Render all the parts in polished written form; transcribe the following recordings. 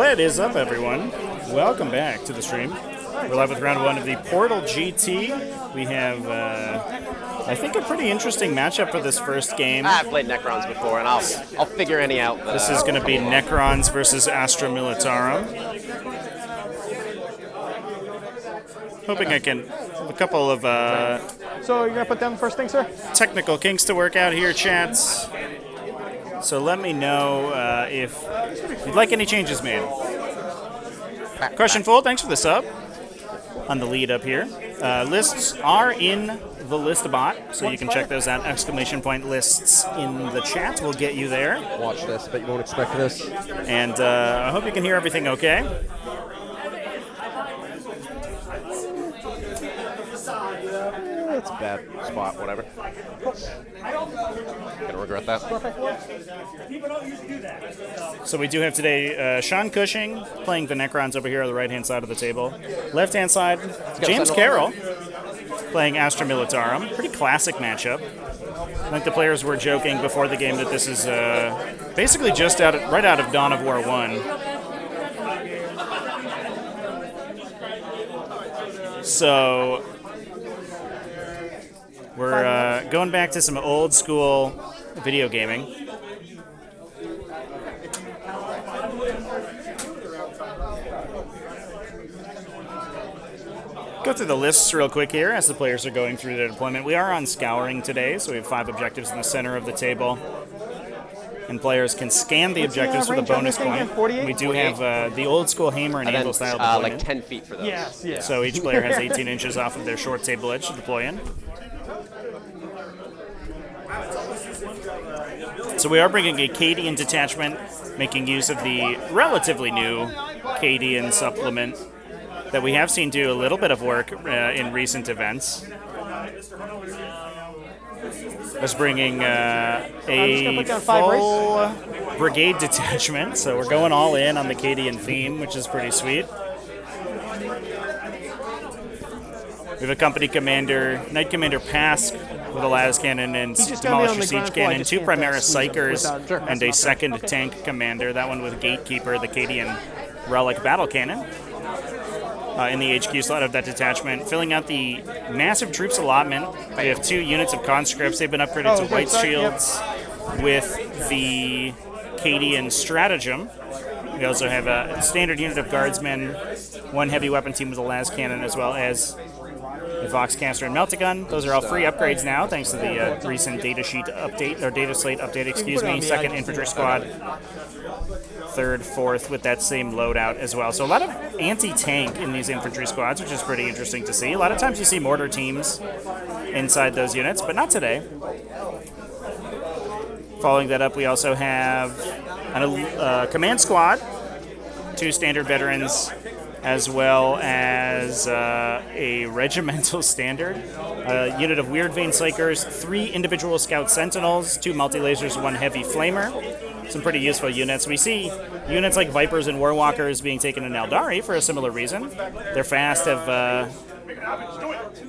What is up, everyone? Welcome back to the stream. We're live with round one of the Portal GT. We have, I think, a pretty interesting matchup for this first game. I've played Necrons before, and I'll figure any out. This is going to be Necrons versus Astra Militarum. Hoping I can have a couple of So you're gonna put down the first thing, sir? technical kinks to work out here, chats. So let me know if you'd like any changes made. Question Full, thanks for the sub on the lead up here. Lists are in the list bot, so you can check those out. Exclamation point lists in the chat will get you there. Watch this, but you won't expect this. And I hope you can hear everything okay. It's a bad spot, whatever. Gonna regret that. So we do have today Sean Cushing playing the Necrons over here on the right-hand side of the table. Left-hand side, James Carroll playing Astra Militarum. Pretty classic matchup. I think the players were joking before the game that this is basically just right out of Dawn of War 1. So we're going back to some old school video gaming. Go through the lists real quick here as the players are going through their deployment. We are on scouring today, so we have 5 objectives in the center of the table. And players can scan the objectives for the bonus point. We do have the old school hammer and anvil style deployment. Like 10 feet for those. Yes, yes. So each player has 18 inches off of their short table edge to deploy in. So we are bringing a Cadian detachment, making use of the relatively new Cadian supplement that we have seen do a little bit of work in recent events. That's bringing a full brigade detachment, so we're going all in on the Cadian theme, which is pretty sweet. We have a company commander, Knight Commander Pask with a lattice cannon and Demolisher Siege Cannon, 2 Primaris Psychers, and a second tank commander, that one with Gatekeeper, the Cadian Relic Battle Cannon. In the HQ slot of that detachment, filling out the massive troops allotment. We have 2 units of conscripts. They've been upgraded to white shields with the Cadian stratagem. We also have a standard unit of guardsmen, 1 heavy weapon team with a las cannon, as well as a Voxcaster and Meltagun. Those are all free upgrades now, thanks to the recent data sheet update, or data slate update, excuse me. 2nd Infantry Squad, 3rd, 4th with that same loadout as well. So a lot of anti-tank in these infantry squads, which is pretty interesting to see. A lot of times you see mortar teams inside those units, but not today. Following that up, we also have a command squad, 2 standard veterans, as well as a regimental standard, a unit of Weird Vein Psychers, 3 individual Scout Sentinels, 2 multi-lasers, 1 heavy flamer. Some pretty useful units. We see units like Vipers and Warwalkers being taken in Eldari for a similar reason. They're fast, have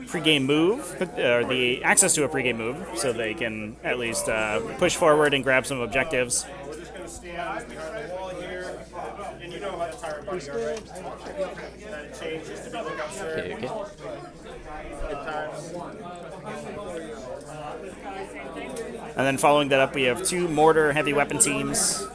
pre-game move, or the access to a pre-game move, so they can at least push forward and grab some objectives. Okay. And then following that up, we have 2 mortar heavy weapon teams,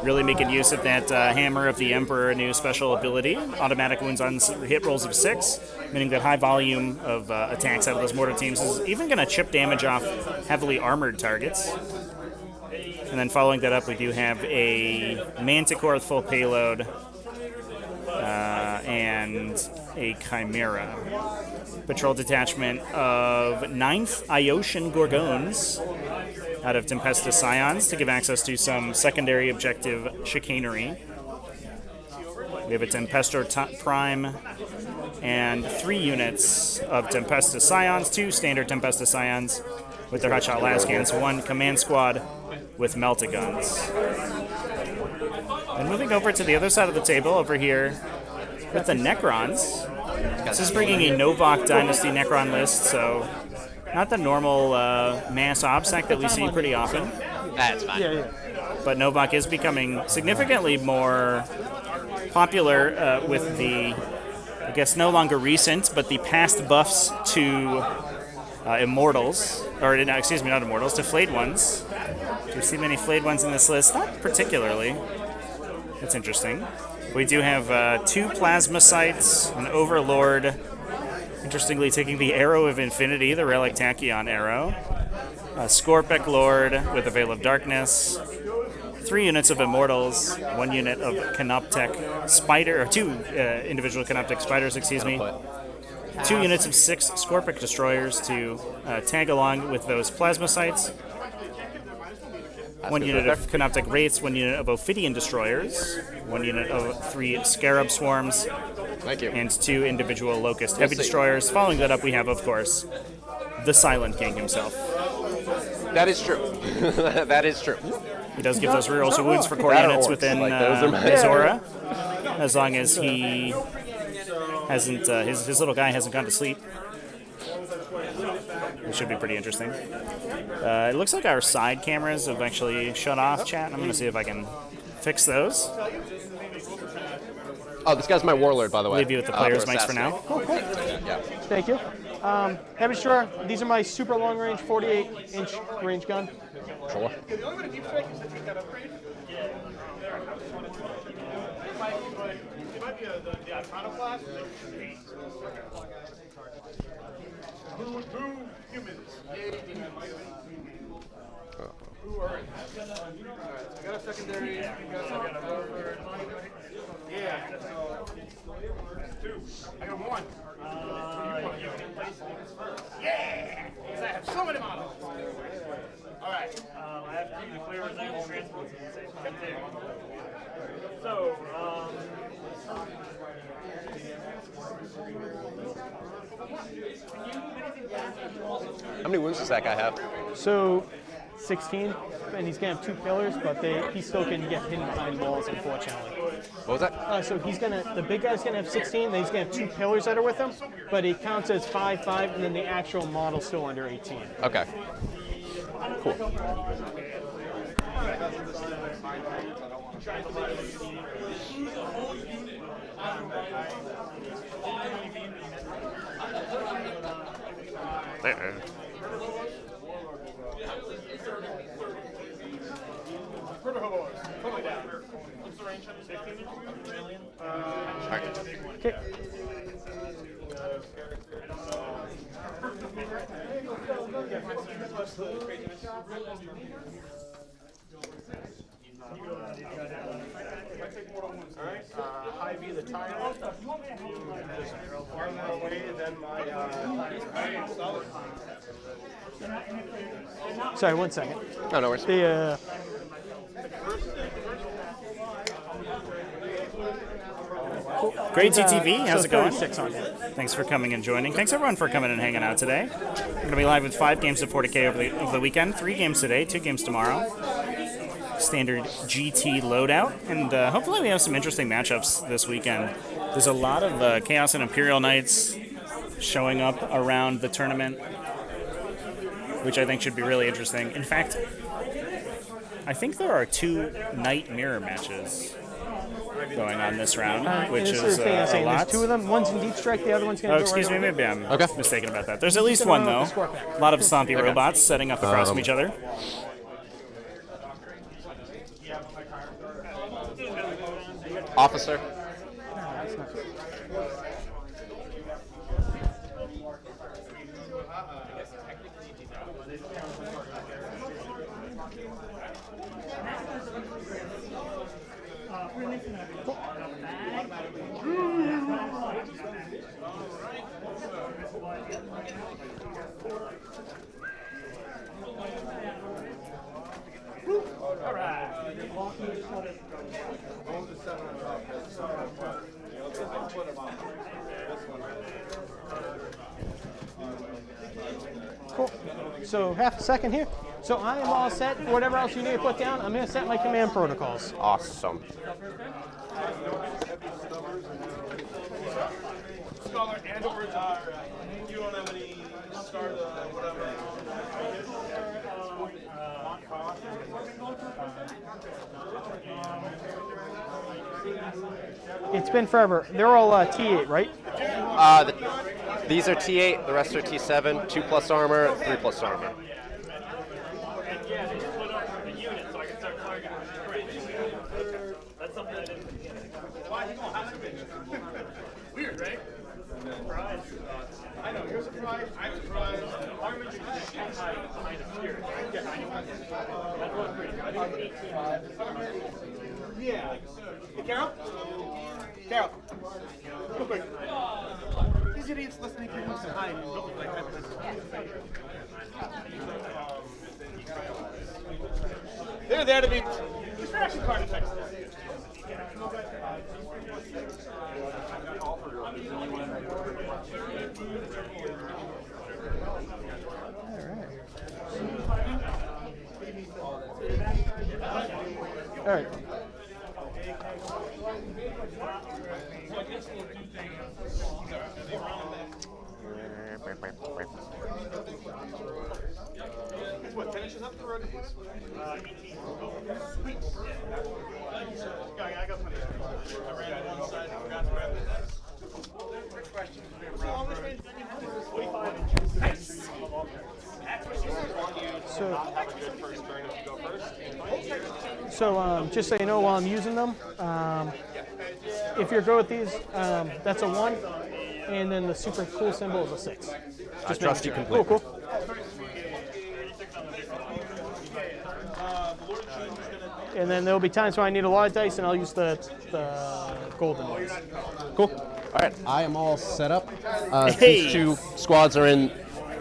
really making use of that Hammer of the Emperor, new special ability. Automatic wounds on hit rolls of 6, meaning that high volume of attacks out of those mortar teams is even going to chip damage off heavily armored targets. And then following that up, we do have a Manticore with full payload and a Chimera. Patrol detachment of 9th Ioshan Gorgons out of Tempestus Scions to give access to some secondary objective chicanery. We have a Tempestor Prime and 3 units of Tempestus Scions, 2 standard Tempestus Scions with their hotshot las cannons, 1 command squad with Meltaguns. And moving over to the other side of the table over here with the Necrons. This is bringing a Novak Dynasty Necron list, so not the normal mass OBSEC that we see pretty often. That's fine. Yeah. But Novak is becoming significantly more popular with the, I guess no longer recent, but the past buffs to Immortals, or no, excuse me, not Immortals, to Flayed Ones. Do you see many Flayed Ones in this list? Not particularly. That's interesting. We do have 2 Plasma Sights, an Overlord, interestingly taking the Arrow of Infinity, the Relic Tachyon Arrow, a Scorpic Lord with a Veil of Darkness, 3 units of Immortals, 1 unit of Canoptech Spider, or 2 individual Canoptech Spiders, excuse me, 2 units of 6 Scorpic Destroyers to tag along with those Plasma Sights, 1 unit of Canoptech Wraiths, 1 unit of Ophidian Destroyers, 1 unit of 3 Scarab Swarms, Thank you. and 2 individual Locust Heavy Destroyers. Following that up, we have, of course, the Silent King himself. That is true. That is true. He does give those rerolls to wounds for core That or units orcs. within Like, those are my- his aura, as long as he hasn't, his little guy hasn't gone to sleep. It should be pretty interesting. It looks like our side cameras have actually shut off, chat. I'm going to see if I can fix those. Oh, this guy's my warlord, by the way. Leave you with the players' mics for now. Cool, cool. Yeah. Thank you. Heavy Destroyer, these are my super long range, 48-inch range gun. Sure. I got a secondary. Yeah. Two. I got one. Yeah! Because I have so many models. All right. I have to declare residential transports at the same time. So, How many wounds does that guy have? So, 16, and he's gonna have 2 pillars, but he still can get hidden behind walls, unfortunately. What was that? So the big guy's gonna have 16, then he's gonna have 2 pillars that are with him, but it counts as 5/5, and then the actual model's still under 18. Okay. Cool. totally down. What's the range on the 16? Okay. Alright, high V the tire. Farther away than my solid. Sorry, 1 second. Oh, no worries. The Great GTV, how's it going? 36 on it. Thanks for coming and joining. Thanks everyone for coming and hanging out today. We're going to be live with 5 games of 40k over the weekend. 3 games today, 2 games tomorrow. Standard GT loadout, and hopefully we have some interesting matchups this weekend. There's a lot of Chaos and Imperial Knights showing up around the tournament, which I think should be really interesting. In fact, I think there are 2 Knight Mirror matches going on this round, which is a lot. There's 2 of them. One's in Deep Strike, the other one's going to excuse me, maybe I'm mistaken about that. There's at least gonna one, run though. with the Scorpion. A lot of stompy robots setting up across from each other. Officer. Cool. So half a second here. So I am all set. Whatever else you need to put down, I'm going to set my command protocols. Awesome. Scholar and or you don't have any stars, whatever. It's been forever. They're all T8, right? These are T8, the rest are T7, 2+ armor, 3+ armor. Yeah, they split up the unit so I can start targeting. That's something I didn't. Weird, right? Surprise. I know, you're surprised, I'm surprised. Army should just hide behind a spear. Yeah, that was pretty good. I think it's 18. Yeah. Hey, Carol? Carol. Real quick. These idiots listening to wants to hide and look like that. They're there to be distraction card effects. All right. What finishes up the road? I got plenty. I ran on one side and forgot to grab it. Quick question. So, 45 inches. So just so you know, while I'm using them, if you're good with these, that's a 1, and then the super cool symbol is a 6. I trust you completely. Cool, cool. And then there'll be times where I need a lot of dice, and I'll use the golden ones. Cool. All right, I am all set up. Hey. These 2 squads are in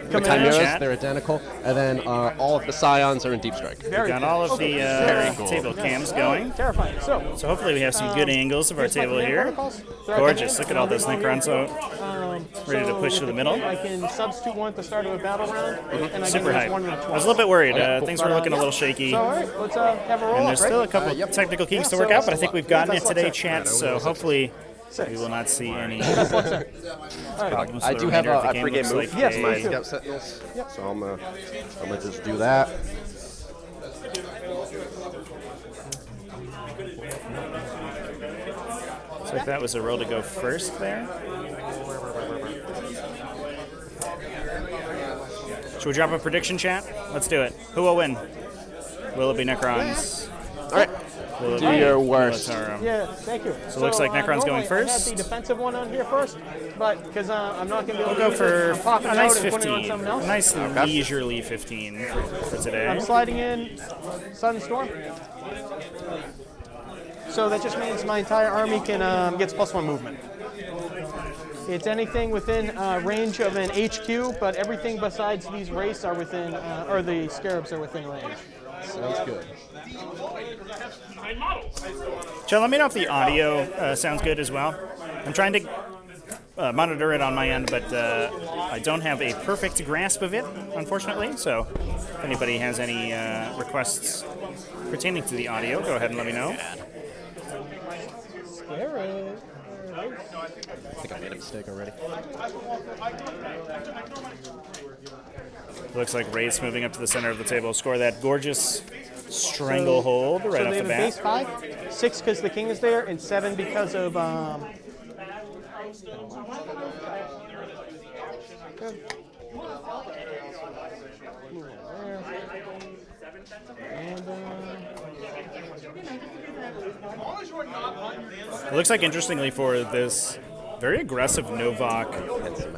the Come in, Chimeras, chat. they're identical, and then all of the Scions are in Deep Strike. Very Got cool. all of Okay. the cool. table cams going. Terrifying. So So hopefully we have some good angles of our here's my table command here. protocols. So I Gorgeous. can- Look at all those Necrons out. Ready to push to the middle. I can substitute one at the start of a battle round, and I Super can use hype. one I with was a little bit worried. cool. Things were looking a little shaky. So all right, let's have a roll And up, there's right? still a couple technical kinks to Yeah, work so out, but I think we've gotten it best luck, today, sir. chat. So hopefully we will not see any problems. I for do the have remainder of the a game. pregame Looks move. like Yes, a- my please do. Scout Sentinels. So I'm gonna just do that. So if that was a roll to go first there. Should we drop a prediction, chat? Let's do it. Who will win? Will it be Necrons? All right, Will it do be your worst. Militarum? Yeah, thank you. So it looks like Necron's going normally first. I had the defensive one on here first, but because I'm not going to be able We'll to go use it, for I'm popping a it nice out and putting it on 15. something else. A nice leisurely 15 for today. I'm sliding in Sun and Storm. So that just means my entire army can gets +1 movement. It's anything within range of an HQ, but everything besides these race are within, or the scarabs are within range. Sounds good. Chad, let me know if the audio sounds good as well. I'm trying to monitor it on my end, but I don't have a perfect grasp of it, unfortunately. So if anybody has any requests pertaining to the audio, go ahead and let me know. Scarab. I think I made a mistake already. Looks like Wraith's moving up to the center of the table. Score that gorgeous stranglehold right So off they the have a base bat. 5, 6 because the king is there, and 7 because of It looks like, interestingly, for this very aggressive Novak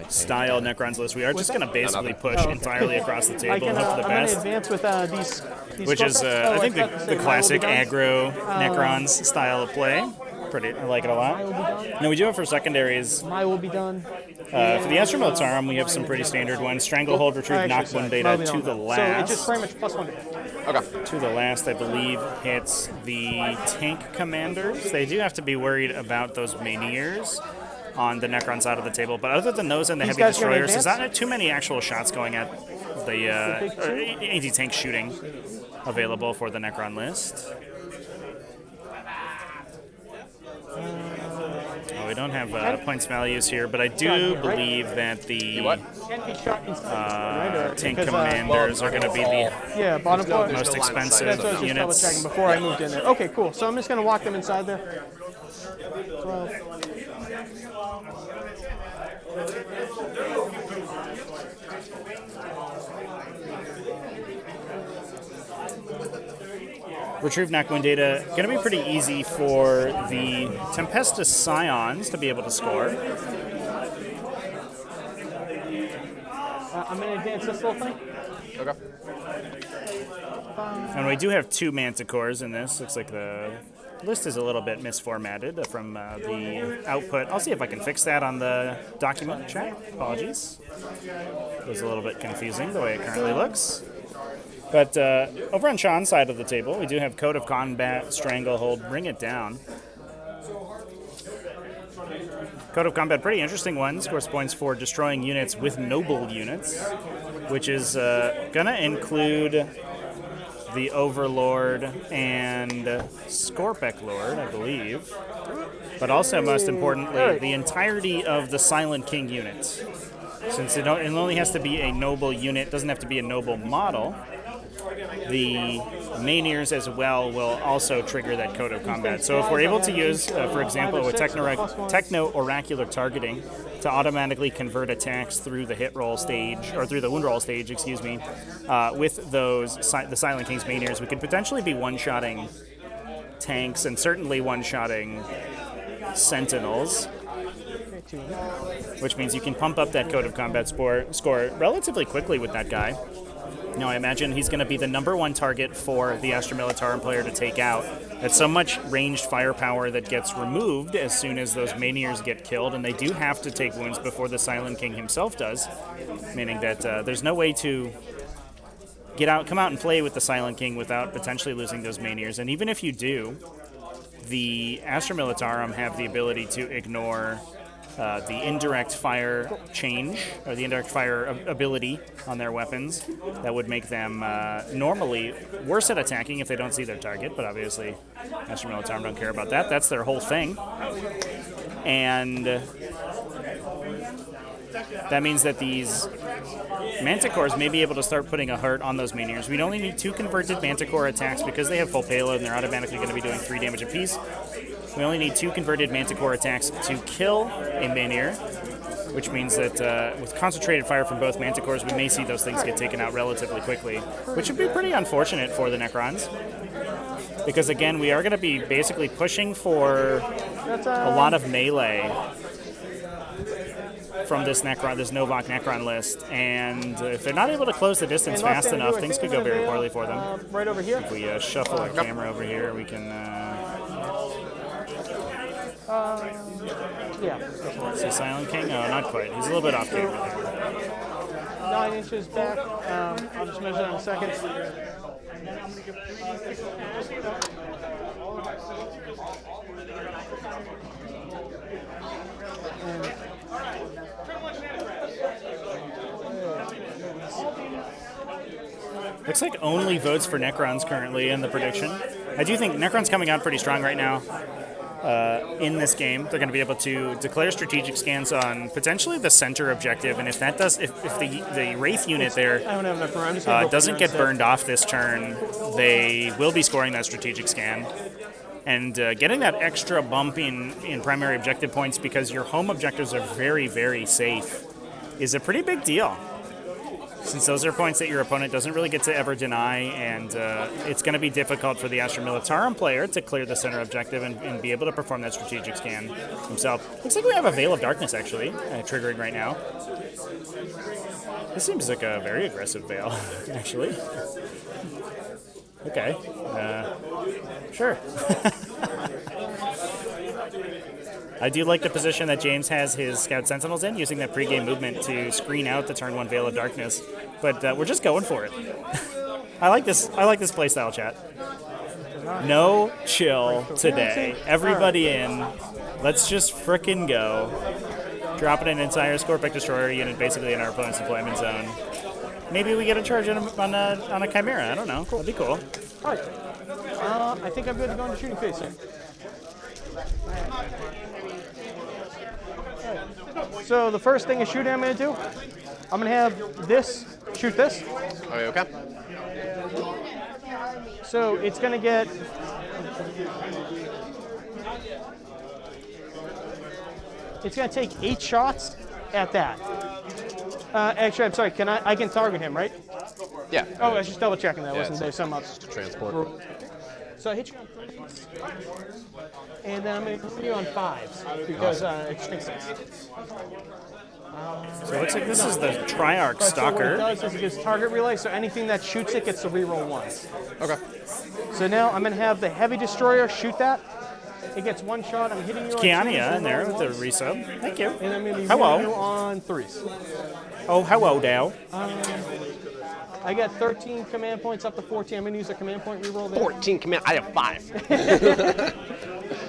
style Necrons list, we are just going to basically push entirely across the I table can, and hope for the I'm going to best. advance with these Which is, scorecards. I think, forgot to say, the mine will classic be done. aggro Necrons style of play. I like it a lot. Now we do have for secondaries. Mine will be done. For the Astra Militarum, we have some pretty standard ones. Stranglehold, Retrieve, Knock One Beta to the So it's just last. pretty much +1. Okay. To the last, I believe, hits the tank commanders. They do have to be worried about those Maniers on the Necron side of the table. But other than those and the These heavy guys gonna destroyers, there's advance? not too many actual shots going at the anti-tank shooting available for the Necron list. Oh, we don't have points values here, but I do believe that the Can be shot instantly. tank Because, commanders are going to be the Yeah, bottom floor. most expensive That's what I was just double checking units. before I moved in there. Okay, cool. So I'm just going to walk them inside there. 12. Retrieve knock-win data. Going to be pretty easy for the Tempestus Scions to be able to score. I'm going to advance this little thing. Okay. And we do have 2 Manticores in this. Looks like the list is a little bit misformatted from the output. I'll see if I can fix that on the document chat. Apologies. It was a little bit confusing the way it currently looks. But over on Sean's side of the table, we do have Code of Combat, Stranglehold, Bring It Down. Code of Combat, pretty interesting one. Scores points for destroying units with noble units, which is going to include the Overlord and Scorpec Lord, I believe. But also, most importantly, the entirety of the Silent King units. Since it only has to be a noble unit, doesn't have to be a noble model, the Mainiers as well will also trigger that Code of Combat. So if we're able to use, for example, with Techno-Oracular Targeting to automatically convert attacks through the hit roll stage, or through the wound roll stage, excuse me, with those, the Silent King's Mainiers, we could potentially be one-shotting tanks and certainly one-shotting Sentinels, which means you can pump up that Code of Combat score relatively quickly with that guy. Now, I imagine he's going to be the #1 target for the Astra Militarum player to take out. That's so much ranged firepower that gets removed as soon as those Mainiers get killed, and they do have to take wounds before the Silent King himself does, meaning that there's no way to come out and play with the Silent King without potentially losing those Mainiers. And even if you do, the Astra Militarum have the ability to ignore the indirect fire change, or the indirect fire ability on their weapons. That would make them normally worse at attacking if they don't see their target, but obviously Astra Militarum don't care about that. That's their whole thing. And that means that these Manticores may be able to start putting a hurt on those Mainiers. We'd only need 2 converted Manticore attacks because they have full payload and they're automatically going to be doing 3 damage apiece. We only need 2 converted Manticore attacks to kill a Mainier, which means that with concentrated fire from both Manticores, we may see those things get taken out relatively quickly, which would be pretty unfortunate for the Necrons. Because again, we are going to be basically pushing for a lot of melee from this Novak Necron list, and if they're not able to close the distance fast enough, things could go very poorly for them. Right over here. If we shuffle our camera over here, we can... Yeah. See Silent King? Oh, not quite. He's a little bit off camera there. 9 inches back. I'll just measure in a second. Looks like only votes for Necrons currently in the prediction. I do think Necrons coming out pretty strong right now. In this game, they're going to be able to declare strategic scans on potentially the center objective, and if that does, if the Wraith unit there doesn't get burned off this turn, they will be scoring that strategic scan. And getting that extra bump in primary objective points because your home objectives are very, very safe is a pretty big deal, since those are points that your opponent doesn't really get to ever deny, and it's going to be difficult for the Astra Militarum player to clear the center objective and be able to perform that strategic scan himself. Looks like we have a Veil of Darkness, actually, triggering right now. This seems like a very aggressive Veil, actually. Okay. Sure. I do like the position that James has his Scout Sentinels in, using that pregame movement to screen out the turn 1 Veil of Darkness. But we're just going for it. I like this playstyle, chat. No chill today. Everybody in. Let's just frickin' go. Dropping an entire Scorpec Destroyer unit basically in our opponent's deployment zone. Maybe we get a charge on a Chimera. I don't know. That'd be cool. All right. I think I'm good to go into shooting phase here. So the first thing is shooting I'm going to do, I'm going to have this shoot this. Okay. So it's going to get It's going to take 8 shots at that. Actually, I'm sorry. I can target him, right? Yeah. Oh, I was just double checking that. Yeah, Wasn't there some up? Transport. So I hit you on 3s, and then I'm going to hit you on 5s because it's 6. So it looks like this is the Triarch So what it Stalker. does is it gives target relay, so anything that shoots it gets to reroll 1. Okay. So now I'm going to have the Heavy Destroyer shoot that. It gets 1 shot. I'm hitting you on 2s. Kiania in and there rolling with the 1s, resub. Thank you. and I'm going to be Hello. hitting you on 3s. Oh, hello, Dow. I got 13 command points up to 14. I'm going to use a command point reroll there. 14 command. I have 5.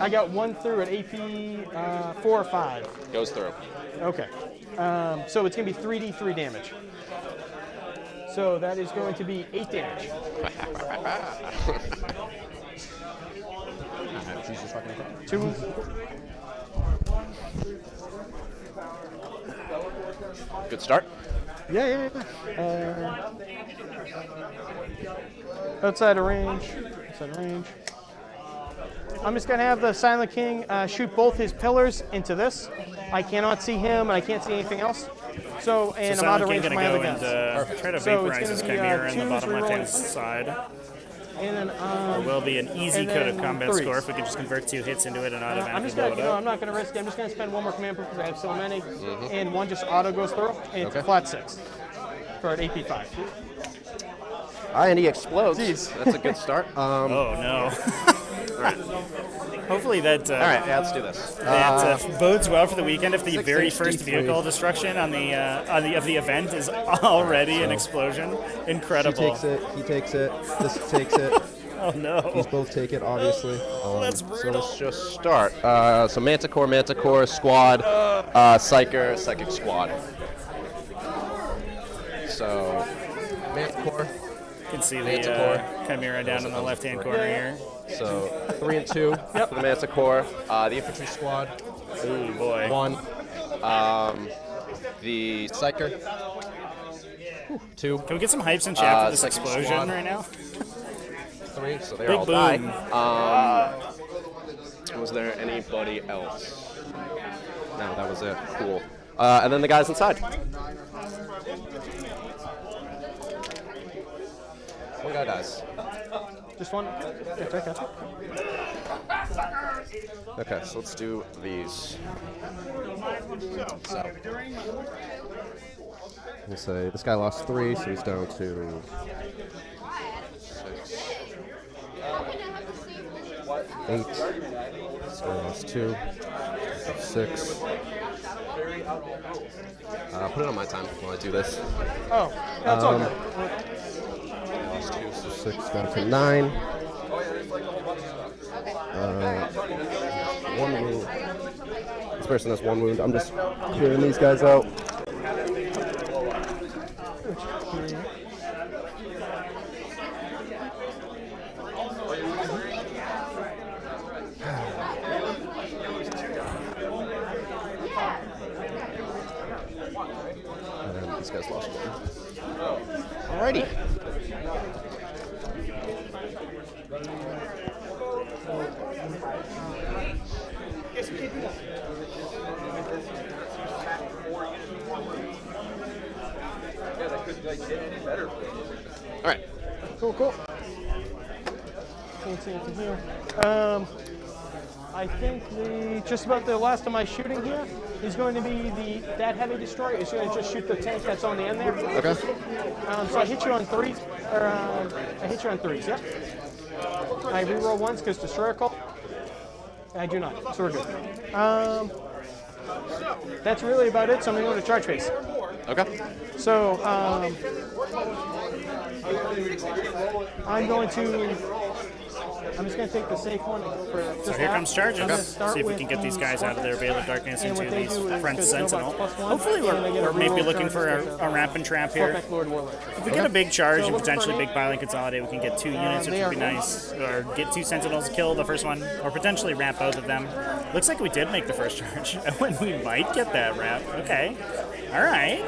I got 1 through at AP 4 or 5. Goes through. Okay. So it's going to be 3d3 damage. So that is going to be 8 damage. Two wounds. Good start. Yeah. Outside of range. I'm just going to have the Silent King shoot both his pillars into this. I cannot see him, and I can't see anything else. So, and I'm out of range for my other guns. Try to So it's vaporize this gonna be, Chimera in the 2s bottom left-hand rerolling. side. And then, There will be an easy and code of then combat 3s. score if we can just convert 2 hits into it and I'm automatically just blow gonna, it up. I'm not gonna risk it. I'm just gonna spend 1 more command point because I have so many, and 1 just auto goes through, and it's flat 6 for an AP 5. And he explodes. Jeez. That's a good start. Oh no. Hopefully that All right, yeah, let's do this. that bodes well for the weekend if the very 6 first GT3. vehicle destruction on the event is already an explosion. Incredible. He takes it. This takes it. Oh no. These both take it, obviously. That's So brutal. let's just start. So Manticore, Squad, Psyker, Psychic Squad. So Manticore. You can see the Manticore. Chimera down in the left-hand corner here. So 3 and 2 for the Manticore. The Infantry Squad. Ooh boy. 1. The Psyker. 2. Can we get some hypes in chat for this Second explosion squad. right now? 3. So they Big all boom. die. Was there anybody else? No, that was it. Cool. And then the guys inside. One guy dies. Just 1. Yeah, take that. Okay, so let's do these. So, We'll say this guy lost 3, so he's down to 8. This guy lost 2. 6. put it on my time while I do this. Oh, that's all good. Lost 2, so 6 down to 9. 1 wound. This person has 1 wound. I'm just clearing these guys out. And these guys lost 1. Alrighty. All right. Cool. Can't see anything here. I think just about the last of my shooting here is going to be that Heavy Destroyer. It's going to just shoot the tank that's on the end there. Okay. So I hit you on 3s, I hit you on 3s, yep. I reroll 1s because Destroyer call. I do not, so we're good. That's really about it, so I'm going to go to charge phase. Okay. So I'm just going to take the safe one for just So here that. comes charges. I'm gonna start See if we with can get these guys out of their Veil of Darkness and into what they these do is front because they're Sentinel. about +1, Hopefully and they get we're a maybe reroll looking for charges a ramp and trap here. Fuck Lord Warlord. If we get a big charge So and looking for potentially me. big Violent Consolidate, we can get 2 units, which they would be are- nice. Or get 2 Sentinels, kill the first one, or potentially ramp both of them. Looks like we did make the first charge. When we might get that ramp. Okay. Alright.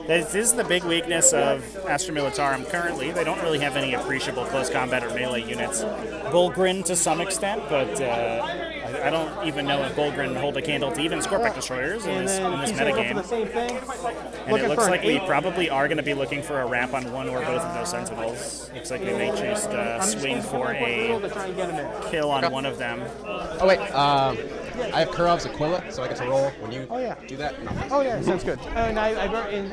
This is the big weakness of Astra Militarum currently. They don't really have any appreciable close combat or melee units. Bullgrin to some extent, but I I don't even know if Bolgren hold a candle to even Scorpic Destroyers in this he's gonna go for the metagame. same thing. And it looks like we probably are going to be looking for a wrap on one or both of those Sentinels. Looks like we may choose to swing for a kill on one of them. Oh wait, I have Kurov's Aquila, so I get to roll when you do that. No. Oh yeah, sounds good. And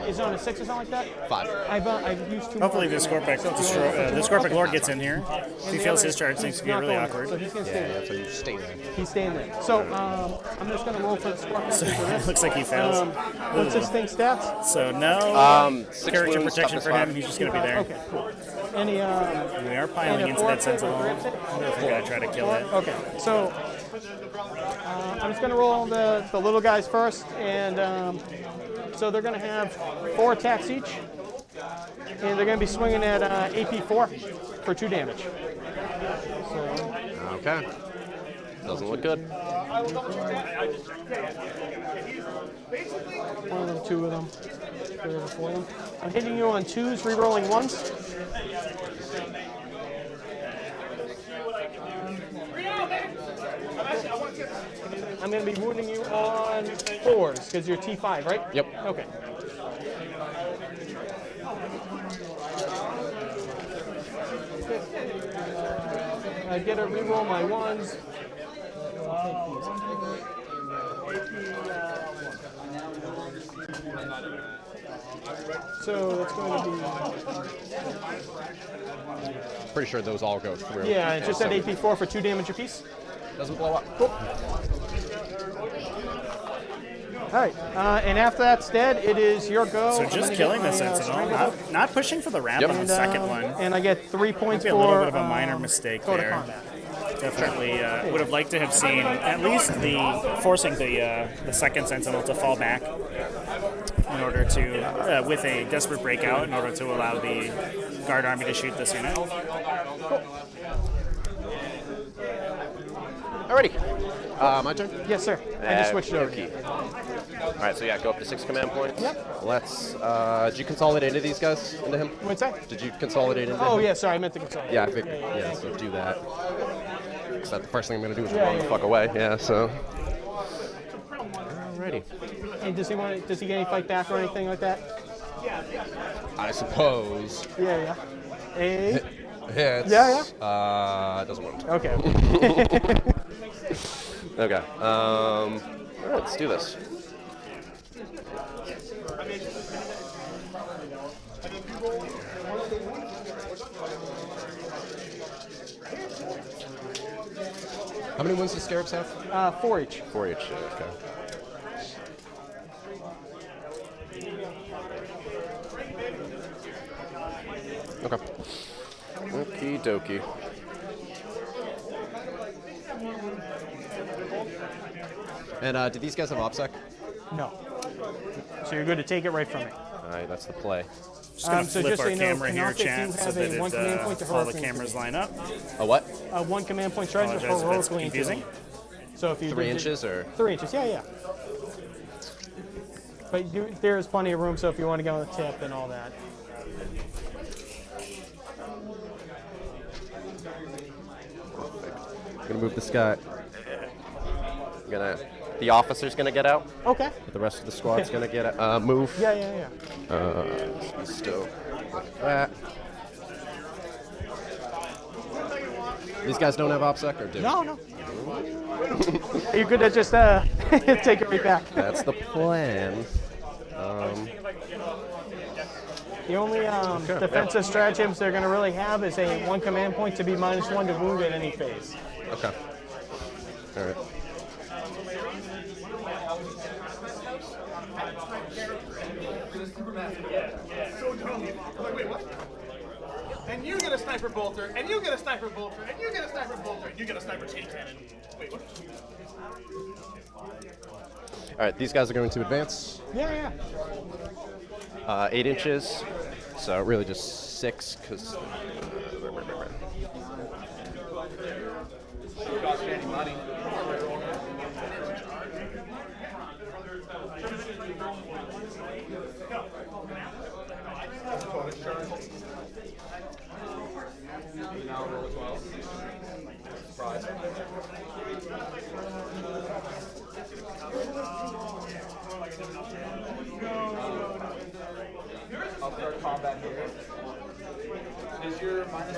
is it on a 6 or something like that? 5. I've used 2 Hopefully more. the Scorpic Lord gets in here. If he feels his charge, seems to be really awkward. So he's gonna stay there. So you stay there. He's staying there. So I'm just gonna roll for the Scorpion. So it looks like he fails. What's this thing stats? So no 6 character wounds, protection toughness for him. 5. He's just going to be there. Okay, cool. Any And we are piling into that Sentinel. I wonder if we're going to try to kill it. Okay, so I'm just gonna roll the little guys first, and so they're gonna have 4 attacks each, and they're gonna be swinging at AP4 for 2 damage. So, Okay. Doesn't look good. one of them, 2 of them, 3 of them, 4 of them. I'm hitting you on 2s, re-rolling 1s. I'm going to be wounding you on 4s because you're T5, right? Yep. Okay. I get to re-roll my 1s. So that's going to be... Pretty sure those all go through. Yeah, it's just at AP4 for 2 damage apiece. Doesn't blow up. Cool. All right, and after that's dead, it is your go. So just killing the Sentinel. Not pushing for the wrap on the second one. And I get 3 points Maybe for a little bit of a minor mistake code of there. combat. Definitely would have liked to have seen at least forcing the second Sentinel to fall back in order to, with a desperate breakout, in order to allow the guard army to shoot this unit. Alrighty. My turn? Yes, sir. I just switched over. Okay. Alright, so yeah, go up to 6 command points. Yep. Let's, did you consolidate into these guys, into him? What's that? Did you consolidate into Oh, him? yeah, sorry, I meant to consolidate. Yeah, I figured. Yeah, so do that. Because that's the first thing I'm going to do is run the fuck Away, yeah, so. Alrighty. And does he get any fight back or anything like that? I suppose. Yeah. Hits. Yeah. It doesn't work. Okay. Okay. Alright, let's do this. How many wounds do Scarabs have? 4 each. 4 each, okay. Okay. Okie dokie. And do these guys have OPSEC? No. So you're good to take it right from me. Alright, that's the play. Just going to So flip just our so you know, camera here, Canoptic, chat, you so have a 1 command point to that all the Hurricane cameras line up. A what? 1 command point strategy for Apologize if it's heroically confusing. intimidate. So if you 3 inches or? 3 inches, yeah. But there is plenty of room, so if you want to go on the tip and all that. I'm going to move this guy. The officer's gonna get out. Okay. But the rest of the squad's going to get move. Yeah. Still like that. These guys don't have OPSEC or do? No. You're good to just take it right back. That's the plan. The only defensive stratagems they're going to really have is a 1 command point to be -1 to wound at any phase. Okay. All right. So dumb. I'm like, wait, what? And you get a sniper bolter, and you get a sniper bolter, and you get a sniper bolter, and you get a sniper chain cannon. Wait, what? All right, these guys are going to advance. Yeah. 8 inches. So really just 6, because... I'll start combat here. Is your -1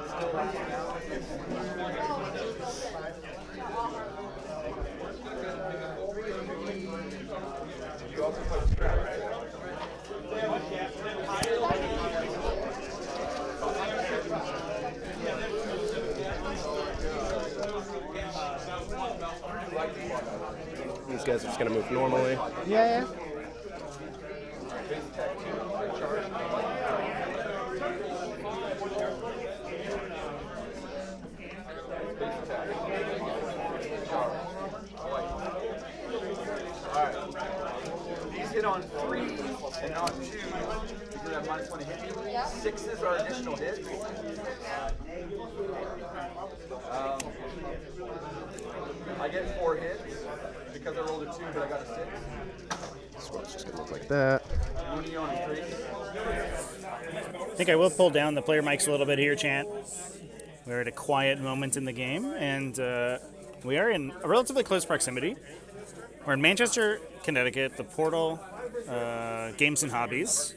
still lasting now? You also put strap, right? These guys are just going to move normally. Yeah, yeah. These hit on 3 and on 2 because I have -1 to hit. 6s are additional hits. I get 4 hits because I rolled a 2, but I got a 6. This one's just going to look like that. Uni on 3. I think I will pull down the player mics a little bit here, chat. We're at a quiet moment in the game, and we are in a relatively close proximity. We're in Manchester, Connecticut. The Portal Games and Hobbies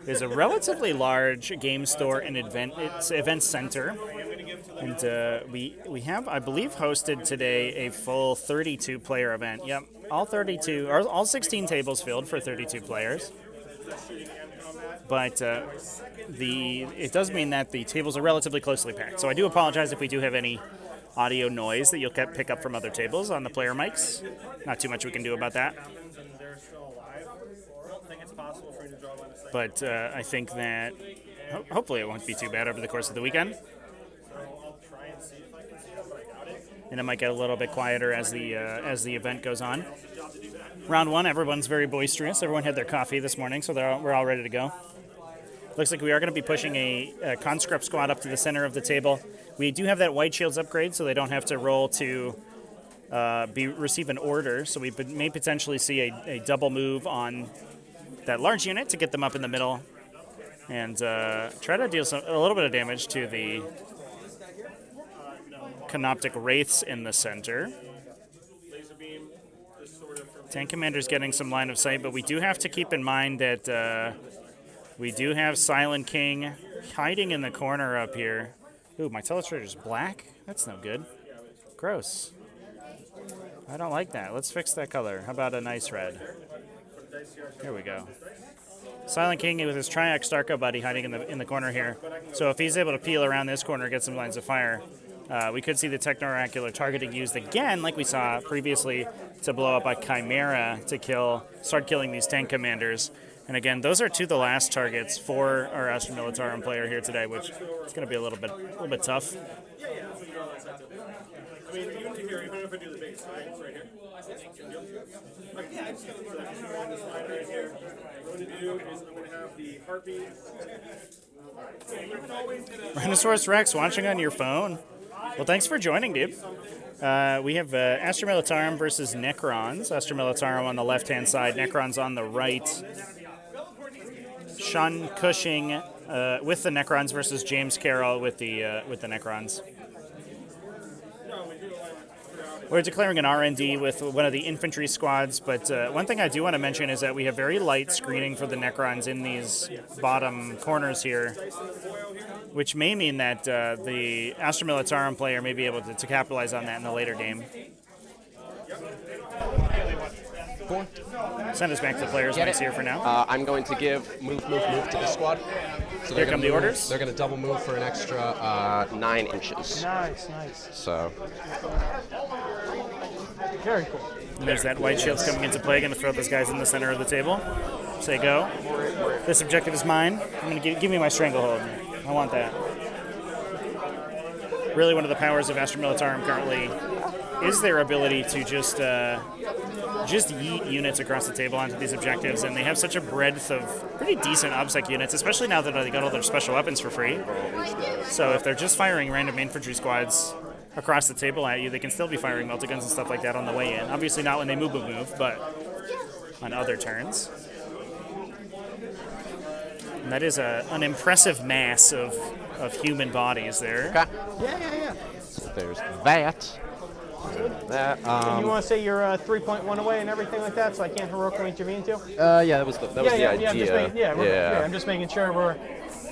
is a relatively large game store and event center. And we have, I believe, hosted today a full 32-player event. Yep, all 16 tables filled for 32 players. But it does mean that the tables are relatively closely packed. So I do apologize if we do have any audio noise that you'll pick up from other tables on the player mics. Not too much we can do about that. But I think that hopefully it won't be too bad over the course of the weekend. And it might get a little bit quieter as the event goes on. Round 1, everyone's very boisterous. Everyone had their coffee this morning, so we're all ready to go. Looks like we are going to be pushing a conscript squad up to the center of the table. We do have that White Shields upgrade, so they don't have to roll to receive an order. So we may potentially see a double move on that large unit to get them up in the middle and try to deal a little bit of damage to the Canoptic Wraiths in the center. Tank Commander's getting some line of sight, but we do have to keep in mind that we do have Silent King hiding in the corner up here. Ooh, my Telestrator's black? That's no good. Gross. I don't like that. Let's fix that color. How about a nice red? Here we go. Silent King with his Triax Starko buddy hiding in the corner here. So if he's able to peel around this corner and get some lines of fire, we could see the Techno-Oracular targeting used again, like we saw previously, to blow up a Chimera to start killing these tank commanders. And again, those are 2 of the last targets for our Astra Militarum player here today, which is going to be a little bit tough. I mean, even if I do the base, right here. What I'm going to do is I'm going to have the Harpy. Rhinoceros Rex watching on your phone. Well, thanks for joining, dude. We have Astra Militarum versus Necrons. Astra Militarum on the left-hand side, Necrons on the right. Sean Cushing with the Necrons versus James Carroll with the Necrons. We're declaring an R&D with one of the infantry squads, but one thing I do want to mention is that we have very light screening for the Necrons in these bottom corners here, which may mean that the Astra Militarum player may be able to capitalize on that in the later game. Cool. Send us back to the players' mics here for now. I'm going to give move to the squad. So Here come the orders. They're going to double move for an extra 9 inches. Nice, nice. So Very cool. And there's that White Shields coming into play. Going to throw those guys in the center of the table. Say go. This objective is mine. I'm going to give me my stranglehold. I want that. Really, one of the powers of Astra Militarum currently is their ability to just yeet units across the table onto these objectives, and they have such a breadth of pretty decent OBSEC units, especially now that they got all their special weapons for free. So if they're just firing random infantry squads across the table at you, they can still be firing multiguns and stuff like that on the way in. Obviously not when they move, but on other turns. And that is an impressive mass of human bodies there. okay. Yeah. So there's that. That. And you want to say you're 3.1 away and everything like that, so I can't heroically intervene too? Yeah, that was the idea. I'm just making sure we're.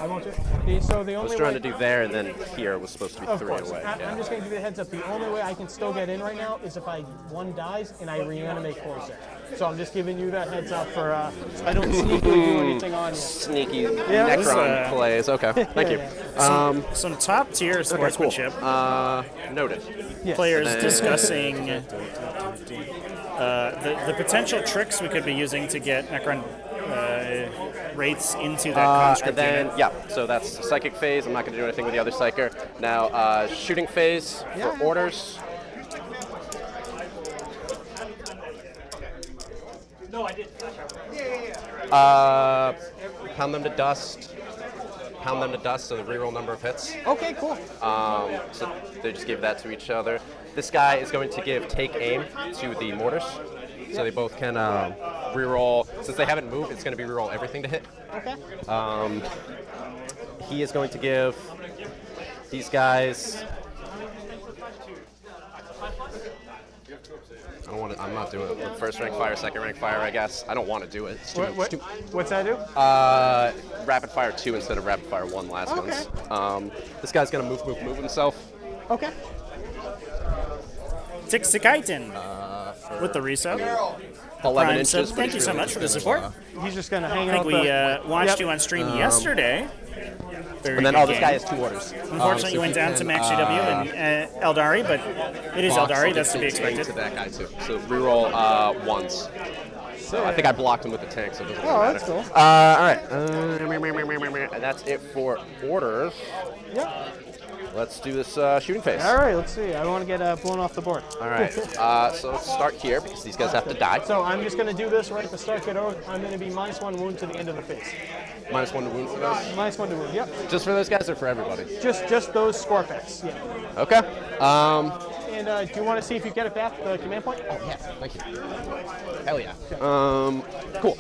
I won't. So the only I was way. trying to do there, and then here was supposed to be Of 3 course. away. I'm just going to give you the heads up. The only way I can still get in right now is if one dies and I reanimate closer. So I'm just giving you that heads up for I don't sneakily do anything on you. Sneaky Necron plays. Okay, thank you. Some top tier sportsmanship. Noted. Yes. Players discussing the potential tricks we could be using to get Necron wraiths into that conscript and then, unit. yeah, so that's the psychic phase. I'm not going to do anything with the other psyker. Now, shooting phase for orders. No, I did. Pound them to dust. Pound them to dust, so the reroll number of hits. Okay, cool. So they just give that to each other. This guy is going to give take aim to the mortars. So they both can reroll. Since they haven't moved, it's going to be reroll everything to hit. Okay. He is going to give these guys. I don't want to. I'm not doing it. First rank fire, second rank fire. I guess I don't want to do it. It's too, What's that do? rapid fire 2 instead of rapid fire 1 last ones. This guy's going to move himself. Okay. Tixikaiten with the resub. 11 Prime inches. sub. but Thank he's you so really much for the support. He's just going to hang I out. think we watched you on stream yesterday. Very And then, good this game. guy has 2 orders. Unfortunately, you went down to Max GW and Eldari, but it is Eldari. That's to be expected. To that guy too. So reroll once. So I think I blocked him with the tank, so it doesn't really matter. That's cool. All right. And that's it for orders. Yeah. Let's do this shooting phase. All right, let's see. I don't want to get blown off the board. All right. So let's start here because these guys have to die. So I'm just going to do this right at the start. I'm going to be -1 wound to the end of the phase. -1 to wound for those. -1 to wound. Yep. Just for those guys or for everybody? Just those scorpions. Yeah. Okay. And do you want to see if you get it back, the command point? Oh yeah. Thank you. Hell yeah. Cool.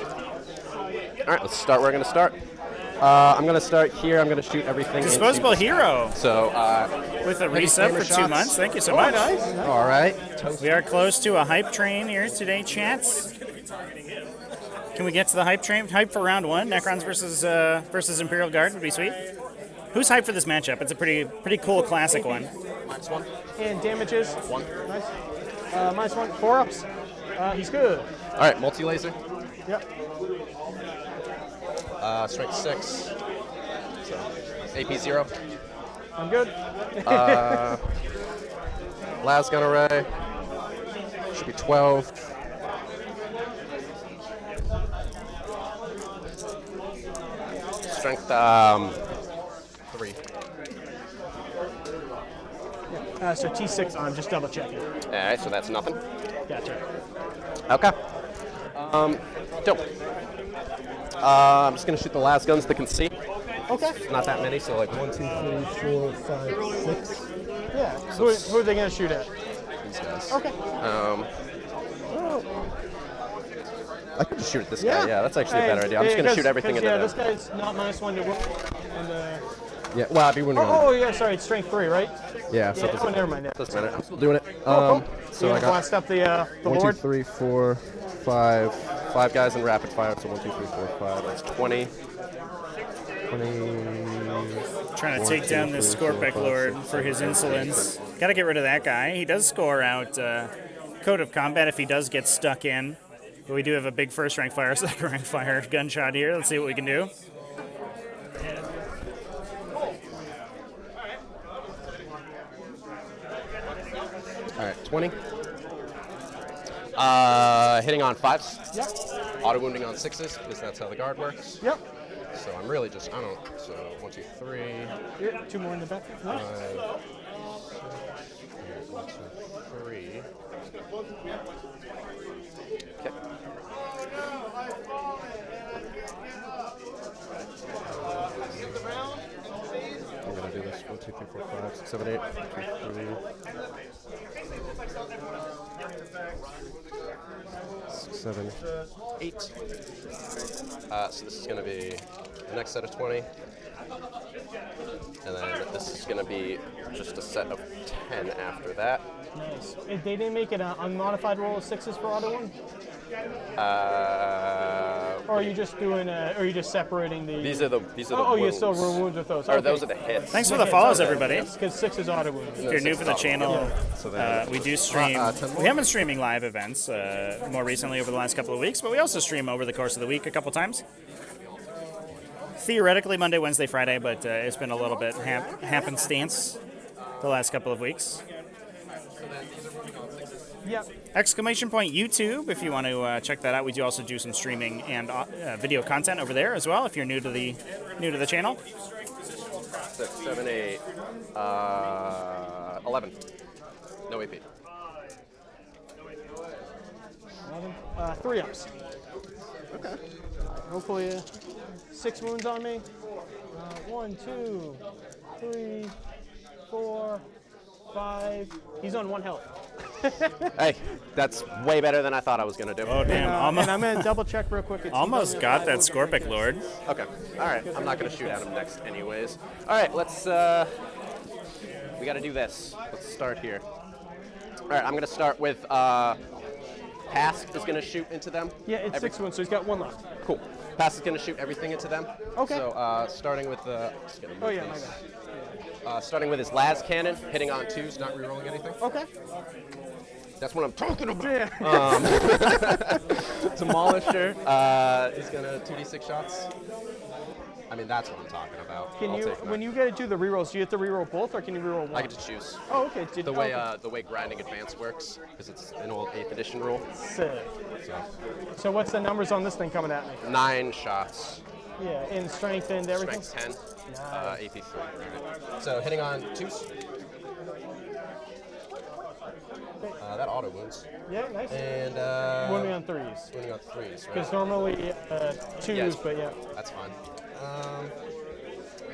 All right. Let's start where I'm going to start. I'm going to start here. I'm going to shoot everything. Disposable hero. So, with a resub for 2 months. Thank you so much. Nice. all right. We are close to a hype train here today, chats. Can we get to the hype train? Hype for round 1. Necrons versus Imperial Guard would be sweet. Who's hyped for this matchup? It's a pretty cool classic one. -1. And damages. 1. Nice. -1. 4 ups. He's good. All right. Multi-laser. Yep. Strength 6. So AP 0. I'm good. Las gun array. Should be 12. Strength 3. So T6 on, just double checking. All right, so that's nothing. Gotcha. Okay. Dope. I'm just gonna shoot the last guns that can see. Okay. Not that many, so like 1, 2, 3, 4, 5, 6. Yeah. Who are they going to shoot at? These guys. Okay. I could just shoot at this guy. Yeah, that's actually a better idea. I'm just gonna shoot everything into Yeah, them. this guy's not -1 to wound. And, Yeah. Well, I'd be winning. oh, yeah. Sorry, it's strength 3, right? Yeah. So Yeah. Oh, never mind that. doesn't matter. I'm still doing it. Cool. So you I want to got blast up the 1, 2, Lord? 3, 4, 5. 5 guys in rapid fire. So 1, 2, 3, 4, 5. That's 20. 20. Trying to take down this Scorpec Lord for his insolence. Got to get rid of that guy. He does score out Code of Combat if he does get stuck in. But we do have a big first rank fire, second rank fire gunshot here. Let's see what we can do. All right, 20. Hitting on 5s. Yep. Auto wounding on 6s because that's how the guard works. Yep. So I'm really just, I don't know. So 1, 2, 3. Yeah, 2 more in the back. Nice. 1, 2, 3. Okay. I'm gonna do this. 1, 2, 3, 4, 5, 6, 7, 8. 1, 2, 3. 6, 7, 8. So this is gonna be the next set of 20. And then this is going to be just a set of 10 after that. Nice. They didn't make it an unmodified roll of 6s for auto wound? Or are you just doing or are you just separating the... These are the Oh, you wounds. still roll wounds with those. Or Okay. those are the hits. Thanks for the follows, everybody. Because 6 is auto wounds. If you're new for the channel, we do stream. We have been streaming live events more recently over the last couple of weeks, but we also stream over the course of the week a couple times. Theoretically Monday, Wednesday, Friday, but it's been a little bit happenstance the last couple of weeks. Yep. Exclamation point YouTube if you want to check that out. We do also do some streaming and video content over there as well if you're new to the channel. 6, 7, 8, 11. No AP. 11. 3 ups. Okay. Hopefully 6 wounds on me. 1, 2, 3, 4, 5. He's on 1 health. Hey, that's way better than I thought I was going to do. Oh, damn. And I'm going to double check real quick. Almost got that Scorpic Lord. Okay. All right. I'm not going to shoot at him next anyways. All right. Let's... we got to do this. Let's start here. All right. I'm going to start with... Pask is going to shoot into them. Yeah, it's 6 wounds, so he's got 1 left. Cool. Pask is going to shoot everything into them. Okay. So starting with the... Oh, yeah, my bad. Starting with his las cannon, hitting on 2s, not rerolling anything. Okay. That's what I'm talking about. Yeah. Demolisher. He's gonna 2d6 shots. I mean, that's what I'm talking about. Can I'll you, take that. when you get to do the rerolls, do you have to reroll both, or can you reroll one? I get to choose. Oh, okay. The way grinding advance works, because it's an old 8th edition rule. Sick. So what's the numbers on this thing coming at me? 9 shots. Yeah, in strength and everything? Strength 10. AP 3. Right. So hitting on 2s. That auto wounds. Yeah, nice. And Wounding on 3s. wounding on 3s, right? Because normally 2s, Yes. but yeah. That's fine.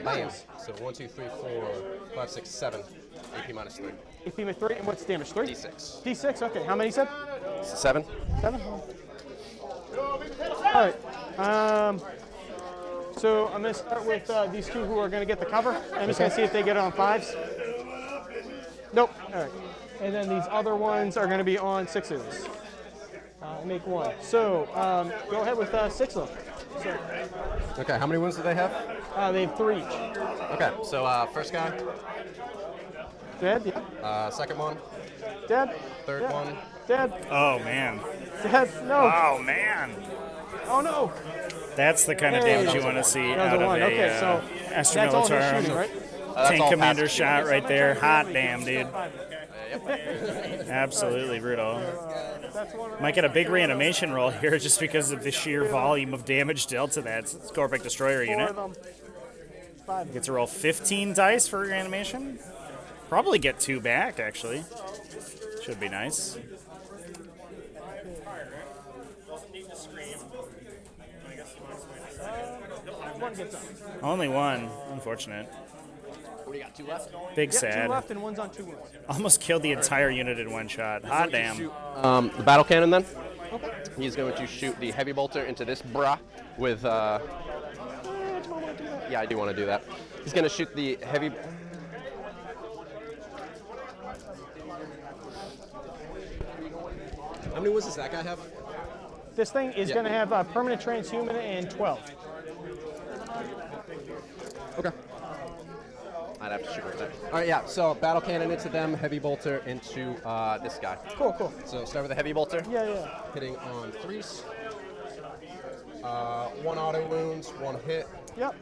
Bam. So 1, 2, 3, 4, 5, 6, 7. AP minus 3. AP with 3, and what's damage? 3? D6. D6, okay. How many you said? 7. 7? Alright. So I'm going to start with these 2 who are going to get the cover. I'm just going to see if they get it on 5s. Nope. Alright. And then these other ones are going to be on 6s. Make 1. So go ahead with 6 of them. So, Okay, how many wounds do they have? they have 3 each. Okay, so first guy, Dead? Yeah. second one, Dead? third Dead. one. Dead? Oh, man. Dead? No. Oh, man. Oh no. That's the kind of Hey. damage you want to see That was out a of 1. Okay, so Astra that's all he's Militarum. shooting, right? Tank all commander passive shot damage. right there. Hot damn, dude. Absolutely brutal. That's one. Might get a big reanimation roll here just because of the sheer volume of damage dealt to that Scorpic Destroyer 4 unit. of them. 5. Gets to roll 15 dice for reanimation. Probably get 2 back, actually. Should be nice. One gets up. Only 1. Unfortunate. What do you got, 2 left? Big Yep, 2 sad. left and one's on 2 wounds. Almost killed the entire unit in 1 shot. Hot damn. The battle cannon then. Okay. He's going to shoot the heavy bolter into this bra with, yeah, I do want to do that. He's going to shoot the heavy... How many wounds does that guy have? This thing is Yeah. going to have a permanent transhuman and 12. Okay. I'd have to shoot over there. All right, yeah, so battle cannon into them, heavy bolter into this guy. Cool, cool. So start with the heavy bolter. Yeah, yeah. Hitting on 3s. 1 auto wounds, 1 hit. Yep.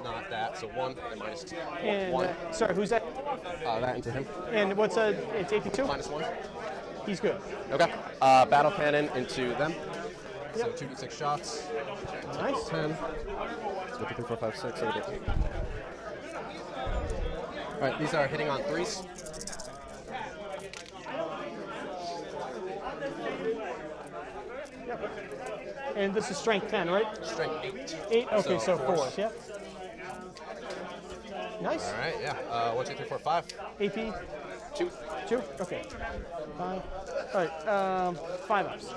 Not that, so 1 and minus 2. And 1. sorry, who's that? That into him. And what's it's 82? Minus 1. He's good. Okay. Battle cannon into them. So Yep. 2d6 shots. Nice. 10. 1, 2, 3, 4, 5, 6, 7, 8. All right, these are hitting on 3s. Yep. And this is strength 10, right? Strength 8. 8? Okay, so fours. 4s, yep. Nice. All right, yeah. 1, 2, 3, 4, 5. AP? 2. 2? Okay. 5. All right, 5 ups.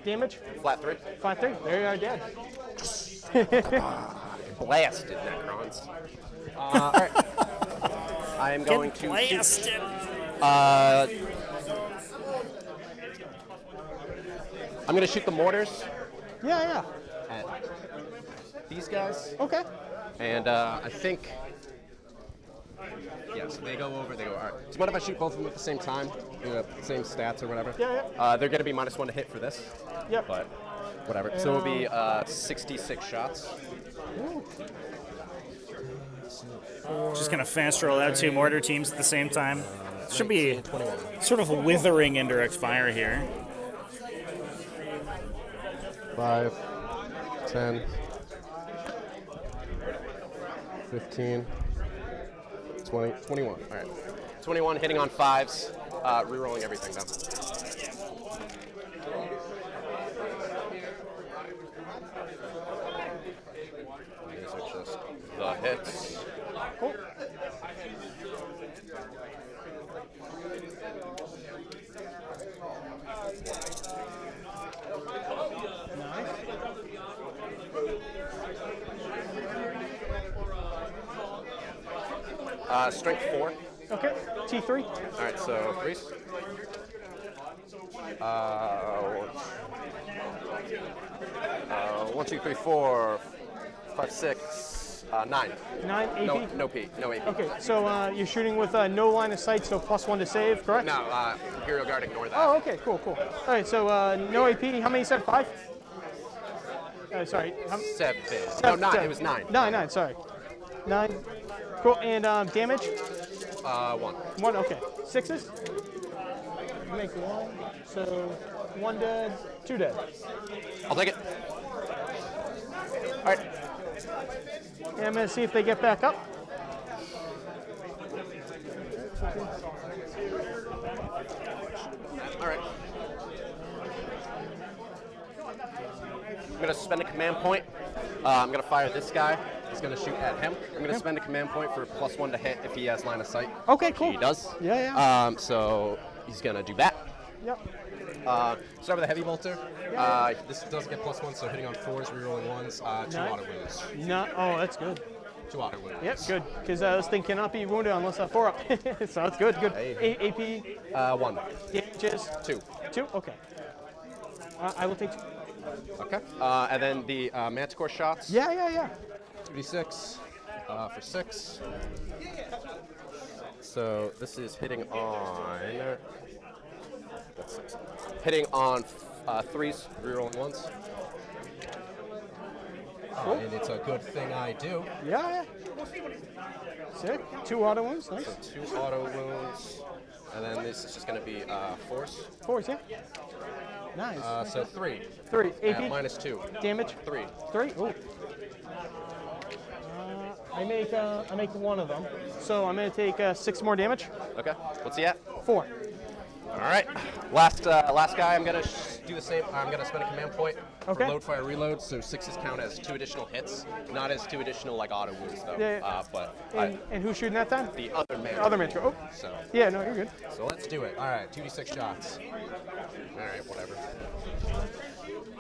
Damage? Flat 3. 5, 3. There you are, dead. Blasted Necrons. All right. I am going to Blasted. shoot. I'm going to shoot the mortars Yeah, at these guys. yeah. Okay. And I think, yeah, so they go over, they go, all right. So what if I shoot both of them at the same time? You know, same stats or whatever? Yeah. They're going to be -1 to hit for this. Yep. But whatever. So it'll be 66 shots. Just gonna fast roll out 2 mortar teams at the same time. Should be sort of withering indirect fire here. 5, 10, 15, 20, 21. All right. 21 hitting on 5s, rerolling everything though. These are just the hits. Cool. Strength 4. Okay. T3. All right, so 3s. 1, 2, 3, 4, 5, 6, 9. 9 AP. No P, no AP. Okay, so you're shooting with no line of sight, so +1 to save, correct? No, Imperial Guard, ignore that. Oh, okay, cool. All right, so no AP. How many you said? 5? Sorry. 7. No, 9. It was 9. 9. Sorry. 9. Cool. And damage? 1. 1. Okay. 6s. Make 1. So 1 dead, 2 dead. I'll take it. All right. And I'm gonna see if they get back up. All right. I'm going to spend a command point. I'm going to fire this guy. He's going to shoot at him. I'm going to spend a command point for +1 to hit if he has line of sight. Okay, cool. He does. Yeah. So he's going to do that. Yep. Start with a heavy bolter. This does get +1, so hitting on 4s, rerolling 1s, 2 Nice. auto wounds. No. Oh, that's good. 2 auto wounds. Yep, good. Because this thing cannot be wounded unless I 4 up. So that's good. Good. AP. 1. Damages. 2. 2. Okay. I will take 2. Okay. And then the Manticore shots. Yeah. 2d6 for 6. So this is hitting on. That's 6. Hitting on 3s, rerolling 1s. And it's a good thing I do. Yeah. Sick. 2 auto wounds. Nice. So 2 auto wounds. And then this is just going to be 4s. 4s, yeah. Nice. So 3. 3. AP. At -2. Damage. 3. 3. Ooh. I make 1 of them, so I'm gonna take 6 more damage. Okay. What's he at? 4. All right. Last guy. I'm gonna do the same. I'm gonna spend a command point. Okay. For load, fire, reload. So 6s count as 2 additional hits, not as 2 additional like auto wounds though. Yeah. But And who's shooting that time? the other man. Other man. Oh. So. Yeah. No, you're good. So let's do it. All right, 2d6 shots. All right, whatever.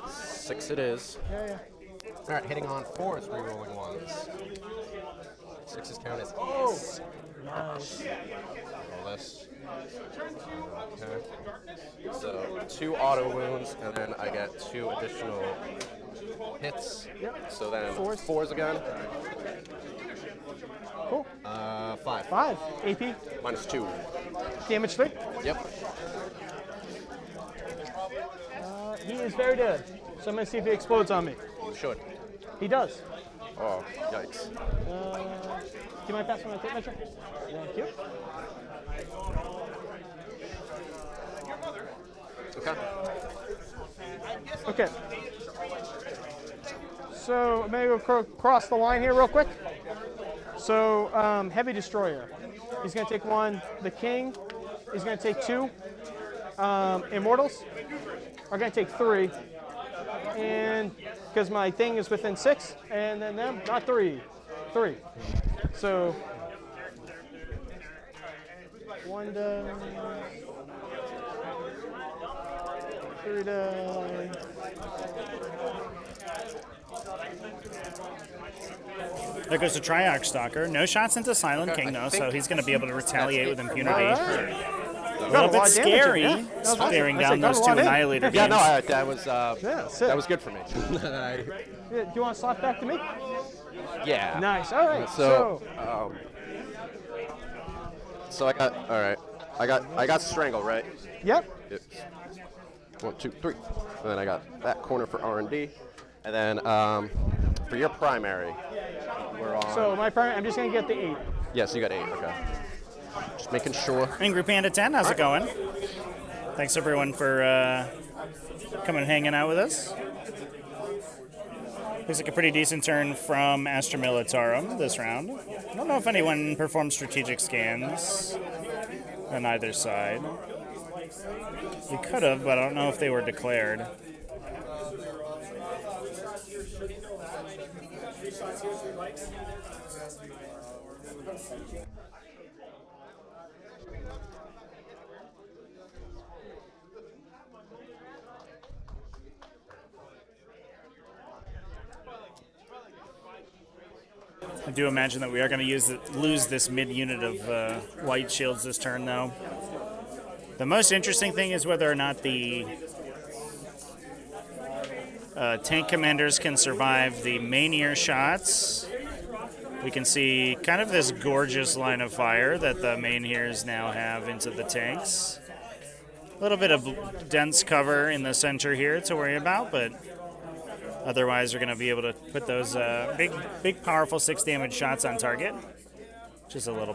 6 it is. Yeah. All right, hitting on 4s, rerolling 1s. 6s count as Nice. roll this. Okay. So 2 auto wounds, and then I get 2 additional hits. Yep. So then 4s. 4s again. Cool. 5. 5. AP. -2. Damage 3. Yep. He is very dead. So I'm gonna see if he explodes on me. Should. He does. Oh, yikes. Do you mind passing my tape measure? Thank you. Okay. Okay. So I'm gonna go cross the line here real quick. So heavy destroyer. He's gonna take 1. The king is gonna take 2. Immortals are gonna take 3. And because my thing is within 6, and then them, not 3. 3. So 1 down, 3 down, There goes the Triarch Stalker. No shots into Silent King, though, so he's going to be able to retaliate with impunity. A little bit scary, staring down those two Annihilator beams. Yeah, no, that was good for me. Do you want to slot back to me? Yeah. Nice. All right. So I got Strangle, right? Yep. 1, 2, 3. And then I got that corner for R&D. And then for your primary, we're on. So my primary, I'm just gonna get the 8. Yes, you got 8. Okay. Just making sure. Angry Panda 10, how's it going? Thanks everyone for coming and hanging out with us. Looks like a pretty decent turn from Astra Militarum this round. I don't know if anyone performed strategic scans on either side. We could have, but I don't know if they were declared. I do imagine that we are going to lose this mid-unit of white shields this turn, though. The most interesting thing is whether or not the tank commanders can survive the Maneir shots. We can see kind of this gorgeous line of fire that the Maineirs now have into the tanks. A little bit of dense cover in the center here to worry about, but otherwise we're going to be able to put those big, powerful 6 damage shots on target, which is a little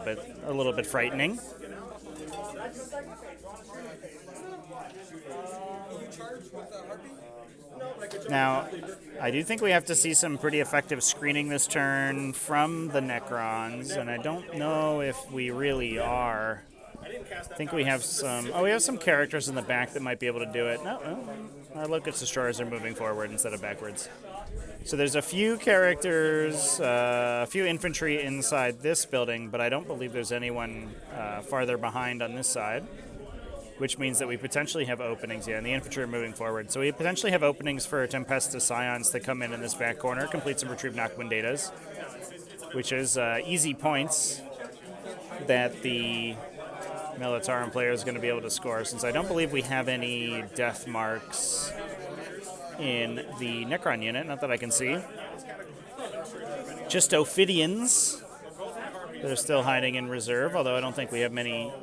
bit frightening. Now, I do think we have to see some pretty effective screening this turn from the Necrons, and I don't know if we really are. I think we have some... Oh, we have some characters in the back that might be able to do it. No. Our Locust Destroyers are moving forward instead of backwards. So there's a few characters, a few infantry inside this building, but I don't believe there's anyone farther behind on this side, which means that we potentially have openings. Yeah, and the infantry are moving forward. So we potentially have openings for Tempesta Scions to come in this back corner, complete some Retrieve Knockwind Datas, which is easy points that the Militarum player is going to be able to score, since I don't believe we have any death marks in the Necron unit, not that I can see. Just Ophidians that are still hiding in reserve, although I don't think we have many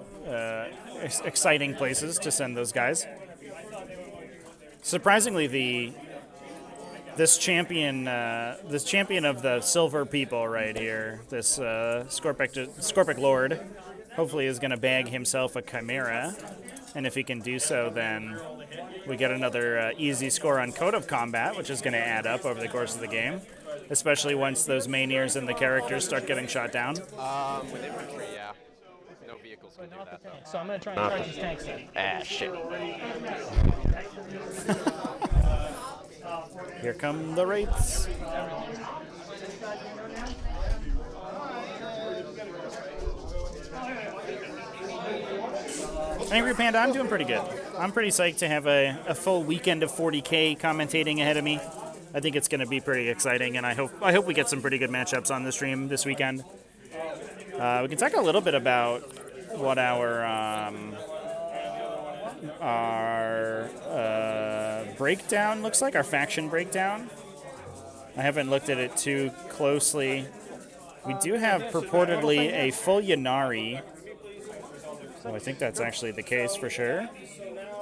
exciting places to send those guys. Surprisingly, this champion of the Silver People right here, this Scorpic Lord, hopefully is going to bag himself a Chimera, and if he can do so, then we get another easy score on Code of Combat, which is going to add up over the course of the game, especially once those Maineirs and the characters start getting shot down. With infantry, yeah. No vehicles can do that, though. So I'm going to try and charge these tanks then. Ah, shit. Here come the Wraiths. Angry Panda, I'm doing pretty good. I'm pretty psyched to have a full weekend of 40k commentating ahead of me. I think it's going to be pretty exciting, and I hope we get some pretty good matchups on the stream this weekend. We can talk a little bit about what our breakdown looks like, our faction breakdown. I haven't looked at it too closely. We do have purportedly a full Ynnari. So I think that's actually the case for sure.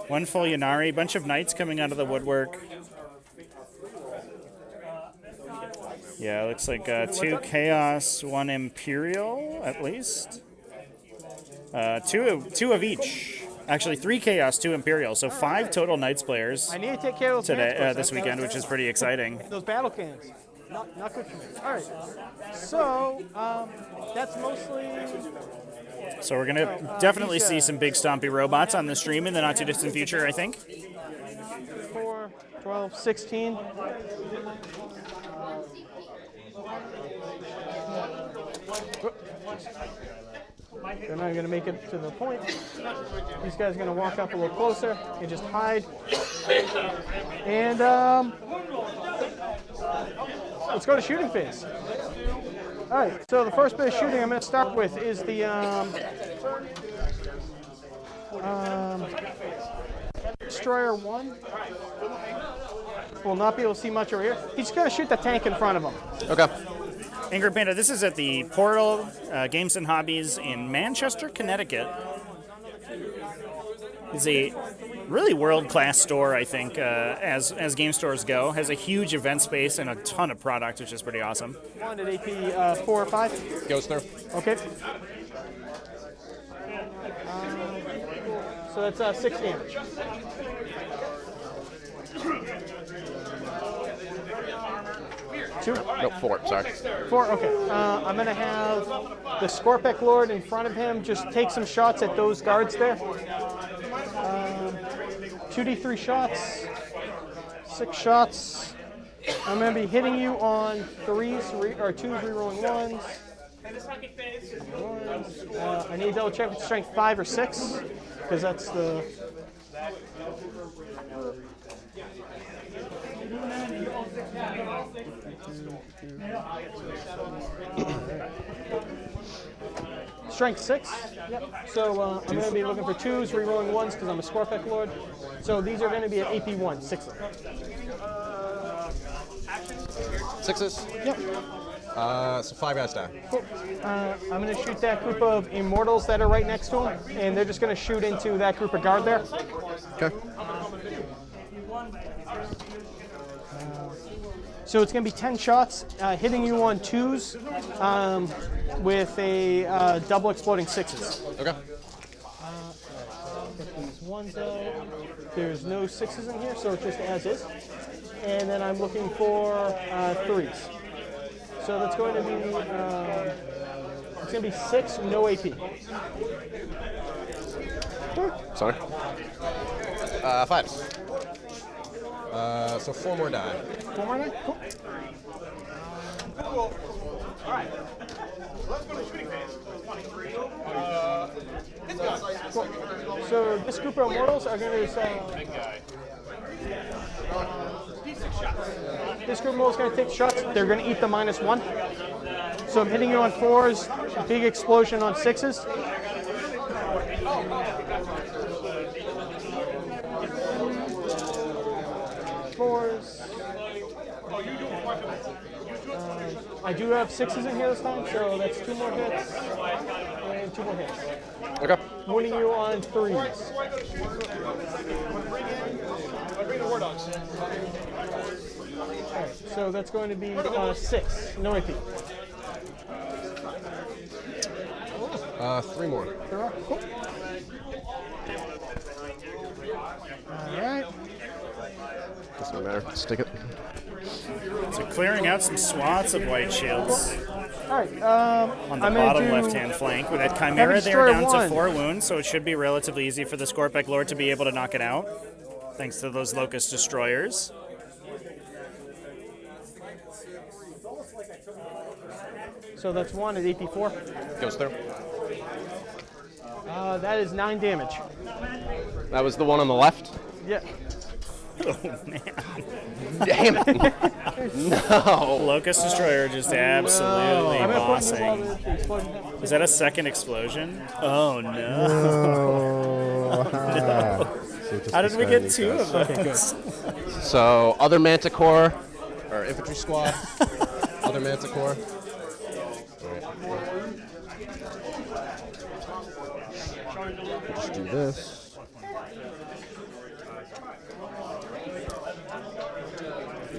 One full Ynnari, bunch of knights coming out of the woodwork. Yeah, it looks like 2 Chaos, 1 Imperial, at least. Two of each. Actually, 3 Chaos, 2 Imperial, so 5 total Knights players I need to take care of those today, this weekend, which is pretty exciting. Those battle cannons. Not good for me. All right. So, that's mostly... So we're going to definitely see some big stompy robots on the stream in the not too distant future, I think. 4, 12, 16. They're not going to make it to the point. These guys are going to walk up a little closer and just hide. And let's go to shooting phase. All right, so the first bit of shooting I'm going to start with is the Destroyer 1. Will not be able to see much over here. He's going to shoot the tank in front of him. Okay. Angry Panda, this is at the Portal Games and Hobbies in Manchester, Connecticut. It's a really world-class store, I think, as game stores go. Has a huge event space and a ton of product, which is pretty awesome. One at AP 4 or 5. Goes through. Okay. So that's 6 damage. Two? No, 4, sorry. 4, okay. I'm going to have the Scorpec Lord in front of him just take some shots at those guards there. 2d3 shots, 6 shots. I'm going to be hitting you on 3s, or 2s, rerolling 1s. I need to double check with strength 5 or 6, because that's the... Strength 6. Yep. So I'm going to be looking for 2s, rerolling 1s because I'm a Scorpec Lord. So these are going to be at AP 1, 6 of them. 6s? Yep. So 5 guys die. Cool. I'm going to shoot that group of Immortals that are right next to him, and they're just going to shoot into that group of guard there. Okay. So it's going to be 10 shots, hitting you on 2s with a double exploding 6s. Okay. Get these 1s out. There's no 6s in here, so it's just as is. And then I'm looking for 3s. So that's going to be it's going to be 6, no AP. Sorry. 5s. So 4 more die. 4 more die? Cool. Cool. All right. Let's go to the shooting phase. 23. Hit guys. Cool. So this group of Immortals are going to this group of Immortals is going to take shots. They're going to eat the -1. So I'm hitting you on 4s, big explosion on 6s. I do have 6s in here this time, so that's 2 more hits and 2 more hits. Okay. Winning you on 3s. Alright, so that's going to be 6, no AP. 3 more. Cool. Alright. Doesn't matter. Stick it. So clearing out some swaths of white shields Alright, on the bottom left-hand flank with that Chimera there down to 4 wounds, so it should be relatively easy for the Scorpec Lord to be able to knock it out, thanks to those Locust Destroyers. So that's 1 at AP 4. Goes through. That is 9 damage. That was the one on the left? Yeah. Oh, man. Damn it. No. Locust Destroyer just absolutely I'm gonna put you while bossing. the explosion happens. Is that a second explosion? Oh, no. No. How did we get 2 of those? So, other Manticore, or infantry squad, other Manticore. Just do this.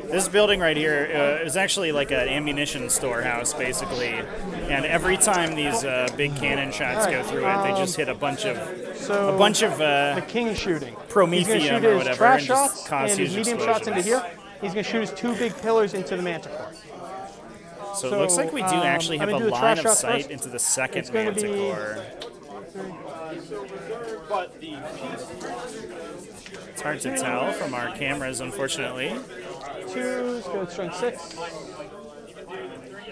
This building right here is actually like an ammunition storehouse, basically. And every time these big cannon shots go through it, they just hit a bunch of the king shooting. promethium He's or gonna shoot his whatever, trash and just shots cause and his huge medium shots into explosions. here. He's going to shoot his 2 big pillars into the Manticore. So it looks like we do actually I'm have a gonna do the line trash of shot sight first. into the second It's gonna be- Manticore. It's hard to tell from our cameras, unfortunately. 2s, go with strength 6.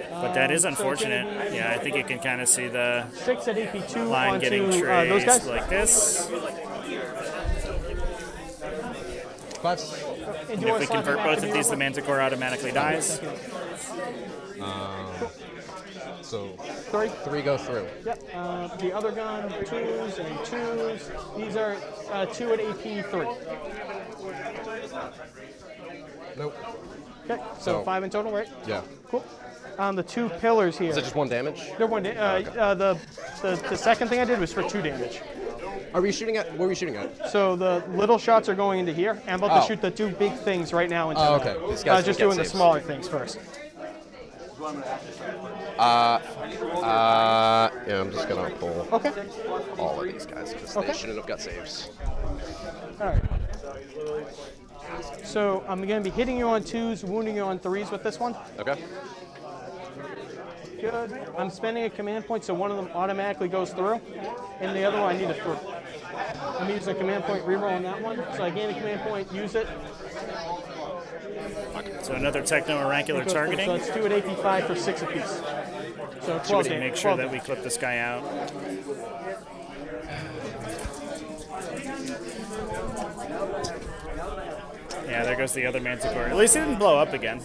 But that is unfortunate. Yeah, I think you can kind of see the 6 at AP 2 line onto getting those traced guys. like this. 5s. And if we convert both of these, the Manticore automatically dies. So 3. 3 go through. Yep. The other gun, 2s and 2s. These are 2 at AP 3. Nope. Okay, so 5 in total, right? Yeah. Cool. The 2 pillars here. Is it just 1 damage? They're 1 the second thing I did was for 2 damage. Are we shooting at? What are we shooting at? So the little shots are going into here. I'm about to shoot the 2 big things right now into Oh, okay. These guys just get doing the saves. smaller things first. Yeah, I'm just gonna pull Okay. all of these guys because they shouldn't have got saves. All right. So I'm going to be hitting you on 2s, wounding you on 3s with this one. Okay. Good. I'm spending a command point, so one of them automatically goes through, and the other one I need to through. I'm using a command point reroll on that one, so I gain a command point, use it. So another techno-oracular targeting. So let's do it AP 5 for 6 apiece. So 12 damage. Make sure that we clip this guy out. Yeah, there goes the other Manticore. At least it didn't blow up again.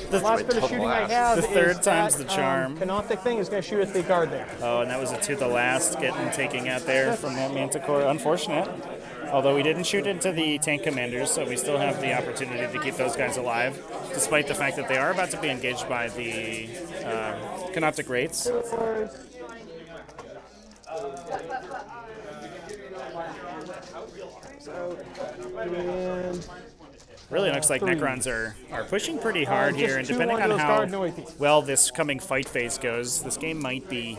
The last bit of shooting I have The third is time's that, the charm. Canoptic thing is going to shoot at the guard there. Oh, and that was a to the last taking out there from that Manticore. Unfortunate. Although we didn't shoot into the tank commanders, so we still have the opportunity to keep those guys alive, despite the fact that they are about to be engaged by the Canoptic Wraiths. And Really looks like Necrons are pushing pretty hard here, and just depending 2 on those how guard, no AP. well this coming fight phase goes, this game might be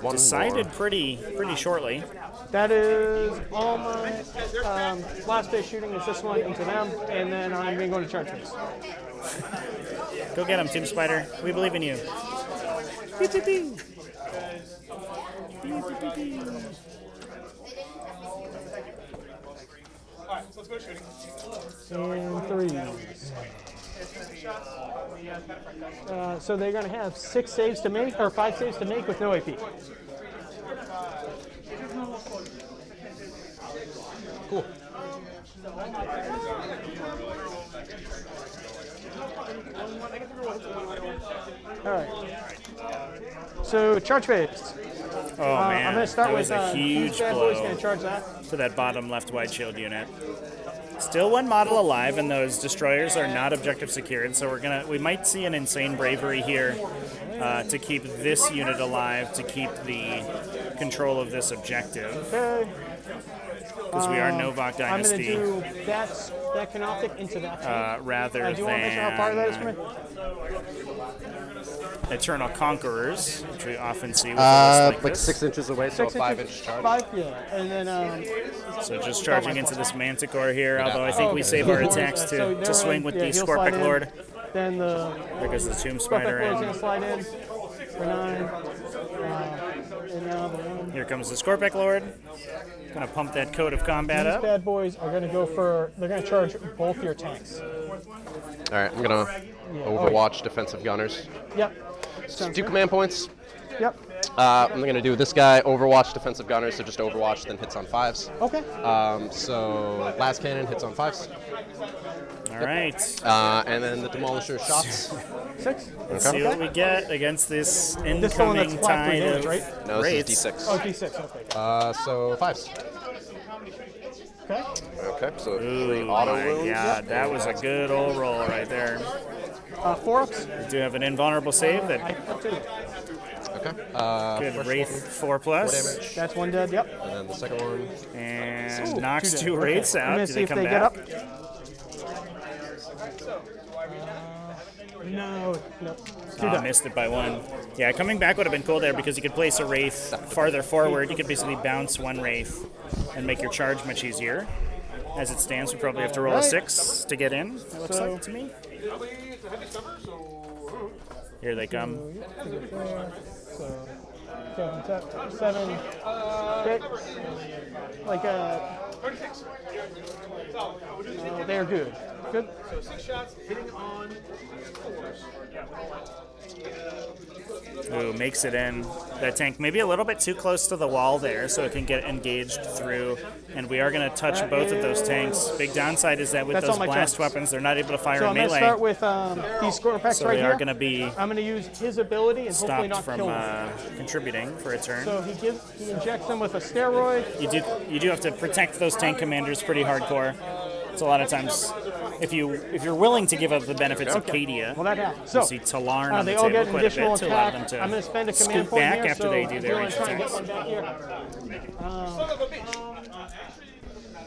decided pretty shortly. That is all my last day shooting is this one into them, and then I'm going to go to charge phase. Go get him, Team Spider. We believe in you. Alright, so let's go shooting. And 3s. So they're going to have 6 saves to make, or 5 saves to make with no AP. Cool. All right. So charge phase. Oh man, I'm going to start that with was a huge bad boy's blow going to charge that. to that bottom left wide shield unit. Still 1 model alive, and those destroyers are not objective secured. So we might see an insane bravery here to keep this unit alive, to keep the control of this objective. Okay. Because we are Novak Dynasty. I'm going to do that Canoptic into that tank. Rather do you want to mention how far that is from me? Eternal Conquerors, which we often see with like Like this. 6 inches away, so a 5-inch charge. 5, yeah. And then So just charging into this Manticore here, although I think we save our attacks to swing with the he'll Scorpic slide in. Lord. Then the There goes the Tomb Scorpic Spider Lord's going in. to slide in for 9. And now the 1. Here comes the Scorpic Lord. Gonna pump that Code of Combat These up. bad boys are going to go for, they're going to charge both your tanks. Alright, I'm gonna Overwatch defensive gunners. Yep. 2 command points. Yep. I'm gonna do this guy, Overwatch defensive gunners, so just Overwatch, then hits on 5s. Okay. So last cannon hits on 5s. All right. And then the Demolisher shots. 6. Let's see what we get against this This is the one that's incoming flat 3 tide damage, of right? No, this Wraiths. is D6. Oh, D6. Okay. So 5s. Okay. Okay, so 3 Ooh, auto my wounds. God, that was a good old roll right there. 4-ups. We do have an invulnerable save I that have 2. Okay. could Wraith 4+, Damage. That's 1 dead. Yep. And then the second one. and Ooh, knocks 2 2 dead. Wraiths Okay. I'm out. gonna Do see they if come they back? get up. No. 2 dead. Missed it by 1. Yeah, coming back would have been cool there because you could place a Wraith farther forward. You could basically bounce 1 Wraith and make your charge much easier. As it stands, we probably have to roll a 6 to get in, it looks like to me. Here they come. So, 7. Okay. Like they're good. Good. So 6 shots hitting on 4s. Ooh, makes it in. That tank maybe a little bit too close to the wall there, so it can get engaged through. And we are going to touch both of those tanks. Big downside is that with those blast weapons, they're not able to fire in melee. So I'm going to start with these Scorpex so right they here. are going to be I'm going to use his ability and hopefully not stopped kill from him. contributing for a turn. So he injects them with a steroid. You do have to protect those tank commanders pretty hardcore. So a lot of times, if you're willing to give up the benefits of Cadia, well, that happens. So you see Talarn on the they all table get quite a bit additional to allow attack. them I'm going to spend a command scoot point back here, after so they do their I'm range trying to attacks. get one back here.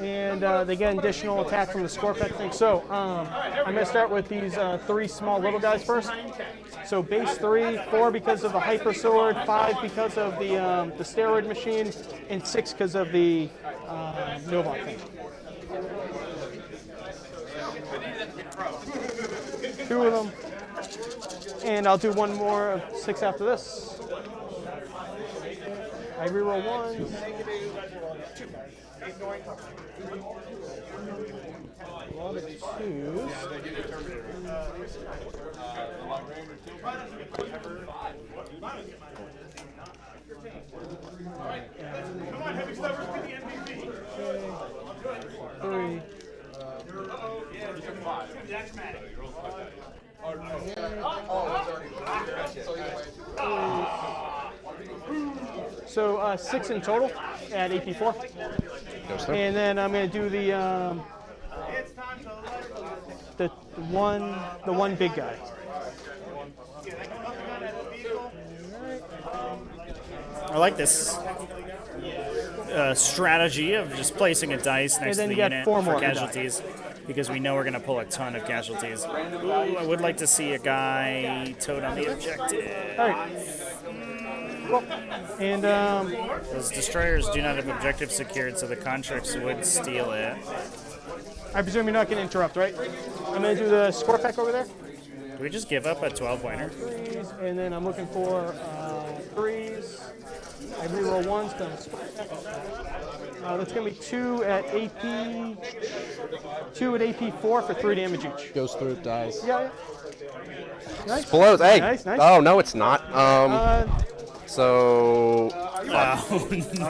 And they get additional attack from the Scorpex thing. So I'm going to start with these 3 small little guys first. So base 3, 4 because of the Hyper Sword, 5 because of the steroid machine, and 6 because of the Nova thing. 2 of them. And I'll do one more of 6 after this. I reroll 1. A lot of 2s. Come on, heavy stuffers, get the MVP. 3. So 6 in total at AP4. And then I'm going to do the one big guy. I like this strategy of just placing a dice next to the unit for casualties, because we know we're going to pull a ton of casualties. Ooh, I would like to see a guy toad on the objective. All right. Well, and those destroyers do not have objective secured, so the contracts would steal it. I presume you're not going to interrupt, right? I'm going to do the score pack over there. Do we just give up a 12-pointer? 3s, and then I'm looking for 3s. I reroll 1s. That's going to be 2 at AP. 2 at AP4 for 3 damage each. Goes through, dies. Yeah. Nice. Explodes. Hey. Nice. Oh no, it's not. So. Wow.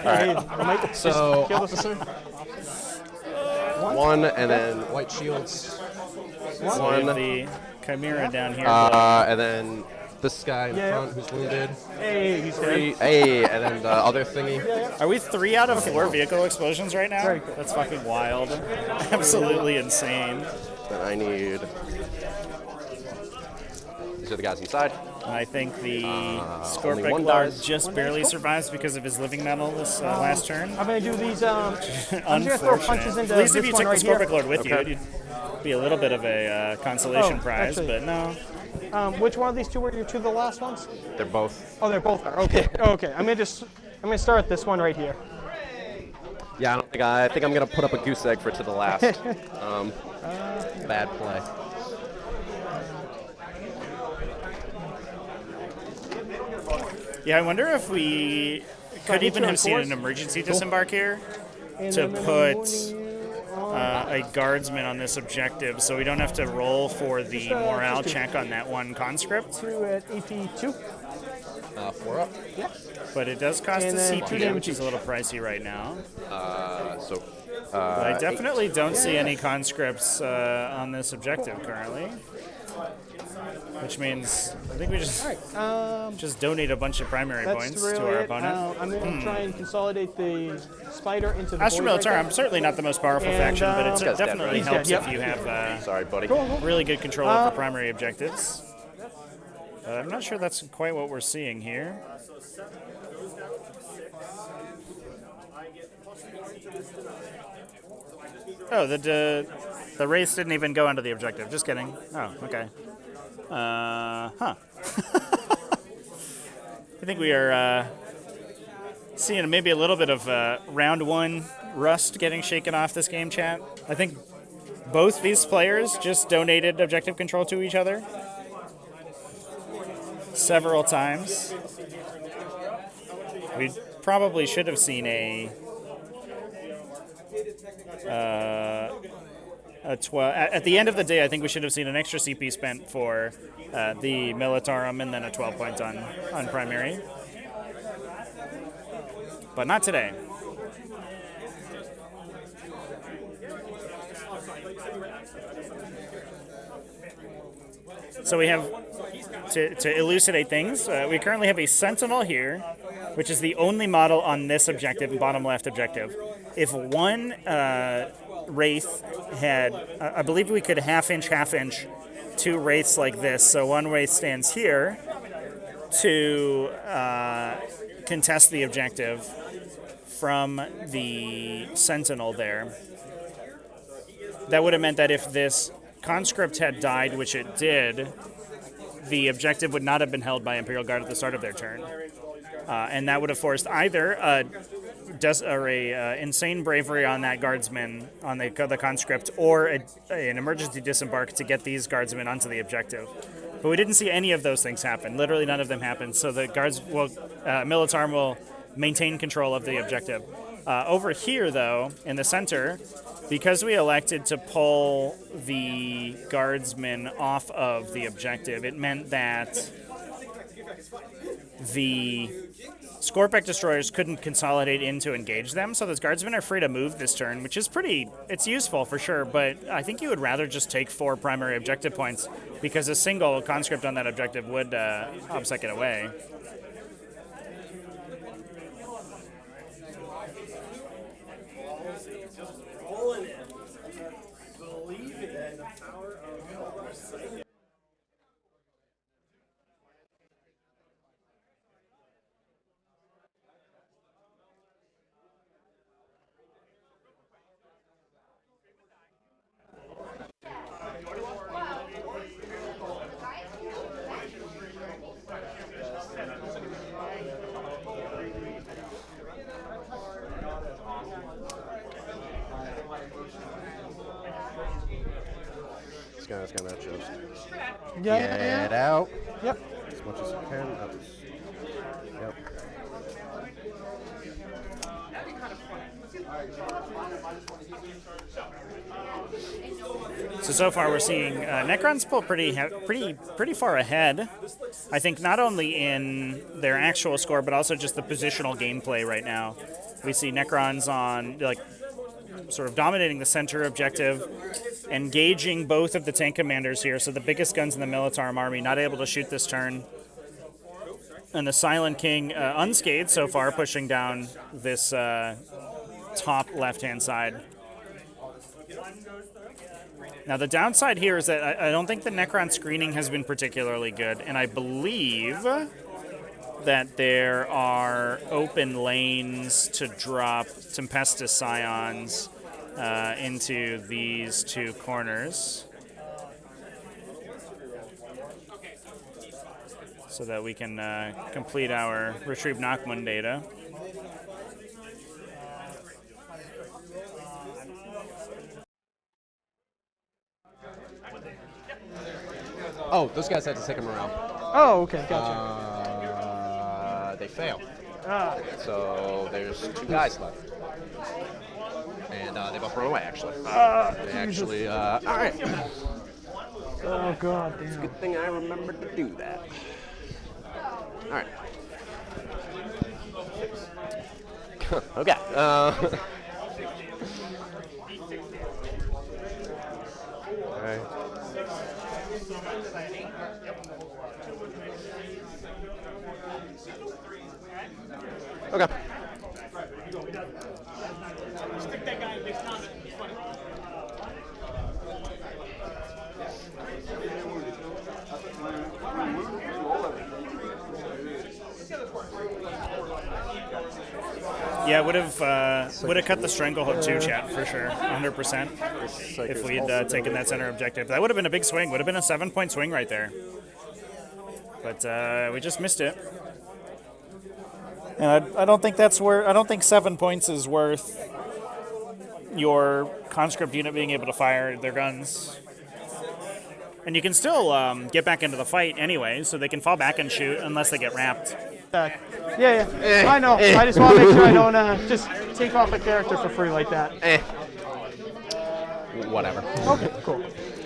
Right. So officer. 1 and then White shields. One. The Chimera down here. and then this guy in front who's wounded. Hey, he's dead. Hey, and then the other thingy. Are we 3 out of 4 vehicle explosions right now? Very good. That's fucking wild. Absolutely insane. Then I need. These are the guys inside. And I think the only Scorpic one Lord dies. just barely survives because of his living metal this last turn. I'm going to do these. I'm just going to throw punches into At least this if you one took right the Scorpic here. Lord with you, it'd be a little bit of a consolation prize, actually. but no. Which one of these 2 were your 2 of the last ones? They're both. Oh, they're both there. Okay. Okay. I'm going to start with this one right here. Yeah, I think I'm gonna put up a goose egg for to the last. Bad play. Yeah, I wonder if we could even have seen an emergency disembark here to put a guardsman on this objective, so we don't have to roll for the morale check on that one conscript. 2 at AP2. 4 up. Yeah. But it does cost a And then 2 CP, damage which is a little pricey right now. So. But I definitely don't see any conscripts on this objective currently. Which means I think we just donate a bunch of primary points really to our opponent. I'm going to try and consolidate the spider into the Astra void right Militarum, there. certainly not the most powerful And, faction, but it guy's dead, definitely right? helps He's dead, if you have Sorry, buddy. really good control over primary objectives. I'm not sure that's quite what we're seeing here. Oh, the race didn't even go onto the objective. Just kidding. Oh, okay. I think we are seeing maybe a little bit of round 1 rust getting shaken off this game, chat. I think both these players just donated objective control to each other several times. We probably should have seen At the end of the day, I think we should have seen an extra CP spent for the Militarum and then a 12 points on primary. But not today. So we have, to elucidate things, we currently have a Sentinel here, which is the only model on this objective, bottom left objective. If one Wraith had, I believe we could half inch, two Wraiths like this. So one Wraith stands here to contest the objective from the Sentinel there. That would have meant that if this conscript had died, which it did, the objective would not have been held by Imperial Guard at the start of their turn. And that would have forced either a insane bravery on that guardsman, on the conscript, or an emergency disembark to get these guardsmen onto the objective. But we didn't see any of those things happen. Literally none of them happened. So the guards will, Militarum will maintain control of the objective. Over here, though, in the center, because we elected to pull the guardsmen off of the objective, it meant that the Scorpec destroyers couldn't consolidate in to engage them, so those guardsmen are free to move this turn, which is it's useful for sure, but I think you would rather just take 4 primary objective points, because a single conscript on that objective would obsec it away. This guy's gonna just Yeah. get out Yep. as much as you can. Yep. So far we're seeing Necrons pull pretty far ahead. I think not only in their actual score, but also just the positional gameplay right now. We see Necrons on sort of dominating the center objective, engaging both of the tank commanders here. So the biggest guns in the Militarum army not able to shoot this turn, and the Silent King unscathed so far, pushing down this top left-hand side. Now, the downside here is that I don't think the Necron screening has been particularly good, and I believe that there are open lanes to drop Tempestus Scions into these two corners so that we can complete our Retrieve Nachmund data. Oh, those guys had to take him around. Oh, okay, gotcha. They failed. Ah. So there's 2 guys left. And they both run away, actually. They actually, all right. Oh, God damn. Good thing I remembered to do that. All right. Okay. Okay. Okay. Yeah, would have cut the stranglehold too, chat, for sure, 100%. If we had taken that center objective, that would have been a big swing. Would have been a 7-point swing right there. But we just missed it. And I don't think that's where. I don't think 7 points is worth your conscript unit being able to fire their guns. And you can still get back into the fight anyway, so they can fall back and shoot unless they get wrapped. Yeah. I know. I just want to make sure I don't just take off a character for free like that. whatever. Okay, cool.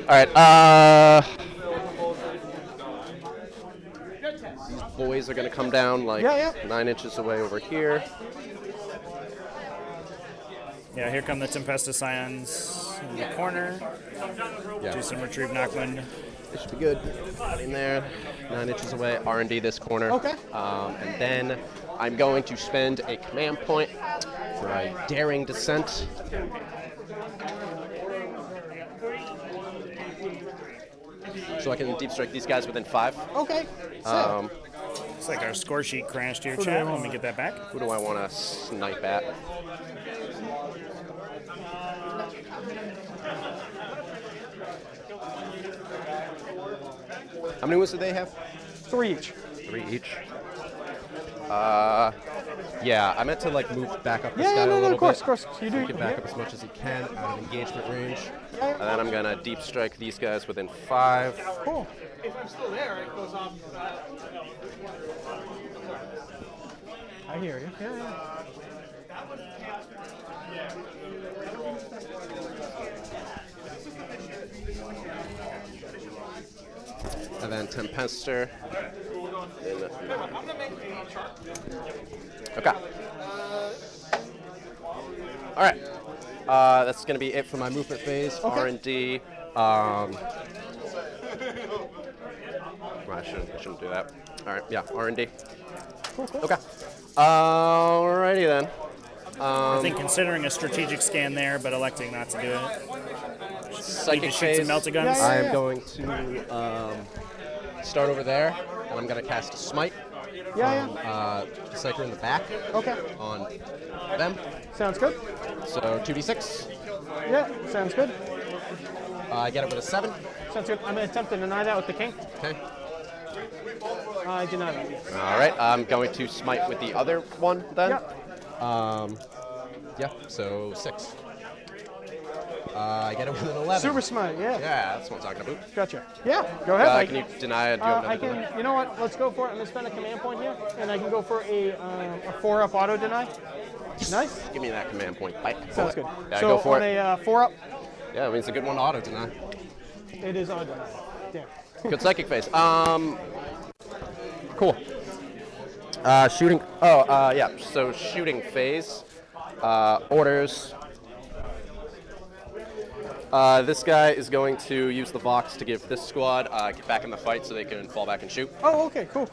All right. These boys are gonna come down like 9 inches away over here. Yeah, here come the Tempesta Scions in the corner. Yeah. Do some retrieve knockwind. It should be good. Got in there, 9 inches away. R&D this corner. Okay. And then I'm going to spend a command point for a daring descent. So I can deep strike these guys within 5. Okay. Looks like our score sheet crashed here, chat. Let me get that back. Who do I want to snipe at? How many wounds do they have? 3 each. 3 each. Yeah, I meant to like move back up this guy a little bit. Of course. You do. Get back up as much as you can out of engagement range. Yeah. And then I'm gonna deep strike these guys within 5. Cool. If I'm still there, it goes off. I hear you. Yeah. And then Tempester. Okay. All right. That's going to be it for my movement phase. Okay. R&D. I shouldn't do that. All right. Yeah. R&D. Cool. Okay. Alrighty then. I think considering a strategic scan there, but electing not to do it. Psychic You shoot some phase. meltaguns. Yeah. I am going to start over there, and I'm going to cast a smite. Psyker in the back. Okay. On them. Sounds good. So 2d6. Yeah, sounds good. I get it with a 7. Sounds good. I'm going to attempt to deny that with the king. Okay. I deny that. All right. I'm going to smite with the other one then. Yep. So 6. I get it with an 11. Super smite, yeah. Yeah, that's what I'm talking about. Gotcha. Yeah, go ahead. Can you deny it? Do you have I another can. deny? You know what? Let's go for it. I'm gonna spend a command point here, and I can go for a 4-up auto deny. Nice. Give me that command point. Bye. Sounds good. Yeah, so go for on it. a 4-up, Yeah, it means a good one to auto deny. it is auto deny. Damn. Good psychic phase. Cool. Shooting. Yeah. So shooting phase. Orders. This guy is going to use the Vox to give this squad get back in the fight so they can fall back and shoot. Oh, okay. Cool.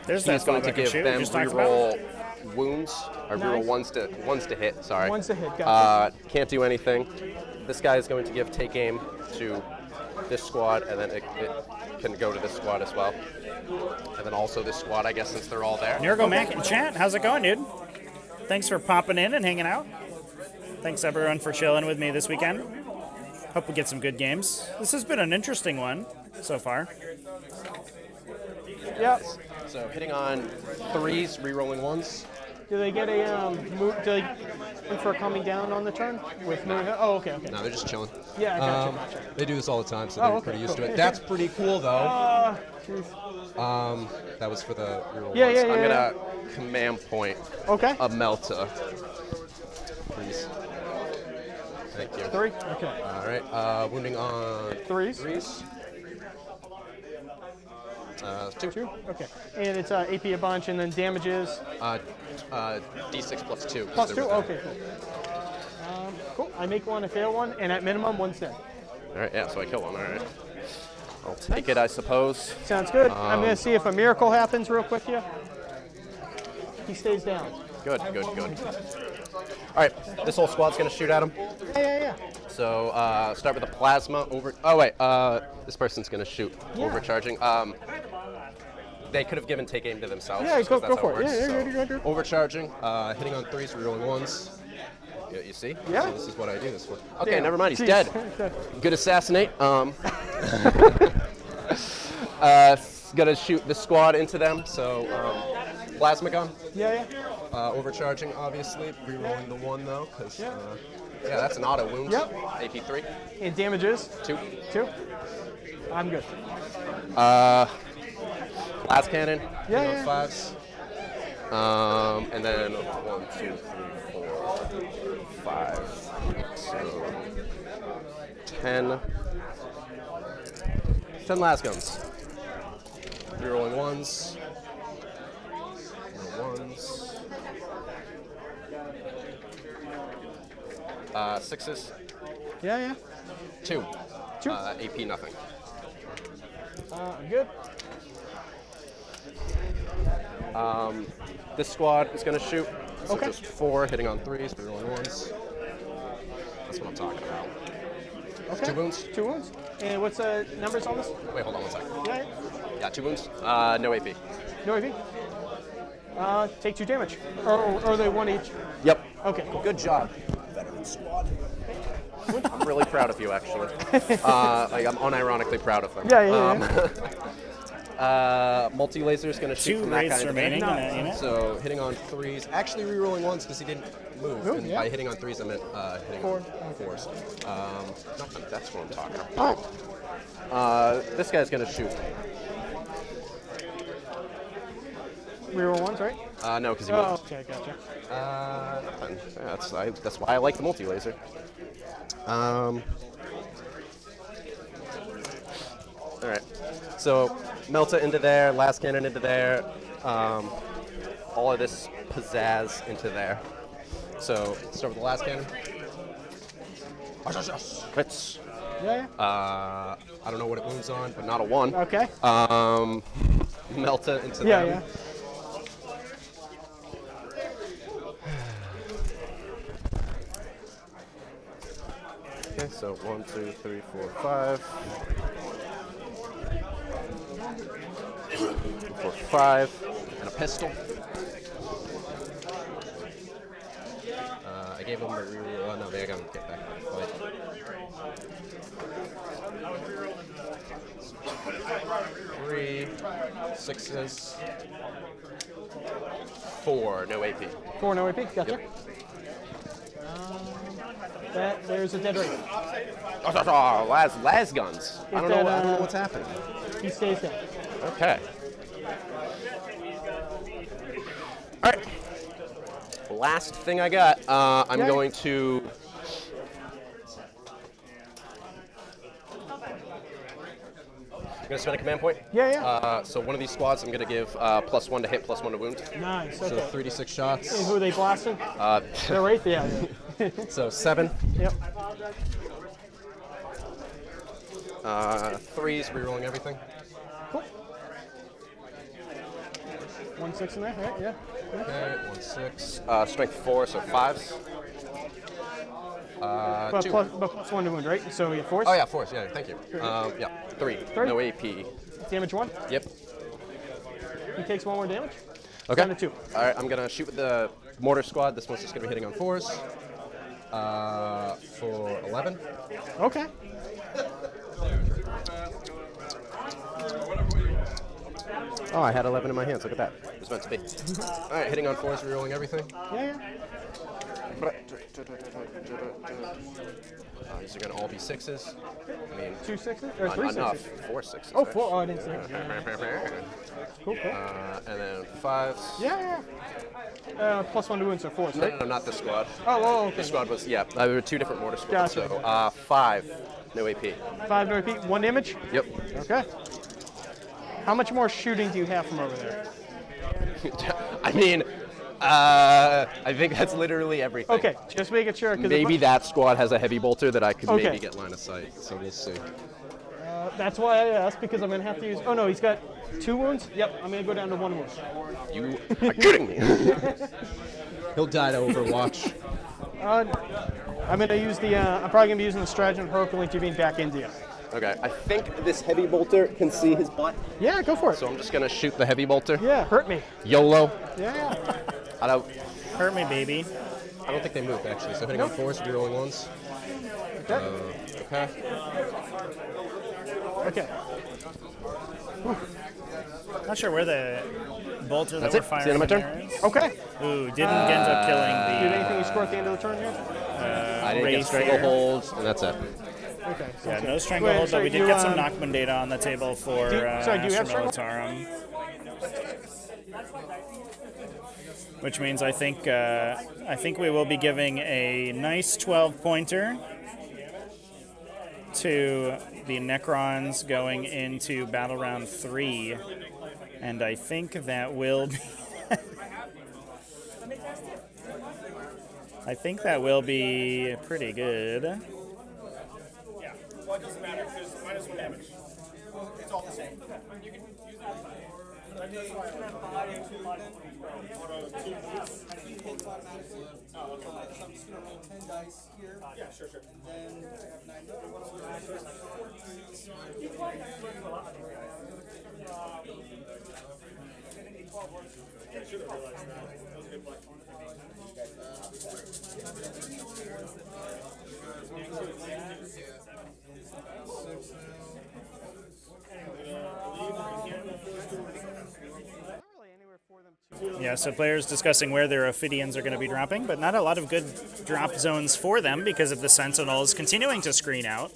There's He's that going fall to back and give shoot them we just talked reroll wounds, or Nice. reroll ones to hit. Sorry. Ones to hit, gotcha. Can't do anything. This guy is going to give take aim to this squad, and then it can go to this squad as well. And then also this squad, I guess, since they're all there. Nurgo Mac in chat, how's it going, dude? Thanks for popping in and hanging out. Thanks everyone for chilling with me this weekend. Hope we get some good games. This has been an interesting one so far. Yep. So hitting on 3s, re-rolling 1s. Do they get a move? Do they look for coming down on the turn with moving? Oh, okay. No, they're just chilling. Yeah, gotcha. They do this all the time, so Oh, they're okay, pretty used cool. to it. That's pretty cool, though. Jeez. That was for the reroll Yeah, 1s. yeah, I'm yeah. gonna command point Okay. a Melta. Please. Thank you. 3. Okay. All right. Wounding on 3s. 3s. 2. 2. Okay. And it's AP a bunch, and then damages. D6 plus 2. 'cause Plus they're 2? within. Okay, cool. Cool. I make one, I fail one, and at minimum, one's dead. All right. Yeah. So I kill one. All right. I'll take it, I suppose. Sounds good. I'm going to see if a miracle happens real quick here. He stays down. Good. All right. This whole squad's gonna shoot at him. Yeah. So start with a plasma over. Oh wait. This person's gonna shoot. Yeah. Overcharging. They could have given take aim to themselves. Yeah, just 'cause go that's how for it. works. Yeah, So, you're good. overcharging. Hitting on 3s, rerolling 1s. You see? Yeah. So this is what I do. This one. Okay. Damn. Never mind. He's Jeez. dead. Good assassinate. Gonna shoot the squad into them. So plasma gun. Yeah. Overcharging, obviously. Rerolling the 1 though, because yeah, that's an auto wound. Yep. AP 3. And damages? 2. 2. I'm good. Blast cannon. Yeah, hitting yeah. on 5s. And then 1, 2, 3, 4, 5. So 10 las guns. Rerolling ones. Ones. Sixes. Yeah, yeah. 2. 2. AP nothing. Good. This squad is going to shoot. So Okay. just 4 hitting on 3s, rerolling ones. That's what I'm talking about. Okay. 2 wounds. 2 wounds. And what's the numbers on this? Wait, hold on 1 second. Yeah. Yeah, 2 wounds. No AP. No AV. Take 2 damage. Or they 1 each. Yep. Okay. Good job, veteran squad. I'm really proud of you, actually. Like, I'm unironically proud of them. Yeah. Multi-laser is going to shoot 2 from that wraiths guy. remaining in that unit. So hitting on 3s, actually re-rolling 1s because he didn't move. Move, And yeah. by hitting on 3s, I meant hitting 4. on 4s. Nothing. That's what I'm talking about. This guy's going to shoot. Reroll ones, right? No, because he Oh, moved. okay, gotcha. Nothing. Yeah, that's why I like the multi-laser. All right. So Melta into there, last cannon into there, all of this pizzazz into there. So start with the last cannon. Crits. Yeah. I don't know what it wounds on, but not a 1. Okay. Melta into Yeah, them. yeah. Okay, so 1, 2, 3, 4, 5. 4, 5, and a pistol. I gave him a reroll. Oh, no, they got to get back. Fight. 3, 6s, 4, no AP. 4 no AP. Gotcha. Yep. There's a dead wraith. Las guns. I don't know what's happening. He stays down. Okay. All right. Last thing I got. I'm Yeah. going to. I'm going to spend a command point. Yeah. So one of these squads, I'm going to give +1 to hit, +1 to wound. Nice. So Okay. 3d6 And shots. who are they blasting? The wraith. Yeah. So 7. Yep. 3s, rerolling everything. Cool. 1 6 in there. Right. Yeah. Okay, 1 6. Strength 4, so 5s. But 2. +1 to wound, right? So you have 4s. Oh yeah, 4s. Yeah, thank you. Yeah, 3. 3. No AP. Damage 1. Yep. He takes 1 more damage. Okay. Down to 2. All right, I'm gonna shoot with the mortar squad. This one's just gonna be hitting on 4s. For 11. Okay. Oh, I had 11 in my hands. Look at that. It was meant to be. All right, hitting on 4s, rerolling everything. Yeah. These are gonna all be 6s. I mean, 2 6s or 3 enough. 6s. 4 6s. Oh, right? 4. Oh, I didn't see it. Cool. And then 5s. Yeah. +1 to wound, so 4s, No, right? no, no, not this squad. Oh, okay. This squad was, yeah, there were 2 different mortar squads. Gotcha. So 5, no AP. 5 no AP. 1 damage. Yep. Okay. How much more shooting do you have from over there? I mean, I think that's literally everything. Okay, just making sure. 'Cause Maybe that squad has a heavy bolter that I could Okay. maybe get line of sight. So we'll see. That's why I asked, because I'm going to have to use. Oh, no, he's got 2 wounds? Yep, I'm going to go down to 1 wound. You are kidding me. He'll die to Overwatch. I'm going to use the. I'm probably going to be using the stratagem heroically intervene back into you. Okay, I think this heavy bolter can see his butt. Yeah, go for it. So I'm just gonna shoot the heavy bolter. Yeah, hurt me. YOLO. Yeah. I don't Hurt me, baby. think they moved actually. So hitting on 4s, rerolling 1s. Okay. Okay. Okay. Not sure where the bolter that That's we're it. firing It's the end of my turn. there is. Okay. Ooh, didn't end up killing Did the anything you score at the end of the turn here? I didn't get Wraith stranglehold, and that's it. Okay. Yeah, no stranglehold, but sorry, we did you, get some Knockman data on the table for do you have Astra stranglehold? Militarum. Which means I think we will be giving a nice 12-pointer to the Necrons going into Battle Round 3, and I think that will be I think that will be pretty good. Yeah. Well, it doesn't matter because -1 damage. It's all the same. You can use that. That's why I'm just going to roll 10 dice here. yeah, sure. Then have 9 Yeah, so players discussing where their Ophidians are going to be dropping, but not a lot of good drop zones for them because of the Sentinels continuing to screen out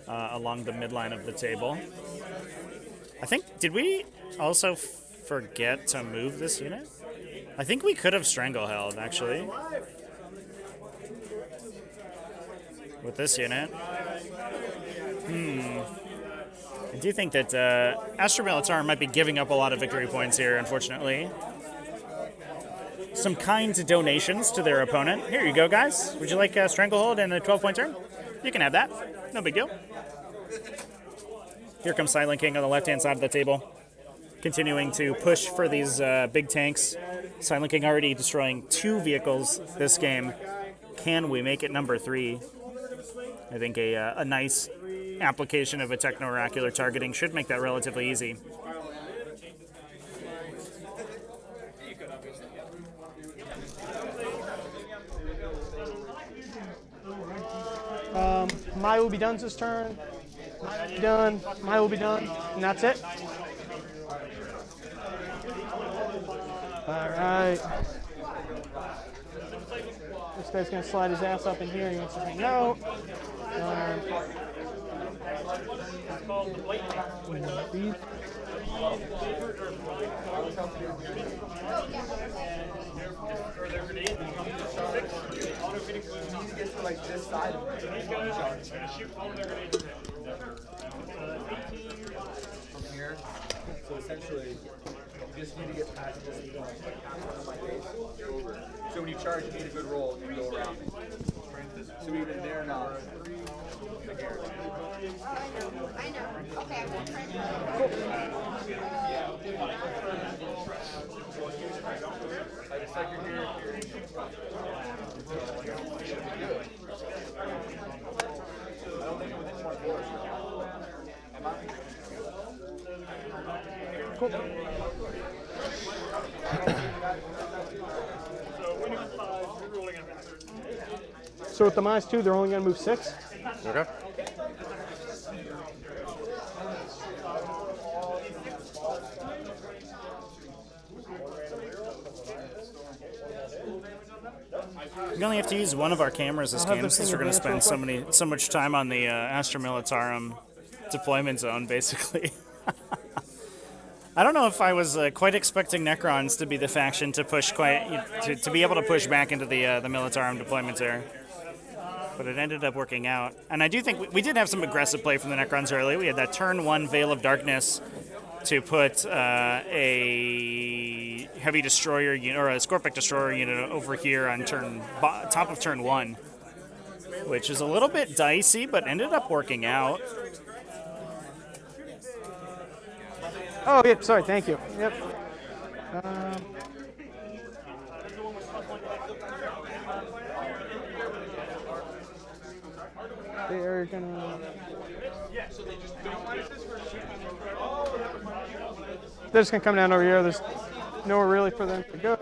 along the midline of the table. I think, did we also forget to move this unit? I think we could have Strangleheld, actually, with this unit. I do think that Astra Militarum might be giving up a lot of victory points here, unfortunately. Some kind donations to their opponent. Here you go, guys. Would you like a Stranglehold and a 12-point turn? You can have that. No big deal. Here comes Silent King on the left-hand side of the table, continuing to push for these big tanks. Silent King already destroying 2 vehicles this game. Can we make it number 3? I think a nice application of a Techno-Oracular targeting should make that relatively easy. My will be done's this turn. My will be done. My will be done. And that's it. All right. This guy's going to slide his ass up in here. He wants to hang out. Like this side of it. From here. So essentially, you just need to get past this. So when you charge, you need a good roll. You go around. So even there now. I know. Okay, I'm going to try It's like you're here. Cool. So with the -2, they're only going to move 6. Okay. We only have to use one of our cameras this game since we're going to spend so much time on the Astra Militarum deployment zone, basically. I don't know if I was quite expecting Necrons to be the faction to push to be able to push back into the Militarum deployments there, but it ended up working out. And I do think we did have some aggressive play from the Necrons early. We had that turn 1 Veil of Darkness to put a heavy destroyer unit or a Scorpic destroyer unit over here on top of turn 1, which is a little bit dicey, but ended up working out. Oh, yep, sorry, thank you. Yep. They're gonna... They're just gonna come down over here. There's nowhere really for them to go.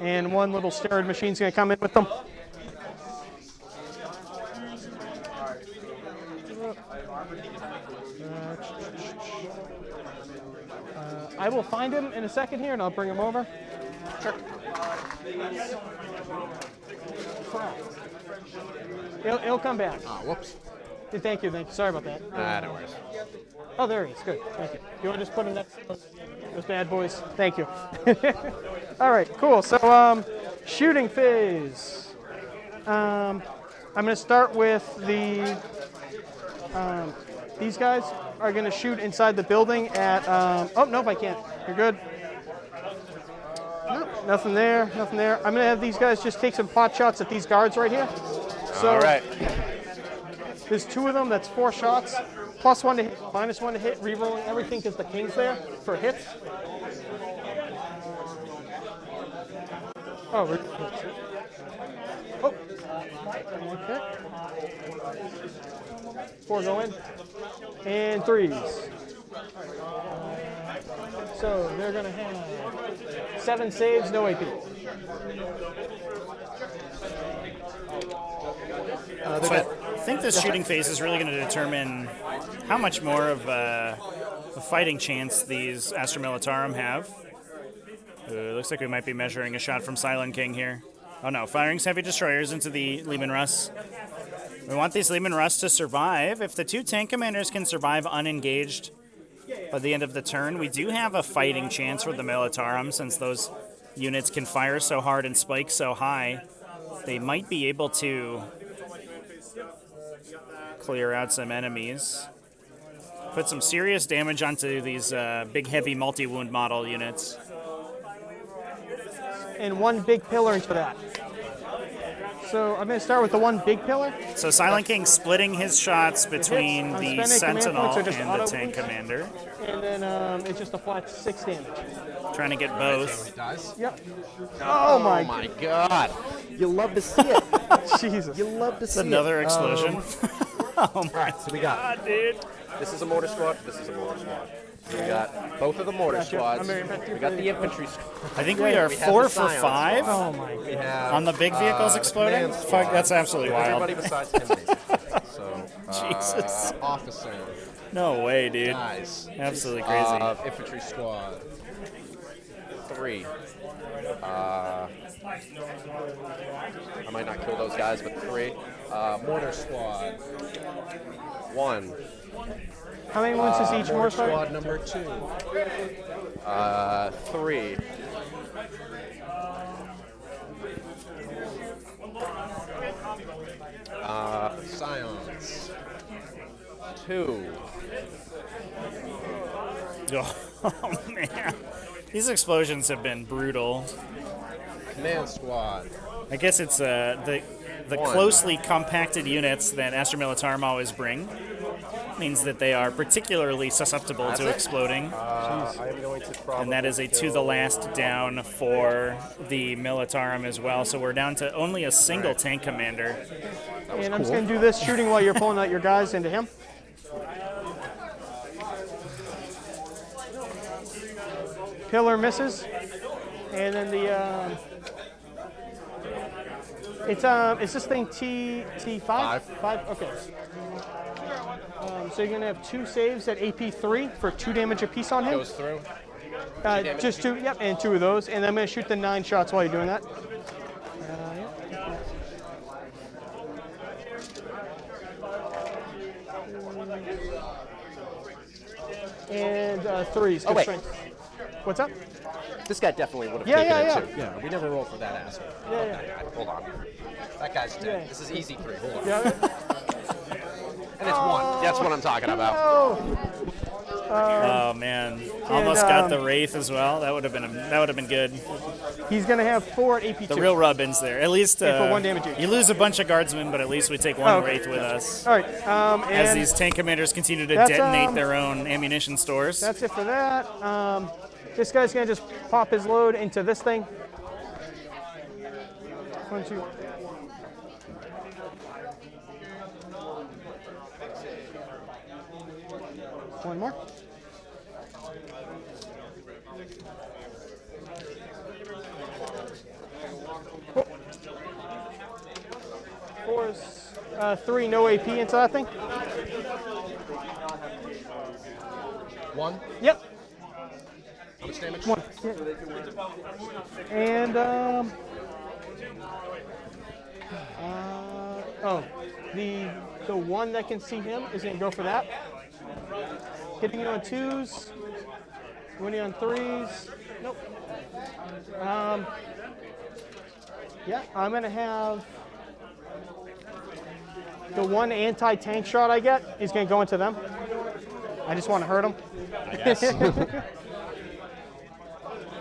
And one little steroid machine's gonna come in with them. I will find him in a second here, and I'll bring him over. Sure. He'll come back. Ah, whoops. Thank you. Sorry about that. No worries. Oh, there he is. Good. Thank you. You want to just put him next to those bad boys? Thank you. All right, cool. So shooting phase. I'm going to start with the. These guys are going to shoot inside the building at. Oh nope, I can't. You're good. Nope, nothing there. Nothing there. I'm going to have these guys just take some pot shots at these guards right here. So, All right. There's 2 of them. That's 4 shots. +1 to hit, -1 to hit. Rerolling everything because the king's there for hits. Oh, oh. Okay. 4 go in. And 3s. So they're going to have 7 saves, no AP. So I think this shooting phase is really going to determine how much more of a fighting chance these Astra Militarum have. Looks like we might be measuring a shot from Silent King here. Oh no, firing heavy destroyers into the Leman Russ. We want these Leman Russ to survive. If the 2 tank commanders can survive unengaged by the end of the turn, we do have a fighting chance for the Militarum, since those units can fire so hard and spike so high. They might be able to clear out some enemies. Put some serious damage onto these big, heavy multi-wound model units. And 1 big pillar into that. So I'm going to start with the 1 big pillar. So Silent King splitting his shots between the Sentinel and the tank commander. And then it's just a flat 6 damage. Trying to get both. Yep. Oh my god. You love to see it. Jesus. You love to see Another it. explosion. Oh my so we got god, dude. This is a mortar squad. This is a mortar squad. We got both of the mortar squads. We got the infantry squad. I think we are 4 for 5 Oh my god. on the big vehicles exploding. Fuck, that's absolutely wild. Everybody besides him, basically. So, Jesus. Officer. No way, dude. Nice. Absolutely crazy. Infantry squad. 3. I might not kill those guys, but 3. Mortar squad. 1. How many wounds is each mortar squad? Squad number 2. 3. Scions. 2. Oh man. These explosions have been brutal. Command squad. I guess it's the closely compacted units that Astra Militarum always bring. Means that they are particularly susceptible to exploding. I am going to probably And that is a to the last down for the Militarum as well. So we're down to only a single tank commander. And I'm just going to do this shooting while you're pulling out your guys into him. Pillar misses. And then the it's this thing T5? 5? Okay. So you're gonna have 2 saves at AP 3 for 2 damage apiece on him. Goes through. Just 2, yep, and 2 of those. And I'm gonna shoot the 9 shots while you're doing that. And 3s. Oh, wait. Strength. What's up? This guy definitely would have Yeah, taken yeah, it too. Yeah, we never roll for that asshole. Yeah. Hold on. That guy's dead. Yeah. This is easy 3. Hold on. Yeah. And it's 1. That's what I'm talking about. Oh. Oh man, almost got the Wraith as well. That would have been good. He's gonna have 4 at AP2. The real rub-ins there. At least for 1 damage each. you lose a bunch of guardsmen, but at least we take 1 Wraith with us. All right. As And these tank commanders continue to that's, detonate their own ammunition stores. that's it for that. This guy's gonna just pop his load into this thing. 1, 2. One more. Oh. 4 is 3, no AP into that thing. 1. Yep. How much damage? 1. Yeah. And the one that can see him is gonna go for that. Hitting you on 2s, winning on 3s. Nope. Yeah, I'm gonna have the one anti-tank shot I get is gonna go into them. I just want to hurt them. I guess.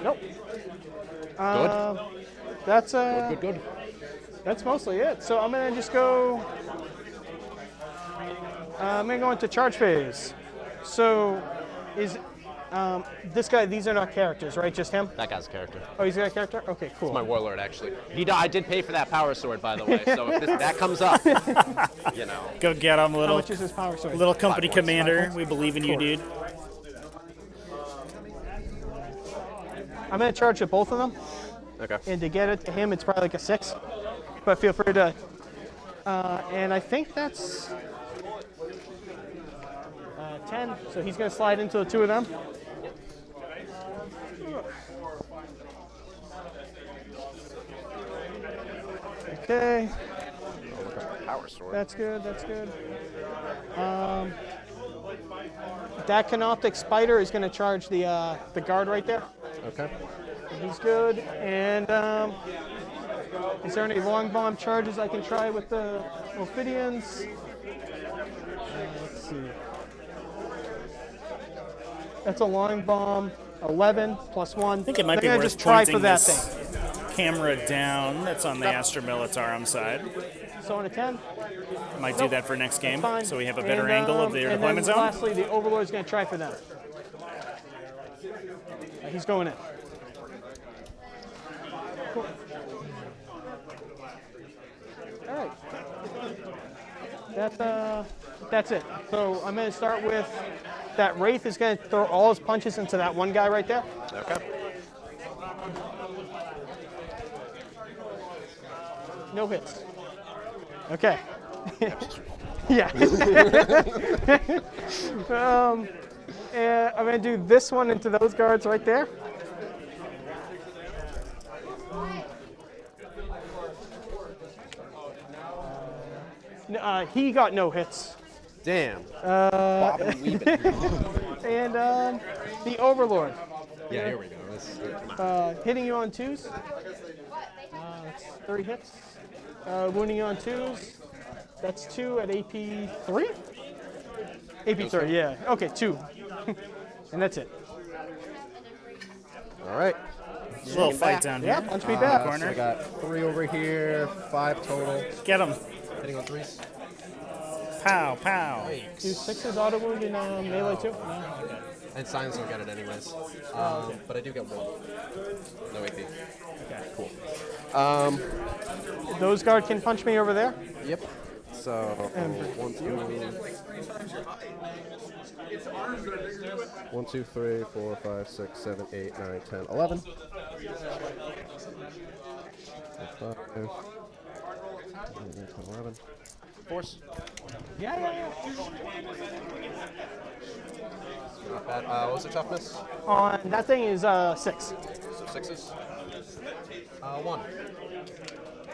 Nope. Good. That's Good. That's mostly it. So I'm gonna just go. I'm gonna go into charge phase. So, is this guy? These are not characters, right? Just him? That guy's a character. Oh, he's got a character. Okay, cool. My warlord, actually. I did pay for that power sword, by the way. So if that comes up, you know. Go get him, How little much is his power sword? little company 5 points. commander. We believe in you, dude. I'm gonna charge at both of them, Okay. and to get it to him, it's probably like a 6. But feel free to. And I think that's 10. So he's gonna slide into the 2 of them. Okay. Power sword. That's good. That's good. That Canoptic Spider is going to charge the guard right there. Okay. He's good. And is there any long bomb charges I can try with the Ophidians? Let's see. That's a long bomb. 11 plus 1. I think it might be They're gonna worth just try pointing for that this thing. camera down. That's on the Astra Militarum side. So on a 10. Might do that for next game, Fine. so we have a better And, angle of their and deployment then zone. lastly, the Overlord's going to try for them. He's going in. Cool. All right. That's it. So I'm going to start with that Wraith is going to throw all his punches into that one guy right there. Okay. No hits. Okay. Yeah. And I'm going to do this one into those guards right there. He got no hits. Damn. Bob and weaving. And the Overlord. Yeah, here we go. This is good. Hitting you on 2s. That's 3 hits. Wounding you on 2s. That's 2 at AP 3? AP 3, yeah. Okay, 2. And that's it. All right. A little fight down Yeah, here. punch me back. Corner. So I got 3 over here, 5 total. Get him. Hitting on 3s. Pow, pow. Do 6s auto wound in melee too? No. And signs don't get it anyways. But I do get 1. No AP. Okay, cool. Those guard can punch me over there. Yep. So, 1, 2, 3, 4, 5, 6, 7, 8, 9, 10, 11. 5, 11. Force. Yeah. Not bad. What was the toughness? On that thing is 6. So 6s. 1.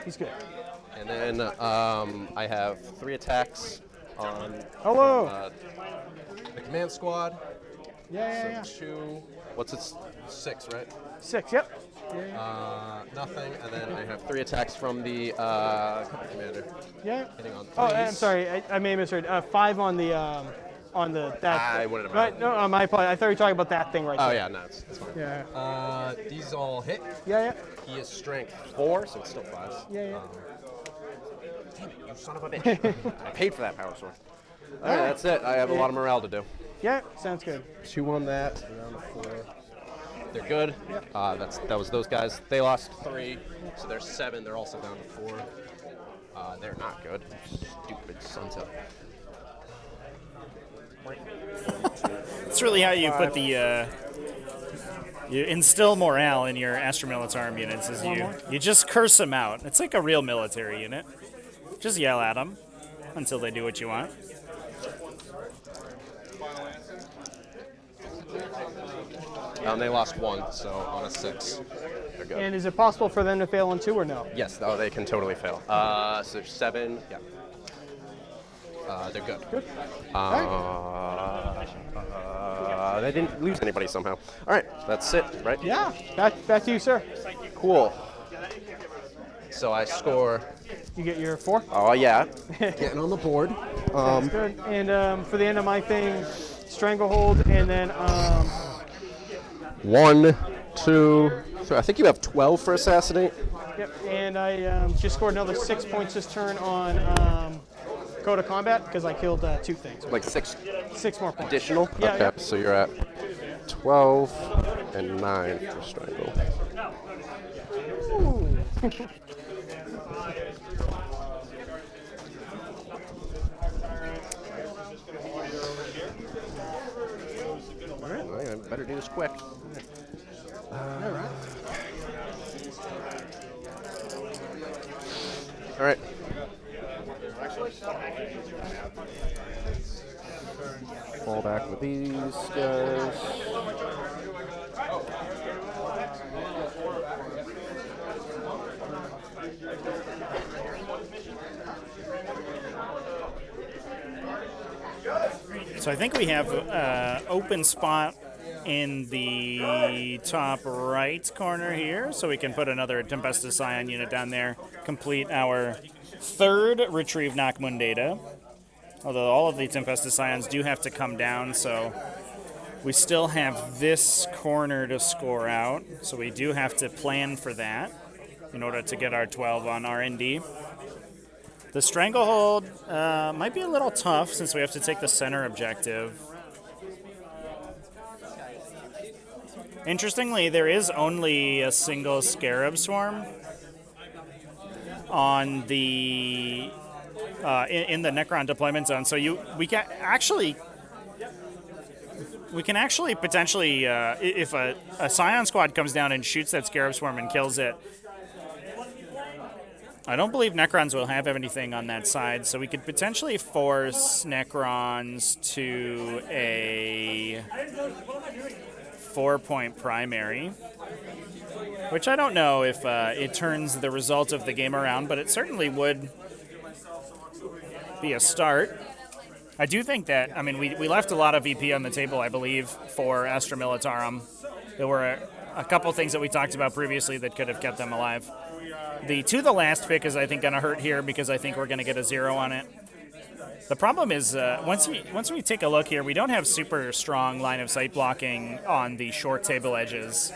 He's good. And then I have 3 attacks on Hello. The command squad. Yeah. So 2. What's it? 6, right? 6. Yep. Nothing. And then I have 3 attacks from the company commander. Yeah. Hitting on 3s. Oh, I'm sorry. I may have misheard. 5 on the that. I wouldn't have Right, no, my apologies. I thought you were talking about that thing right Oh there. yeah, no, it's fine. Yeah. These all hit. Yeah. He is strength 4, so it's still 5s. Yeah. Damn it, you son of a bitch. I paid for that power sword. All right, that's it. I have a lot of morale to do. Yeah. Sounds good. 2 on that. Down to 4. They're good. That was those guys. They lost 3, so they're 7. They're also down to 4. They're not good. Stupid sons of. It's really how you put the you instill morale in your Astra Militarum units. Is you just curse them out. It's like a real military unit. Just yell at them until they do what you want. They lost 1, so on a 6. They're good. And is it possible for them to fail on 2 or no? Yes, they can totally fail. So there's 7, yeah. They're good. They didn't lose anybody somehow. All right, that's it, right? Yeah, back to you, sir. Cool. So I score. You get your 4. Oh yeah. Getting on the board. That's good. And for the end of my thing, Stranglehold, and then 1, 2, 3. I think you have 12 for assassinate. yep. And I just scored another 6 points this turn on Code of Combat because I killed 2 things. Like 6 more points. additional. Yeah, Okay. yeah. So you're at 12 and 9 for strangle. Ooh. All right. I better do this quick. All right. Fall back with these guys. So I think we have open spot in the top right corner here, so we can put another Tempestus Scion unit down there, complete our 3rd Retrieve Nakmun data. Although all of the Tempestus Scions do have to come down, so we still have this corner to score out, so we do have to plan for that in order to get our 12 on R&D. The Stranglehold might be a little tough since we have to take the center objective. Interestingly, there is only a single Scarab Swarm on the in the Necron deployment zone, so we can actually potentially if a Scion squad comes down and shoots that Scarab Swarm and kills it. I don't believe Necrons will have anything on that side, so we could potentially force Necrons to a 4-point primary, which I don't know if it turns the result of the game around, but it certainly would be a start. I do think that, I mean, we left a lot of VP on the table, I believe, for Astra Militarum. There were a couple things that we talked about previously that could have kept them alive. The To the Last pick is, I think, going to hurt here because I think we're going to get a 0 on it. The problem is, once we take a look here, we don't have super strong line of sight blocking on the short table edges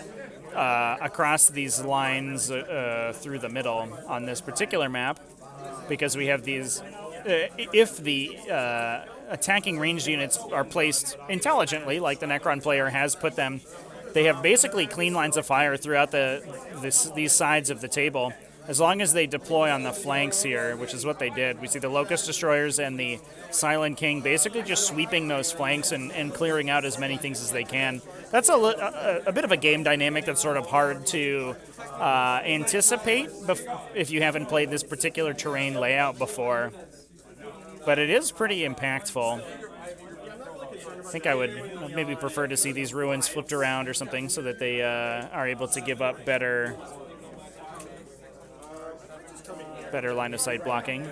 across these lines through the middle on this particular map, because we have these. If the attacking ranged units are placed intelligently, like the Necron player has put them, they have basically clean lines of fire throughout these sides of the table. As long as they deploy on the flanks here, which is what they did. We see the Locust Destroyers and the Silent King basically just sweeping those flanks and clearing out as many things as they can. That's a bit of a game dynamic that's sort of hard to anticipate if you haven't played this particular terrain layout before. But it is pretty impactful. I think I would maybe prefer to see these ruins flipped around or something so that they are able to give up better line of sight blocking.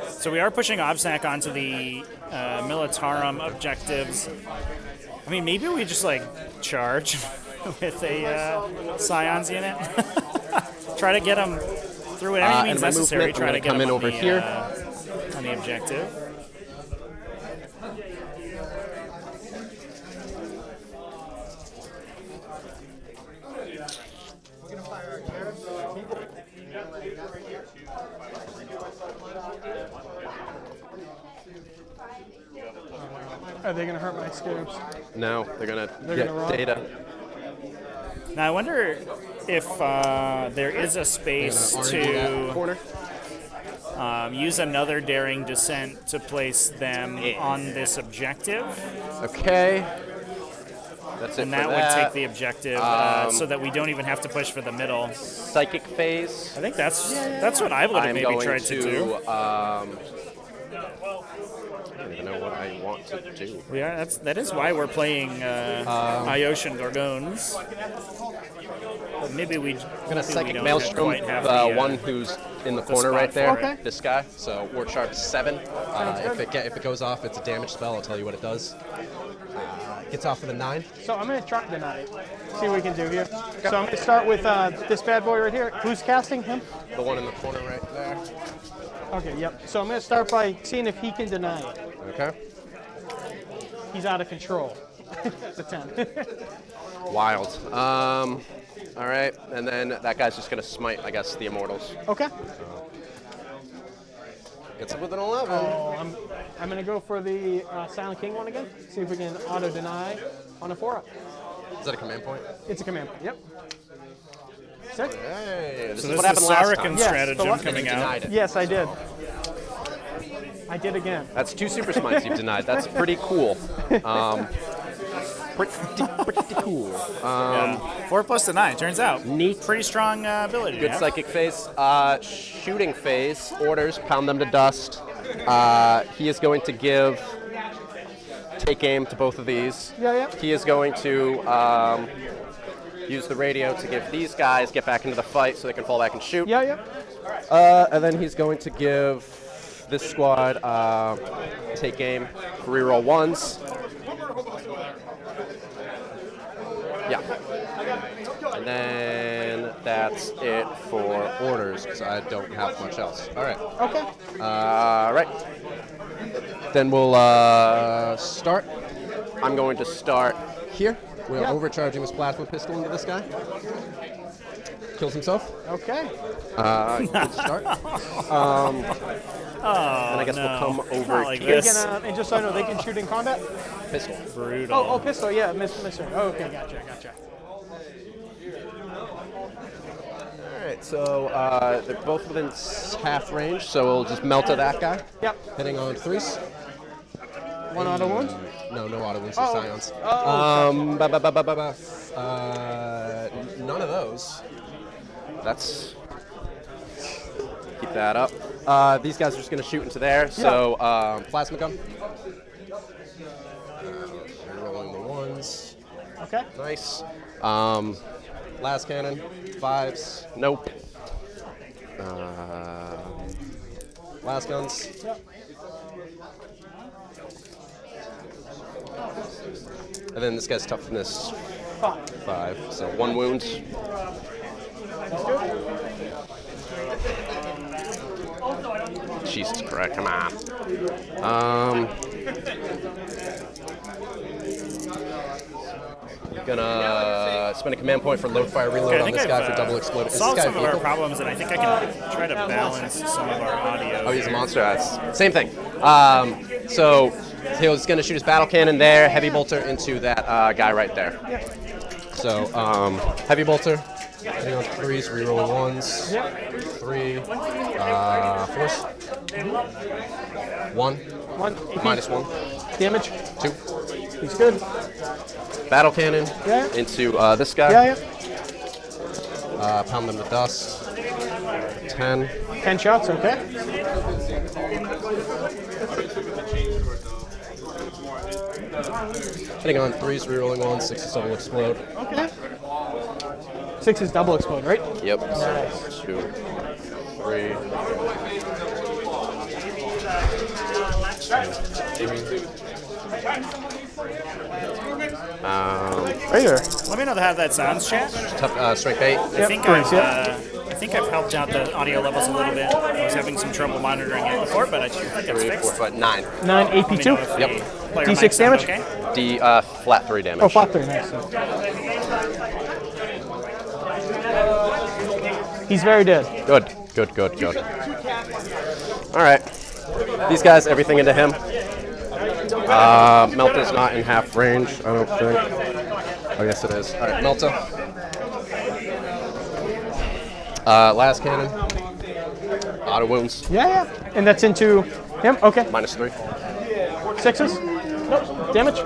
So we are pushing OBSAC onto the Militarum objectives. I mean, maybe we just like charge with a Scions unit. Try to get them through whatever means necessary. Try to get them over here on the objective. Are they going to hurt my scarabs? No, they're gonna get data. Now I wonder if there is a space to use another Daring Descent to place them on this objective. Okay. That's it. And that would take the objective so that we don't even have to push for the middle. Psychic phase. I think that's what I would have maybe tried to do. I don't even know what I want to do. Yeah, that is why we're playing Ioshan Gorgons. Maybe we. I'm gonna maybe we psychic don't maelstrom quite have the the, one who's in the the corner spot right there. for it. Okay. This guy. So War Sharp 7. If it goes off, it's a damage spell. I'll tell you what it does. Gets off with a 9. So I'm going to try tonight. See what we can do here. So I'm going to start with this bad boy right here. Who's casting him? The one in the corner right there. Okay, yep. So I'm going to start by seeing if he can deny it. Okay. He's out of control. It's a 10. Wild. All right, and then that guy's just gonna smite, I guess, the Immortals. Okay. Gets up with an 11. Oh, I'm going to go for the Silent King one again. See if we can auto-deny on a 4-up. Is that a command point? It's a command point, yep. 6? Hey, this So is this what is happened the last time. Saracen Yes, stratagem the coming You out. denied it. Yes, I did. I did again. That's 2 super smites you've denied. That's pretty cool. Pretty cool. Yeah. 4 plus to 9. Turns out Neat. pretty strong ability. Good yeah? psychic phase. Shooting phase. Orders, pound them to dust. He is going to give take aim to both of these. Yeah. He is going to use the radio to give these guys get back into the fight so they can fall back and shoot. Yeah. And then he's going to give this squad take aim for reroll 1s. Yeah. And then that's it for orders, because I don't have much else. All right. Okay. Right. Then we'll start. I'm going to start here. We're overcharging this plasma pistol into this guy. Kills himself. Okay. Good start. And I guess we'll come over like here. They can, and just so I know, they can shoot in combat? Pistol. Brutal. Oh, pistol, yeah, mister. Oh, okay, gotcha. All right, so they're both within half range, so we'll just melt to that guy. Yep. Hitting on 3s. 1 auto wound? No auto wounds, Oh. just scions. None of those. That's... Keep that up. These guys are just going to shoot into there, so plasma gun. Rolling the 1s. Okay. Nice. Last cannon. 5s. Nope. Last guns. Yep. And then this guy's toughness 5. 5. So 1 wound. Jesus Christ, come on. Gonna spend a command point for load fire reload on this guy for double explode. Is this solved guy some of our vehicle? problems, and I think I can try to balance some of our audio. Oh, he's a monster. That's same thing. So he's going to shoot his battle cannon there, heavy bolter into that guy right there. So heavy bolter, hitting on 3s, rerolling 1s, 3, 4s, 1, minus 1, Damage? 2. He's good. Battle cannon Yeah. into this guy. Yeah. Pound them to dust. 10. 10 shots, okay. Hitting on 3s, rerolling 1s, 6 double explode. Okay. 6 is double explode, right? Yep. Nice. 2, 3. Right here. Let me know how that sounds, chat. Tough, strength 8. I think I've helped out the audio levels a little bit. I was having some trouble monitoring it before, but I think it's 3, 4, fixed. 5, 9. 9 Let me know AP2. if Yep. the player D6 mic sound damage? Okay? D flat 3 damage. Oh, flat 3, nice. He's very dead. Good. All right. These guys, everything into him. Melta's not in half range, I don't think. Oh, yes, it is. All right, Melta. Last cannon. Auto wounds. Yeah. And that's into him? Okay. Minus 3. 6s? Nope. Damage?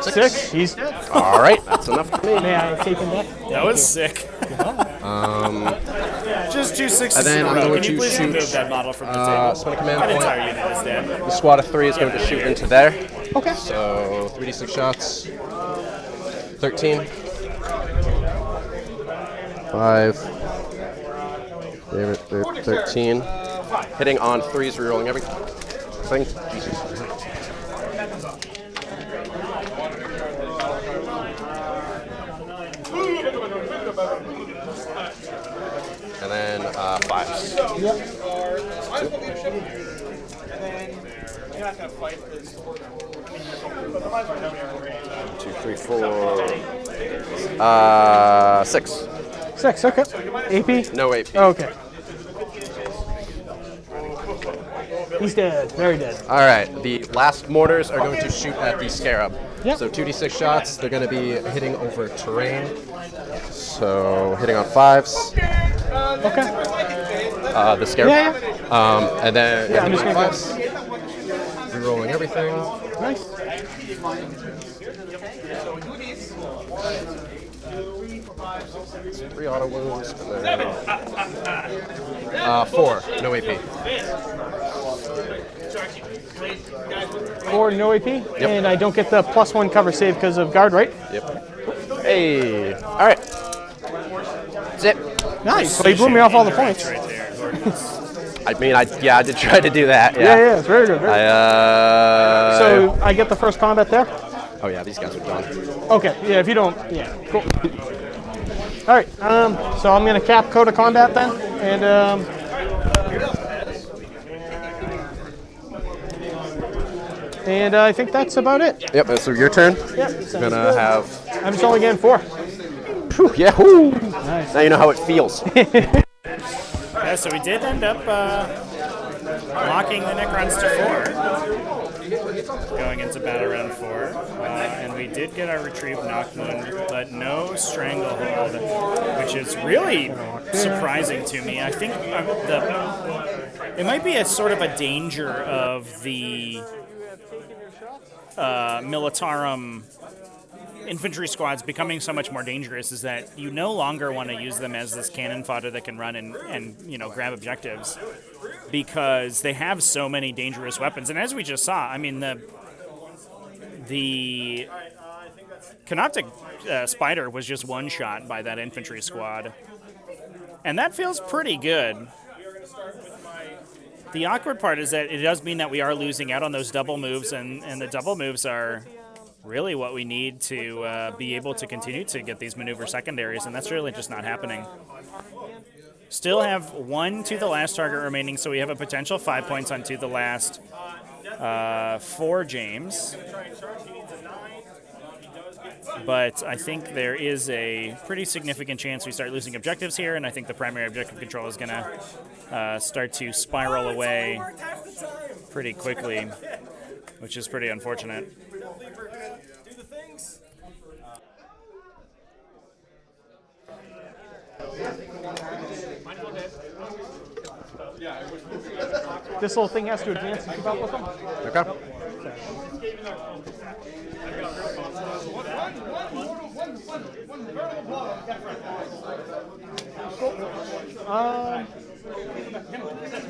6. He's dead. All right, that's enough for me. May I take him back? That was sick. Just 2 6s And then in a I'm row. going Can you to please shoot, remove that model from the table? spend a command That point. entire unit is dead. The squad of 3 is going to shoot into there. Okay. So 3d6 shots. 13. 5. 13. Hitting on 3s, rerolling everything. Jesus. And then 5s. Yep. 2, 3, 4. 6. 6, okay. AP? No AP. Okay. He's dead. Very dead. All right. The last mortars are going to shoot at the Scarab. Yep. So 2d6 shots. They're going to be hitting over terrain. So hitting on 5s. Okay. The Scarab. Yeah. And then Yeah, I'm just hitting gonna on 5s. Rerolling everything. Nice. 3 auto wounds. And then 4. No AP. 4, no AP. Yep. And I don't get the +1 cover save because of guard, right? Yep. Hey. All right. Zip. Nice. So he blew me off all the points. Right there. I mean, I did try to do that. Yeah, it's very good. Very good. So I get the first combat there? Oh yeah, these guys are done. Okay, yeah, if you don't, yeah, cool. All right, so I'm going to cap code of combat then, and I think that's about it. Yep, so your turn. Yep, You're gonna have. I'm just only getting 4. Whew, yeah, whoo. Nice. Now you know how it feels. Yeah, so we did end up locking the Necrons to 4, going into battle round 4, and we did get our retrieve Knockmoon, but no Stranglehold, which is really surprising to me. I think it might be a sort of a danger of the Militarum infantry squads becoming so much more dangerous is that you no longer want to use them as this cannon fodder that can run and grab objectives, because they have so many dangerous weapons. And as we just saw, I mean, the Canoptic Spider was just one shot by that infantry squad, and that feels pretty good. The awkward part is that it does mean that we are losing out on those double moves, and the double moves are really what we need to be able to continue to get these maneuver secondaries, and that's really just not happening. Still have 1 to the last target remaining, so we have a potential 5 points on to the last for James. But I think there is a pretty significant chance we start losing objectives here, and I think the primary objective control is going to start to spiral away pretty quickly, which is pretty unfortunate. This little thing has to advance and keep up with them? Okay.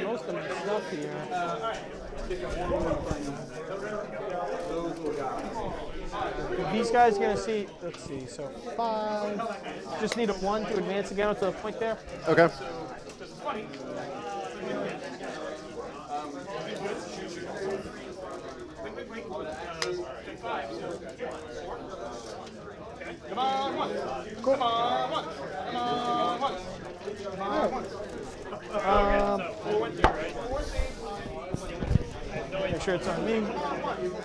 Most of my stuff here. These guys are going to see, let's see, so 5. Just need a 1 to advance again to the point there. Okay. Come on, one. Come on, one. Come on, one. Make sure it's on me.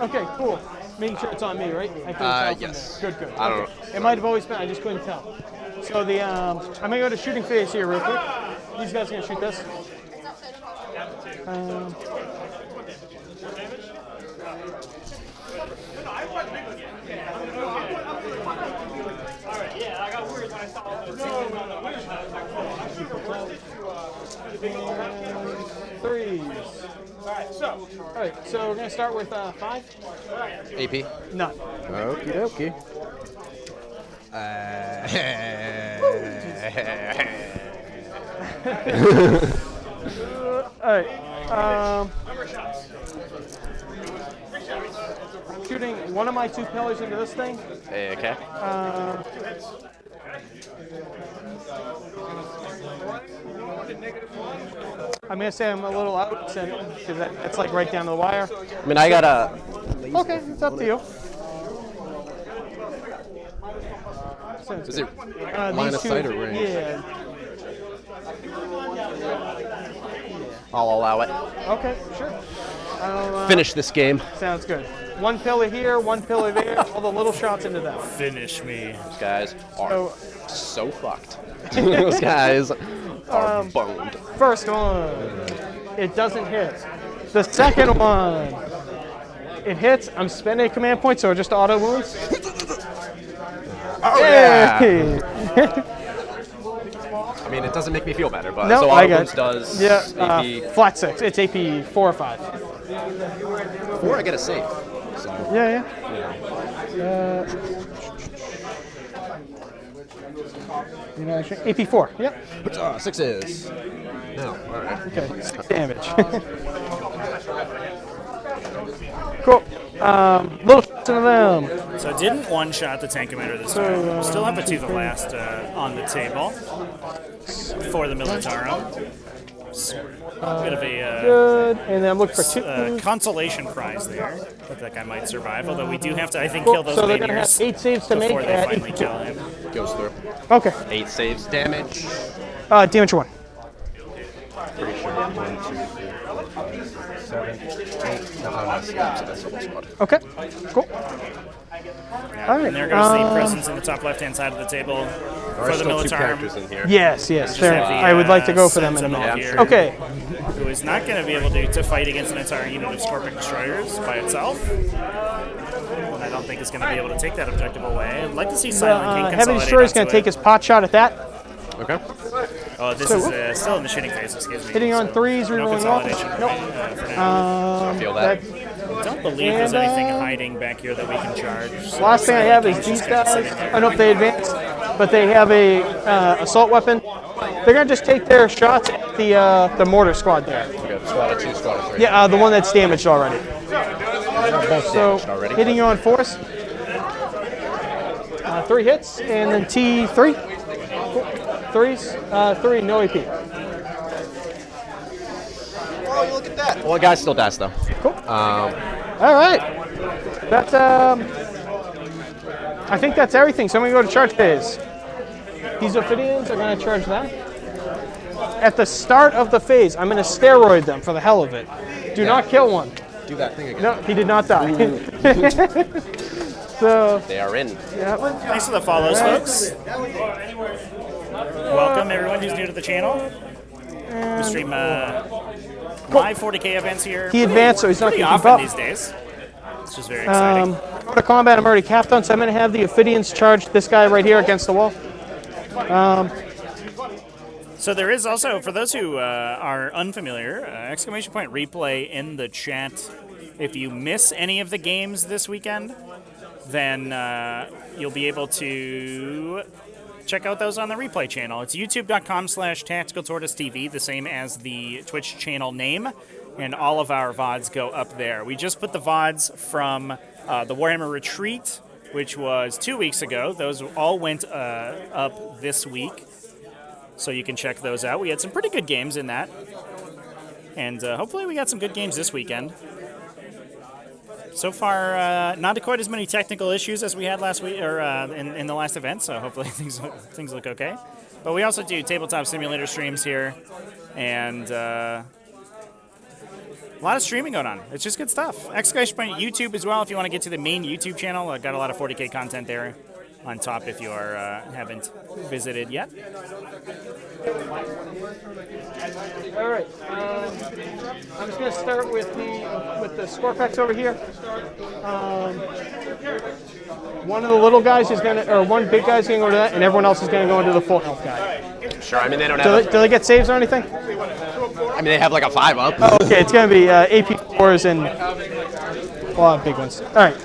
Okay, cool. Making sure it's on me, right? I couldn't tell from yes. there. Good. I don't know. It might have always been, I just couldn't tell. So the, I'm gonna go to shooting phase here real quick. These guys are gonna shoot this. Yeah, I got worried when I saw the Threes. so. All right, so we're gonna start with 5. AP. None. Okie dokie. All right. Shooting one of my 2 pillars into this thing. Okay. I'm gonna say I'm a little out, because that's like right down to the wire. I mean, I got a. Okay, it's up to you. Is it line These of two, sight or range? Yeah. I'll allow it. Okay, sure. Finish this game. Sounds good. One pillar here, one pillar there, all the little shots into that one. Finish me. Those guys are so fucked. Those guys are boned. First one, it doesn't hit. The second one, it hits. I'm spending a command point, so it just auto wounds. Oh yeah! Hey. I mean, it doesn't make me feel better, but No, so I auto got wounds it. does Yeah, AP. flat 6. It's AP 4 or 5. 4, I get a save. So, Yeah. AP 4. Yep. 6s. No, all right. Okay. 6 damage. Cool. Little shots into them. So didn't one-shot the tank commander this time. Still have a Tooth of Last on the table for the Militarum. Bit of a Good. And then look for 2. consolation prize there. That that guy might survive, although we do have to, I think, kill those So they're going to have Rainiers 8 saves to make before they at finally kill him. Goes through. Okay. 8 saves, damage. Damage 1. Pretty sure. 1, 2, 3, 4, 5, 6, 7, 8. No, that's the whole squad. Okay. Cool. Yeah, All right. and there goes the presence in the top left-hand side of the table There are for the still 2 Militarum. characters in here. Yes. Just There. have the, I would like to go for them in a Sentinel minute. here, Okay. who is not going to be able to fight against an entire unit of Scorpion Destroyers by itself. And I don't think it's going to be able to take that objective away. I'd like to see Silent King Heavy consolidate Destroyer is going onto to take it. his pot shot at that. Okay. Oh, this So- is still in the shooting phase, excuse me. Hitting on so 3s, no rerolling consolidation off. Nope. for now. I feel that. I don't believe there's anything hiding back here that we can charge. So Last thing I Silent have is King's these just kinda guys. sitting there. I don't know if they advance, but they have a assault weapon. They're going to just take their shots at the mortar squad there. We got squad of 2, squad of 3. Yeah, the one that's damaged already. Both So damaged already. hitting you on force. 3 hits, and then T3. Cool. 3s, 3, no AP. Oh, you look at that. Well, the guy still dies, though. Cool. All right. That's I think that's everything. So I'm gonna go to charge phase. These Ophidians are gonna charge that. At the start of the phase, I'm gonna steroid them for the hell of it. Do not kill one. Do that thing again. No, he did not die. So They are in. yeah. Thanks for the follows, folks. Welcome, everyone who's new to the channel. We stream live 40k events here. He advanced, so he's not pretty gonna keep often up. these days. It's just very exciting. Go to combat. I'm already capped on, so I'm gonna have the Ophidians charge this guy right here against the wall. So there is also, for those who are unfamiliar, exclamation point replay in the chat. If you miss any of the games this weekend, then you'll be able to check out those on the replay channel. It's youtube.com/tacticaltortoisetv, the same as the Twitch channel name, and all of our VODs go up there. We just put the VODs from the Warhammer Retreat, which was 2 weeks ago. Those all went up this week, so you can check those out. We had some pretty good games in that, and hopefully we got some good games this weekend. So far, not quite as many technical issues as we had last week or in the last event. So hopefully things look okay. But we also do tabletop simulator streams here, and a lot of streaming going on. It's just good stuff. Exclamation point YouTube as well if you want to get to the main YouTube channel. I've got a lot of 40k content there on top if you haven't visited yet. All right. I'm just gonna start with the Scorpex over here. One of the little guys is gonna, or one big guy's gonna go to that, and everyone else is gonna go into the full health guy. Sure, I mean, they don't Do have. they, do they get saves or anything? I mean, they have like a 5 up. Oh, okay, it's gonna be AP4s and a lot of big ones. All right.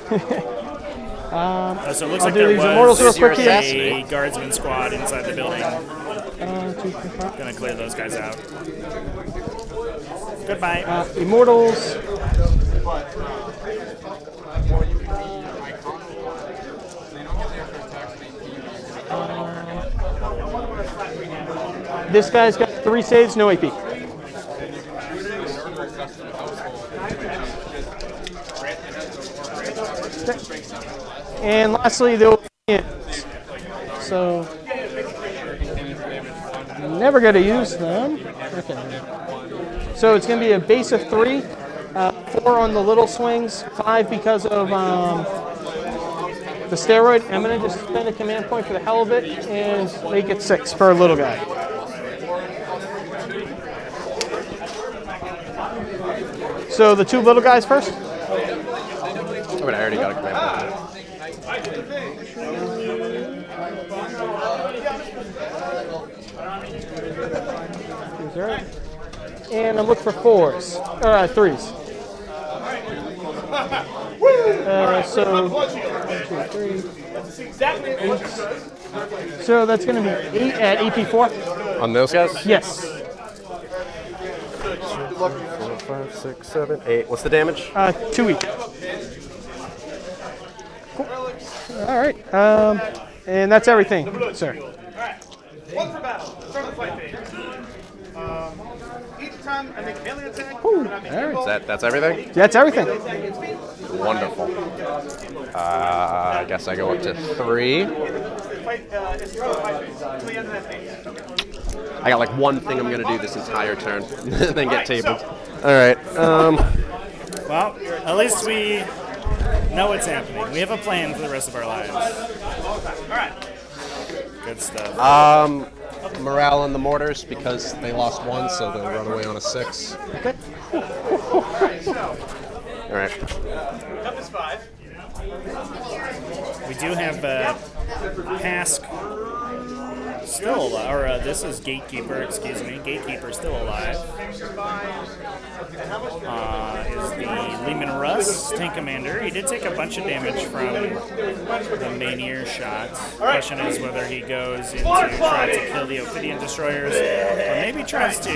So it looks I'll like do there these immortals real was quick here. a guardsman squad inside the building. 2, 3, 4. Gonna clear those guys out. Goodbye. Immortals. This guy's got 3 saves, no AP. And lastly, the Opinions. So, never going to use them. Okay. So it's going to be a base of 3, 4 on the little swings, 5 because of the steroid. I'm going to just spend a command point for the hell of it and make it 6 for a little guy. So the 2 little guys first? Oh, but I already got a command point. And I'm looking for 4s, or 3s. So 1, 2, 3. 8. So that's going to be 8 at AP4. On those guys? Yes. 4, 5, 6, 7, 8. What's the damage? 2 each. Cool. All right. And that's everything, sir. One for battle. Start the fight phase. Each time I make a melee attack, That's everything? That's everything. Wonderful. I guess I go up to 3. fight is through the fight phase to the end of that phase. I got like one thing I'm going to do this entire turn, then get tabled. All right. Well, at least we know what's happening. We have a plan for the rest of our lives. Good stuff. Morale on the mortars because they lost 1, so they'll run away on a 6. Okay. All right. Up is 5. We do have Pask still alive, or this is Gatekeeper, excuse me. Gatekeeper still alive. Is the Lehman Russ tank commander. He did take a bunch of damage from the Manier shot. Question is whether he goes into try to kill the Ophidian destroyers, or maybe tries to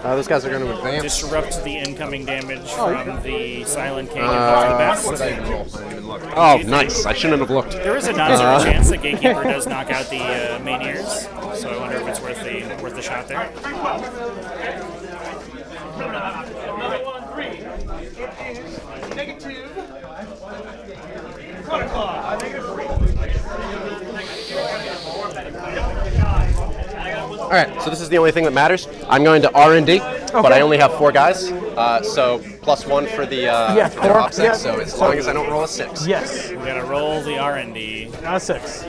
Those guys are going to advance. disrupt the incoming damage from the Silent King and hope for the best. What did I even roll? I didn't even look. Oh, nice. I shouldn't have looked. There is a non-zero chance that Gatekeeper does knock out the Maniers, so I wonder if it's worth the shot there. Negative. All right, so this is the only thing that matters. I'm going to R&D, but I only have 4 guys, so +1 for the opsec, so as long as I don't roll a 6. Yes. We gotta roll the R&D. 6.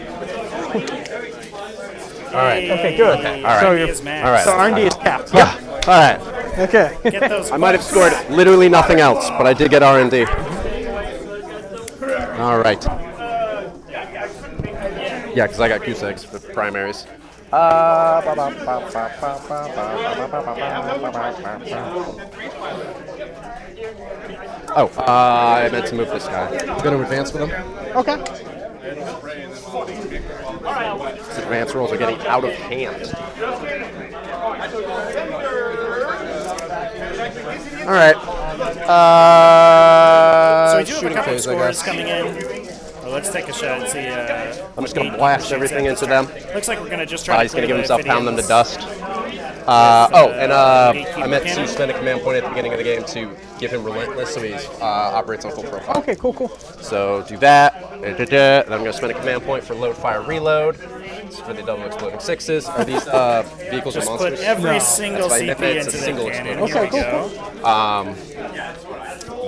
All right. Okay, good. Okay, all right. So, is max. All right. so R&D is capped. Yeah. All right. Okay. Get those I might have bucks. scored literally nothing else, but I did get R&D. All right. Yeah, because I got goose eggs for primaries. Oh, I meant to move this guy. I'm going to advance with him. Okay. These advance rolls are getting out of hand. All right. So we do have a shooting couple of phase, I scores guess. coming in. Well, let's take a shot and see. I'm just going to blast everything into them. Looks like we're going to just try to He's going to clear give the himself pound them to Ophidians. dust. I meant Gatekeeper to spend a command point at the beginning of the game to give him Relentless so he operates on full profile. Okay, cool. So do that. Then I'm going to spend a command point for load, fire, reload. It's for the double exploding 6s. Are these vehicles or Just monsters? put every single That's fine. CP It's a into single the cannon. exploding. Here we go.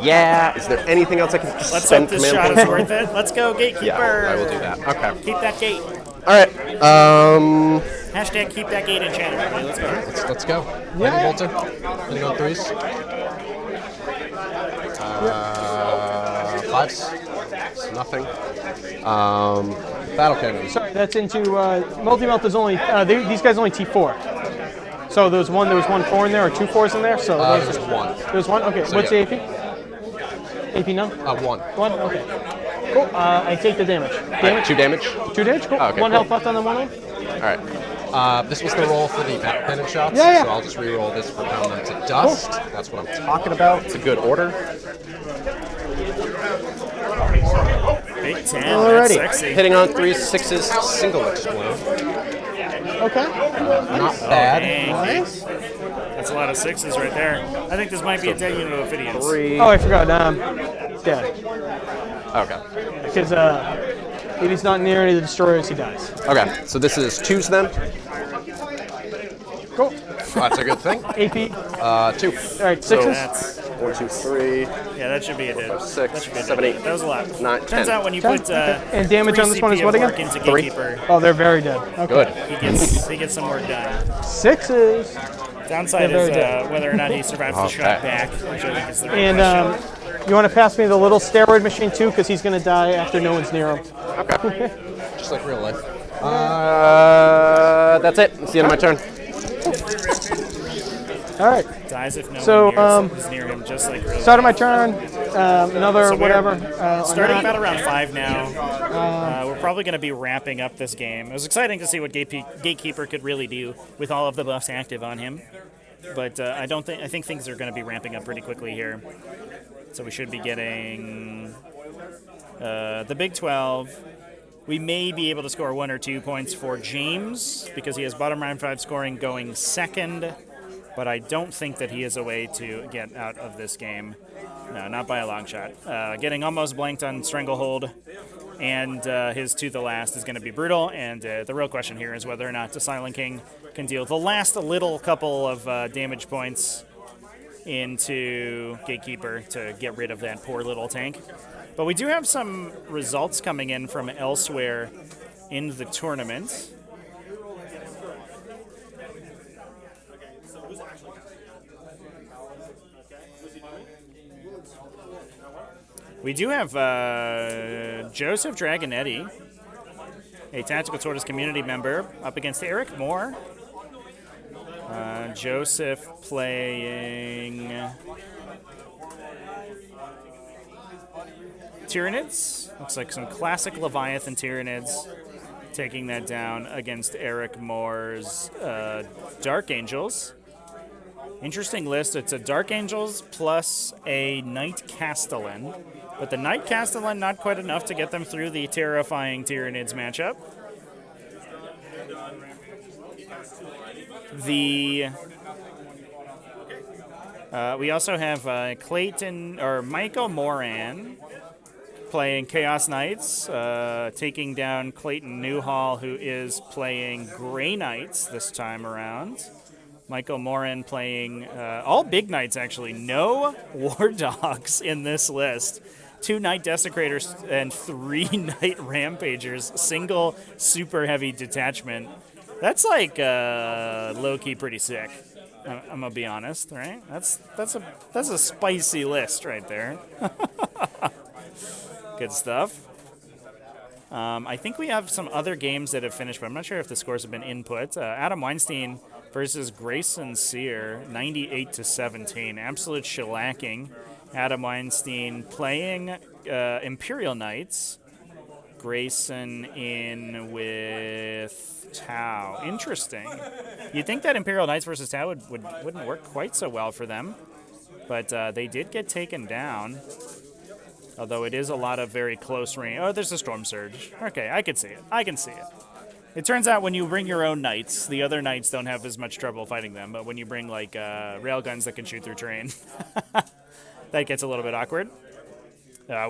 Yeah. Is there anything else I can just Let's spend hope this command shot points is for? worth it. Let's go, Gatekeeper. Yeah, I will do that. Okay. Keep that gate. All right. Hashtag keep that gate in chat, everybody. Let's go. Let's go. Lightning bolter. Gonna go 3s. 5s. It's nothing. Battle cannons. Sorry, that's into multi-melt is only these guys only T4. So there was one 4 in there or 2 4s in there. So those There's 1. there's one. Okay, So, what's yeah. the AP? AP none. 1. 1. Okay. Cool. I take the damage. Damage. 2 damage. 2 damage. Cool. Oh, okay, 1 cool. health left on the 1 of them. All right. This was the roll for the back pennant shots. Yeah. So I'll just re-roll this for pound them to dust. That's what I'm talking about. It's a good order. Big 10. Alrighty. That's sexy. Hitting on 3s, 6s, single explode. Okay. Not bad. Dang. That's a lot of 6s right there. I think this might be a dead unit of Ophidians. 3. Oh, I forgot. Dead. Okay. Because if he's not near any of the destroyers, he dies. Okay. So this is 2s then. Cool. That's a good thing. AP. 2. All right, 6s. That's 1, 2, 3. yeah, that should be a dead. 6, That should be a 7, dead. 8. That was a lot. 9, Turns 10. out when you 10? put Okay. And damage 3 on this one is CP what of again? work into 3. Gatekeeper, Oh, they're very dead. Okay. Good. he gets some work done. 6s. Downside They're is very dead. whether or not he survives the shot Okay. back, which I think is the right And question. you want to pass me the little steroid machine too, because he's going to die after no one's near him. Okay. Just like real life. That's it. It's the end of my turn. All right. Dies if no So, one is near him, just like really. Start of my turn. Another So we're whatever. Starting about around 5 now. We're probably going to be wrapping up this game. It was exciting to see what Gatekeeper could really do with all of the buffs active on him. But I think things are going to be ramping up pretty quickly here. So we should be getting the Big 12. We may be able to score 1 or 2 points for James because he has bottom round 5 scoring going second. But I don't think that he is a way to get out of this game. No, not by a long shot. Getting almost blanked on Stranglehold, and his To the Last is going to be brutal. And the real question here is whether or not the Silent King can deal the last little couple of damage points into Gatekeeper to get rid of that poor little tank. But we do have some results coming in from elsewhere in the tournament. We do have Joseph Dragonetti, a Tactical Tortoise community member, up against Eric Moore. Joseph playing Tyranids. Looks like some classic Leviathan Tyranids. Taking that down against Eric Moore's Dark Angels. Interesting list. It's a Dark Angels plus a Knight Castellan. But the Knight Castellan not quite enough to get them through the terrifying Tyranids matchup. We also have Michael Moran playing Chaos Knights, taking down Clayton Newhall, who is playing Grey Knights this time around. Michael Moran playing all big knights, actually. No War Dogs in this list. 2 Knight Desecrators and 3 Knight Rampagers. Single super heavy detachment. That's like low-key pretty sick. I'm gonna be honest, right? That's a spicy list right there. Good stuff. I think we have some other games that have finished, but I'm not sure if the scores have been input. Adam Weinstein versus Grayson Sear, 98-17. Absolute shellacking. Adam Weinstein playing Imperial Knights. Grayson in with Tau. Interesting. You'd think that Imperial Knights versus Tau wouldn't work quite so well for them, but they did get taken down. Although it is a lot of very close range. Oh, there's a Storm Surge. Okay, I can see it. I can see it. It turns out when you bring your own knights, the other knights don't have as much trouble fighting them. But when you bring like railguns that can shoot through terrain, that gets a little bit awkward.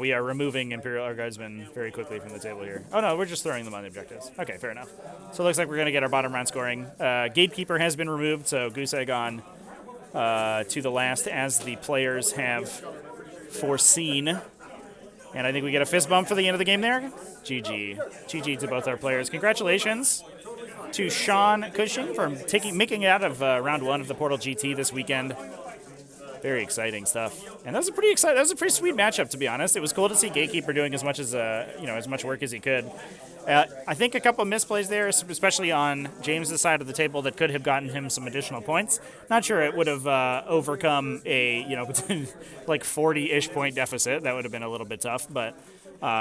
We are removing Imperial Guardsmen very quickly from the table here. Oh no, we're just throwing them on the objectives. Okay, fair enough. So it looks like we're going to get our bottom round scoring. Gatekeeper has been removed, so Goose Egg on To the Last as the players have foreseen. And I think we get a fist bump for the end of the game there. GG. GG to both our players. Congratulations to Sean Cushing for making it out of round 1 of the Portal GT this weekend. Very exciting stuff. And that was a pretty sweet matchup, to be honest. It was cool to see Gatekeeper doing as much as much work as he could. I think a couple of misplays there, especially on James's side of the table, that could have gotten him some additional points. Not sure it would have overcome a like 40-ish point deficit. That would have been a little bit tough, but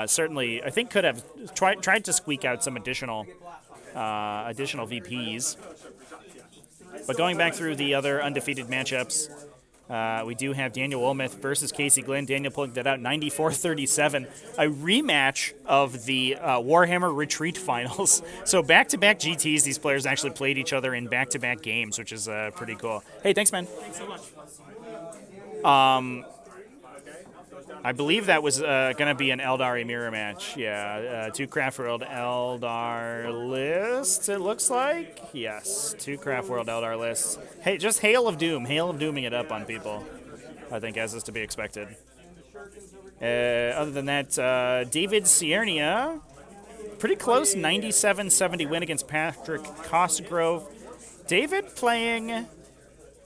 certainly I think could have tried to squeak out some additional VPs. But going back through the other undefeated matchups. We do have Daniel Wilmoth versus Casey Glenn. Daniel pulling that out 94-37. A rematch of the Warhammer Retreat Finals. So back-to-back GTs, these players actually played each other in back-to-back games, which is pretty cool. Hey, thanks, man. Thanks so much. I believe that was going to be an Eldar mirror match. Yeah, 2 Craft World Eldar lists, it looks like. Yes, 2 Craft World Eldar lists. Hey, just Hail of Dooming it up on people, I think, as is to be expected. Other than that, David Ciernia, pretty close, 97-70 win against Patrick Cosgrove. David playing,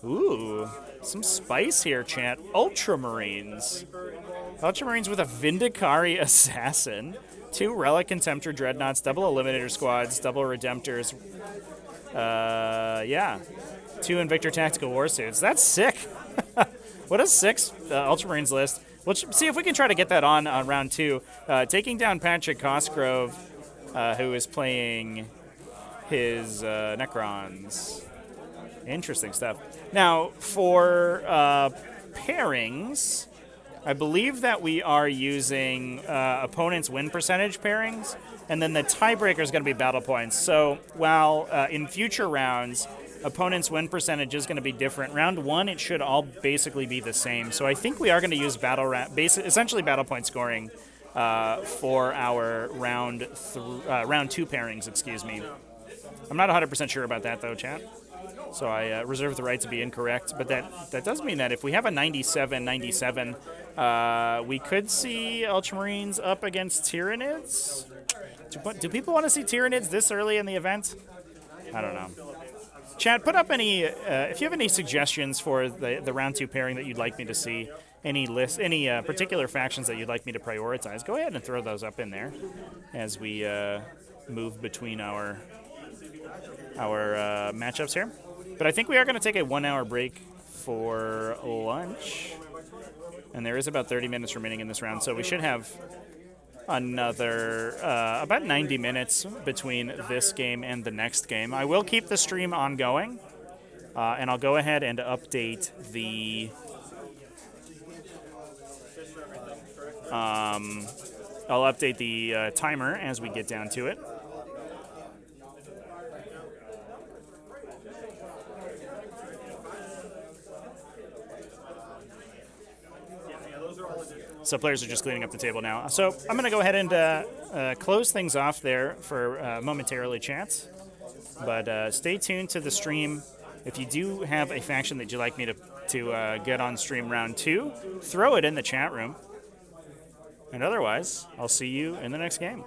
ooh, some spice here, chat. Ultramarines. Ultramarines with a Vindicari Assassin, 2 Relic Contemptor Dreadnoughts, double Eliminator Squads, double Redemptors. Yeah. 2 Invictor Tactical Warsuits. That's sick. What a 6 Ultramarines list. Let's see if we can try to get that on round 2. Taking down Patrick Cosgrove, who is playing his Necrons. Interesting stuff. Now, for pairings, I believe that we are using opponent's win percentage pairings, and then the tiebreaker is going to be battle points. So while in future rounds, opponent's win percentage is going to be different, round 1 it should all basically be the same. So I think we are going to use essentially battle point scoring for our round 2 pairings. Excuse me. I'm not 100% sure about that though, chat. So I reserve the right to be incorrect, but that does mean that if we have a 97-97, we could see Ultramarines up against Tyranids. Do people want to see Tyranids this early in the event? I don't know. Chat, put up any, if you have any suggestions for the round 2 pairing that you'd like me to see, any particular factions that you'd like me to prioritize, go ahead and throw those up in there as we move between our matchups here. But I think we are going to take a 1-hour break for lunch. And there is about 30 minutes remaining in this round, so we should have another about 90 minutes between this game and the next game. I will keep the stream ongoing, and I'll go ahead and update the timer as we get down to it. So players are just cleaning up the table now. So I'm going to go ahead and close things off there for momentarily, chats. But stay tuned to the stream. If you do have a faction that you'd like me to get on stream round 2, throw it in the chat room. And otherwise, I'll see you in the next game.